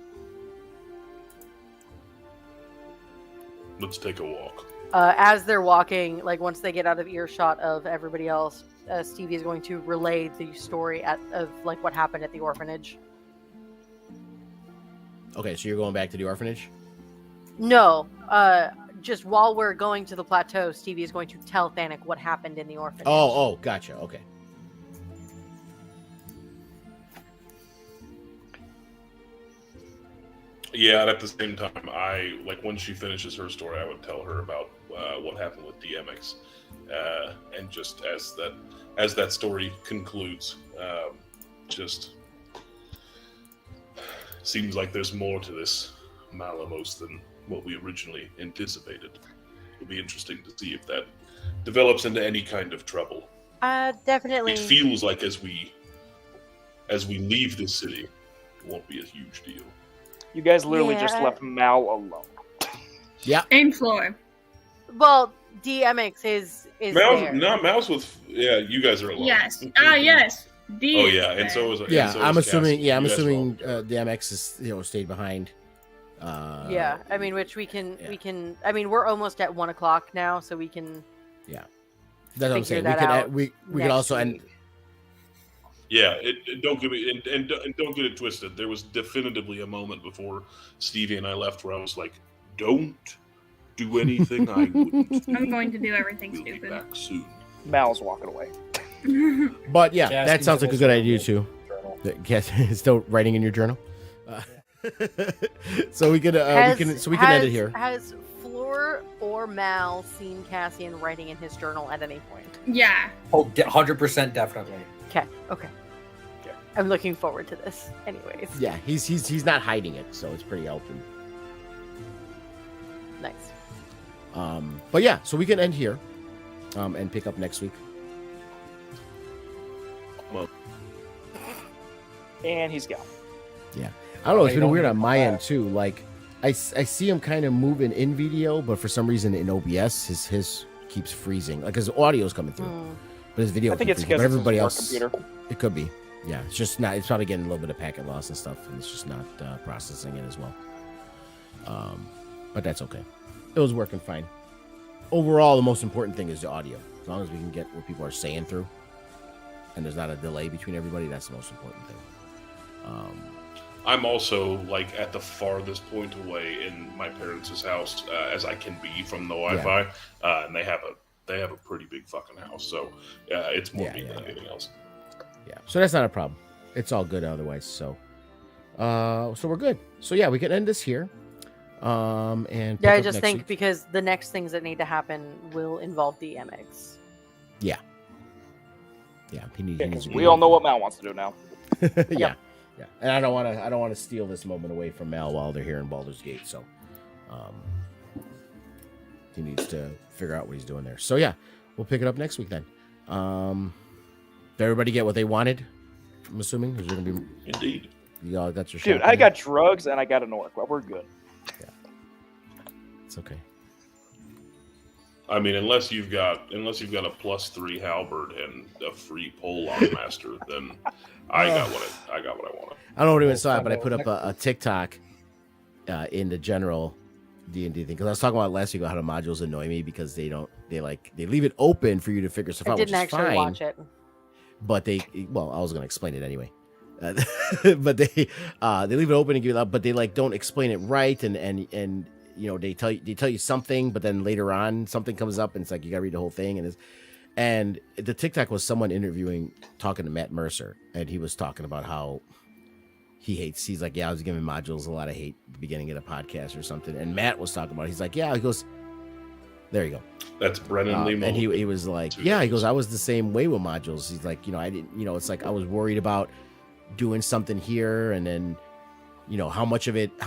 Let's take a walk. As they're walking, like once they get out of earshot of everybody else, Stevie is going to relay the story of like what happened at the orphanage. Okay, so you're going back to the orphanage? No, just while we're going to the plateau, Stevie is going to tell Thanik what happened in the orphanage. Oh, gotcha. Okay. Yeah, and at the same time, when she finishes her story, I would tell her about what happened with DMX, and just as that story concludes, just seems like there's more to this Malamos than what we originally anticipated. It'll be interesting to see if that develops into any kind of trouble. Definitely. It feels like as we leave this city, it won't be a huge deal. You guys literally just left Mal alone. Yeah. And Floor. Well, DMX is there. Mal's with. Yeah, you guys are alone. Yes. Yes. D Oh yeah, and so was. Yeah, and so I'm was assuming. Cassie. Yeah, I'm You guys assuming all- the MX is stayed behind. Yeah, I mean, which we can. I mean, we're almost at 1 o'clock now, so we can. Yeah, that's what I'm saying. Figure that out We could next also end. week. Yeah, don't give me and don't get it twisted. There was definitively a moment before Stevie and I left where I was like, "Don't do anything I wouldn't." I'm going to do everything We'll be stupid. back soon. Mal's walking away. But yeah, Cassie that sounds like a good idea too. Journal. Yes, still writing in your journal. So we can end it here. Has Floor or Mal seen Cassian writing in his journal at any point? Yeah. Oh, 100% definitely. Okay. I'm looking forward to this. Anyways, Yeah, he's not hiding it, so it's pretty open. nice. But yeah, so we can end here, and pick up next week. And he's gone. I don't know. It's Oh, you been don't weird need on to my go end back. too. Like I see him kind of moving in video, but for some reason in OBS, his keeps freezing. Like his audio's coming through, Mm. but his video. I think keeps it's freezing. because But everybody it's else, his work computer. it could be. Yeah, it's just not. It's probably getting a little bit of packet loss and stuff, and it's just not processing it as well. But that's okay. It was working fine. Overall, the most important thing is the audio. As long as we can get what people are saying through, and there's not a delay between everybody, that's the most important thing. I'm also like at the farthest point away in my parents' house as I can be from the Wi-Fi, and they have a pretty big fucking house, so it's more me than anything else. Yeah, so that's not a problem. It's all good otherwise. So we're good. So yeah, we can end this here. And pick Yeah, I up just next think week. because the next things that need to happen will involve DMX. Yeah, he needs to be We all know what Mal wants to do now. yeah. And I don't want to steal this moment away from Mal while they're here in Baldur's Gate. So, he needs to figure out what he's doing there. So yeah, we'll pick it up next week then. Did everybody get what they wanted? I'm assuming. Is there gonna be? Indeed. Y'all got your. Dude, shopping I in? got drugs and I got an orc. Well, we're good. It's okay. I mean, unless you've got a +3 halberd and a free polearm master, then I got what I wanted. I don't know if anyone saw it, but I put up a TikTok in the general D&D thing because I was talking about last week about how the modules annoy me because they leave it open for you to figure stuff I out, which didn't is actually fine. watch it. But I was going to explain it anyway. But they leave it open and give it up, but they don't explain it right, and they tell you something, but then later on something comes up and it's like you got to read the whole thing, and the TikTok was someone talking to Matt Mercer, and he was talking about how he's like, I was giving modules a lot of hate at the beginning of the podcast or something, and Matt was talking about it. He's like, he goes, there you go. That's Brennan Lee. And he was like, he goes, I was the same way with modules. He's like, I didn't, it's like I was worried about doing something here and then how much of it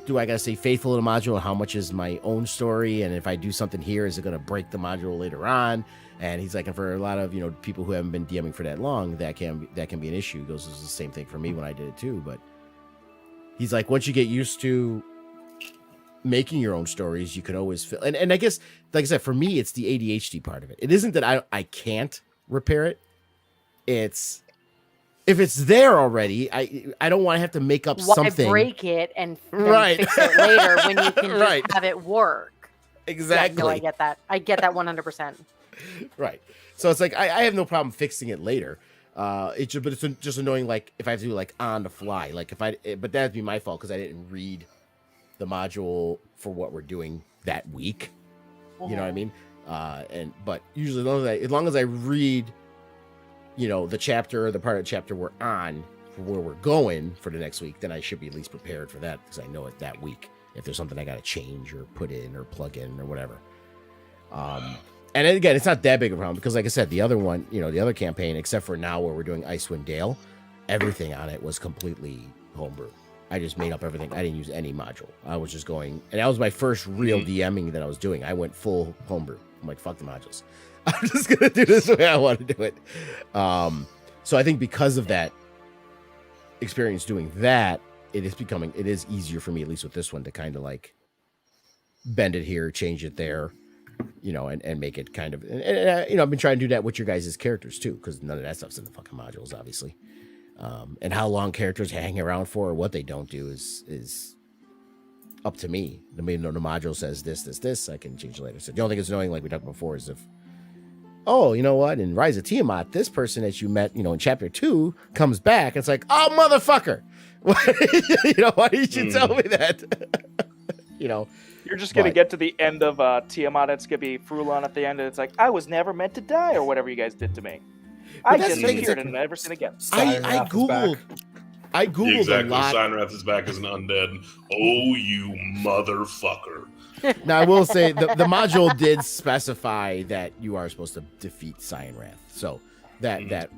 do I gotta stay faithful to the module, and how much is my own story, and if I do something here, is it gonna break the module later on? And he's like, and for a lot of people who haven't been DMing for that long, that can be an issue. He goes, this is the same thing for me when I did it too. But he's like, once you get used to making your own stories, you can always fill. And I guess, like I said, for me, it's the ADHD part of it. It isn't that I can't repair it. It's if it's there already, I don't want to have to make up Why something. break it and Right. fix it later when you can just Right. have it work? Exactly. Yeah, no, I get that. I get that 100%. Right. So it's like I have no problem fixing it later. But it's just annoying. Like if I have to do like on the fly, like but that'd be my fault because I didn't read the module for what we're doing that week. You know what I mean? But usually as long as I read, the chapter or the part of the chapter we're on for where we're going for the next week, then I should be at least prepared for that because I know it that week. If there's something I got to change or put in or plug in or whatever. And then again, it's not that big a problem because, like I said, the other one, the other campaign, except for now where we're doing Icewind Dale, everything on it was completely homebrew. I just made up everything. I didn't use any module. I was just going, and that was my first real DMing that I was doing. I went full homebrew. I'm like, fuck the modules. I'm just gonna do this the way I want to do it. So I think because of that experience doing that, it is easier for me, at least with this one, to kind of like bend it here, change it there. And make it kind of, I've been trying to do that with your guys' characters too, because none of that stuff's in the fucking modules, obviously. And how long characters hang around for or what they don't do is up to me. The module says this, I can change it later. So the only thing that's annoying, like we talked before, is if, oh, you know what, in Rise of Tiamat, this person that you met, in chapter 2 comes back. It's like, oh, motherfucker. Why didn't you tell me that? You're just going to get to the end of Tiamat, it's going to be Faerun at the end, and it's like, I was never meant to die, or whatever you guys did to me. I disappeared and never seen again. I Googled Exactly. a lot. Steinrath is back as an undead. Oh, you motherfucker. Now, I will say the module did specify that you are supposed to defeat Steinrath. So that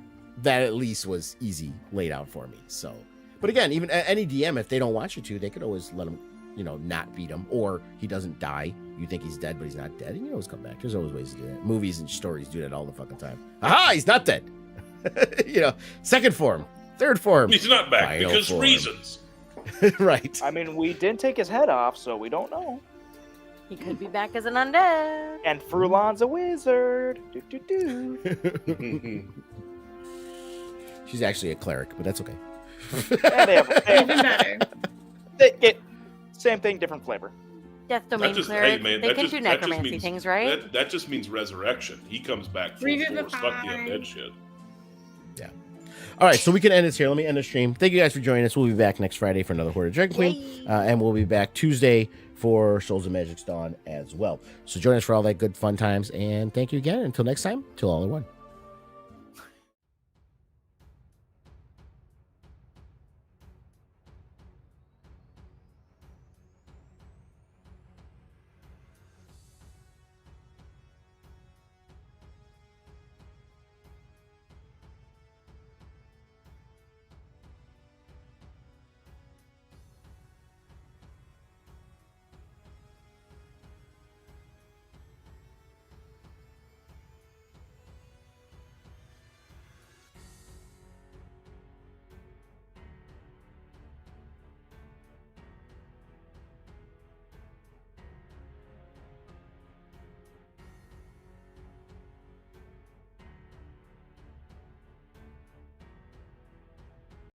at least was easy laid out for me. So, but again, even any DM, if they don't want you to, they could always let them, not beat him, or he doesn't die. You think he's dead, but he's not dead. And you always come back. There's always ways to do that. Movies and stories do that all the fucking time. Aha, he's not dead. Second form, third form. He's not back final because form. reasons. Right. I mean, we didn't take his head off, so we don't know. He could be back as an undead. And Frulon's a wizard. Do. She's actually a cleric, but that's okay. Even better. Same thing, different flavor. Death Domain cleric. They can do necromancy things, right? That just means resurrection. He comes back full force. Fuck the undead shit. Yeah. All right, so we can end this here. Let me end the stream. Thank you guys for joining us. We'll be back next Friday for another Hoard of Dragon Queen, and we'll be back Tuesday for Souls of Magic's Dawn as well. So join us for all that good fun times, and thank you again. Until next time, till all are one.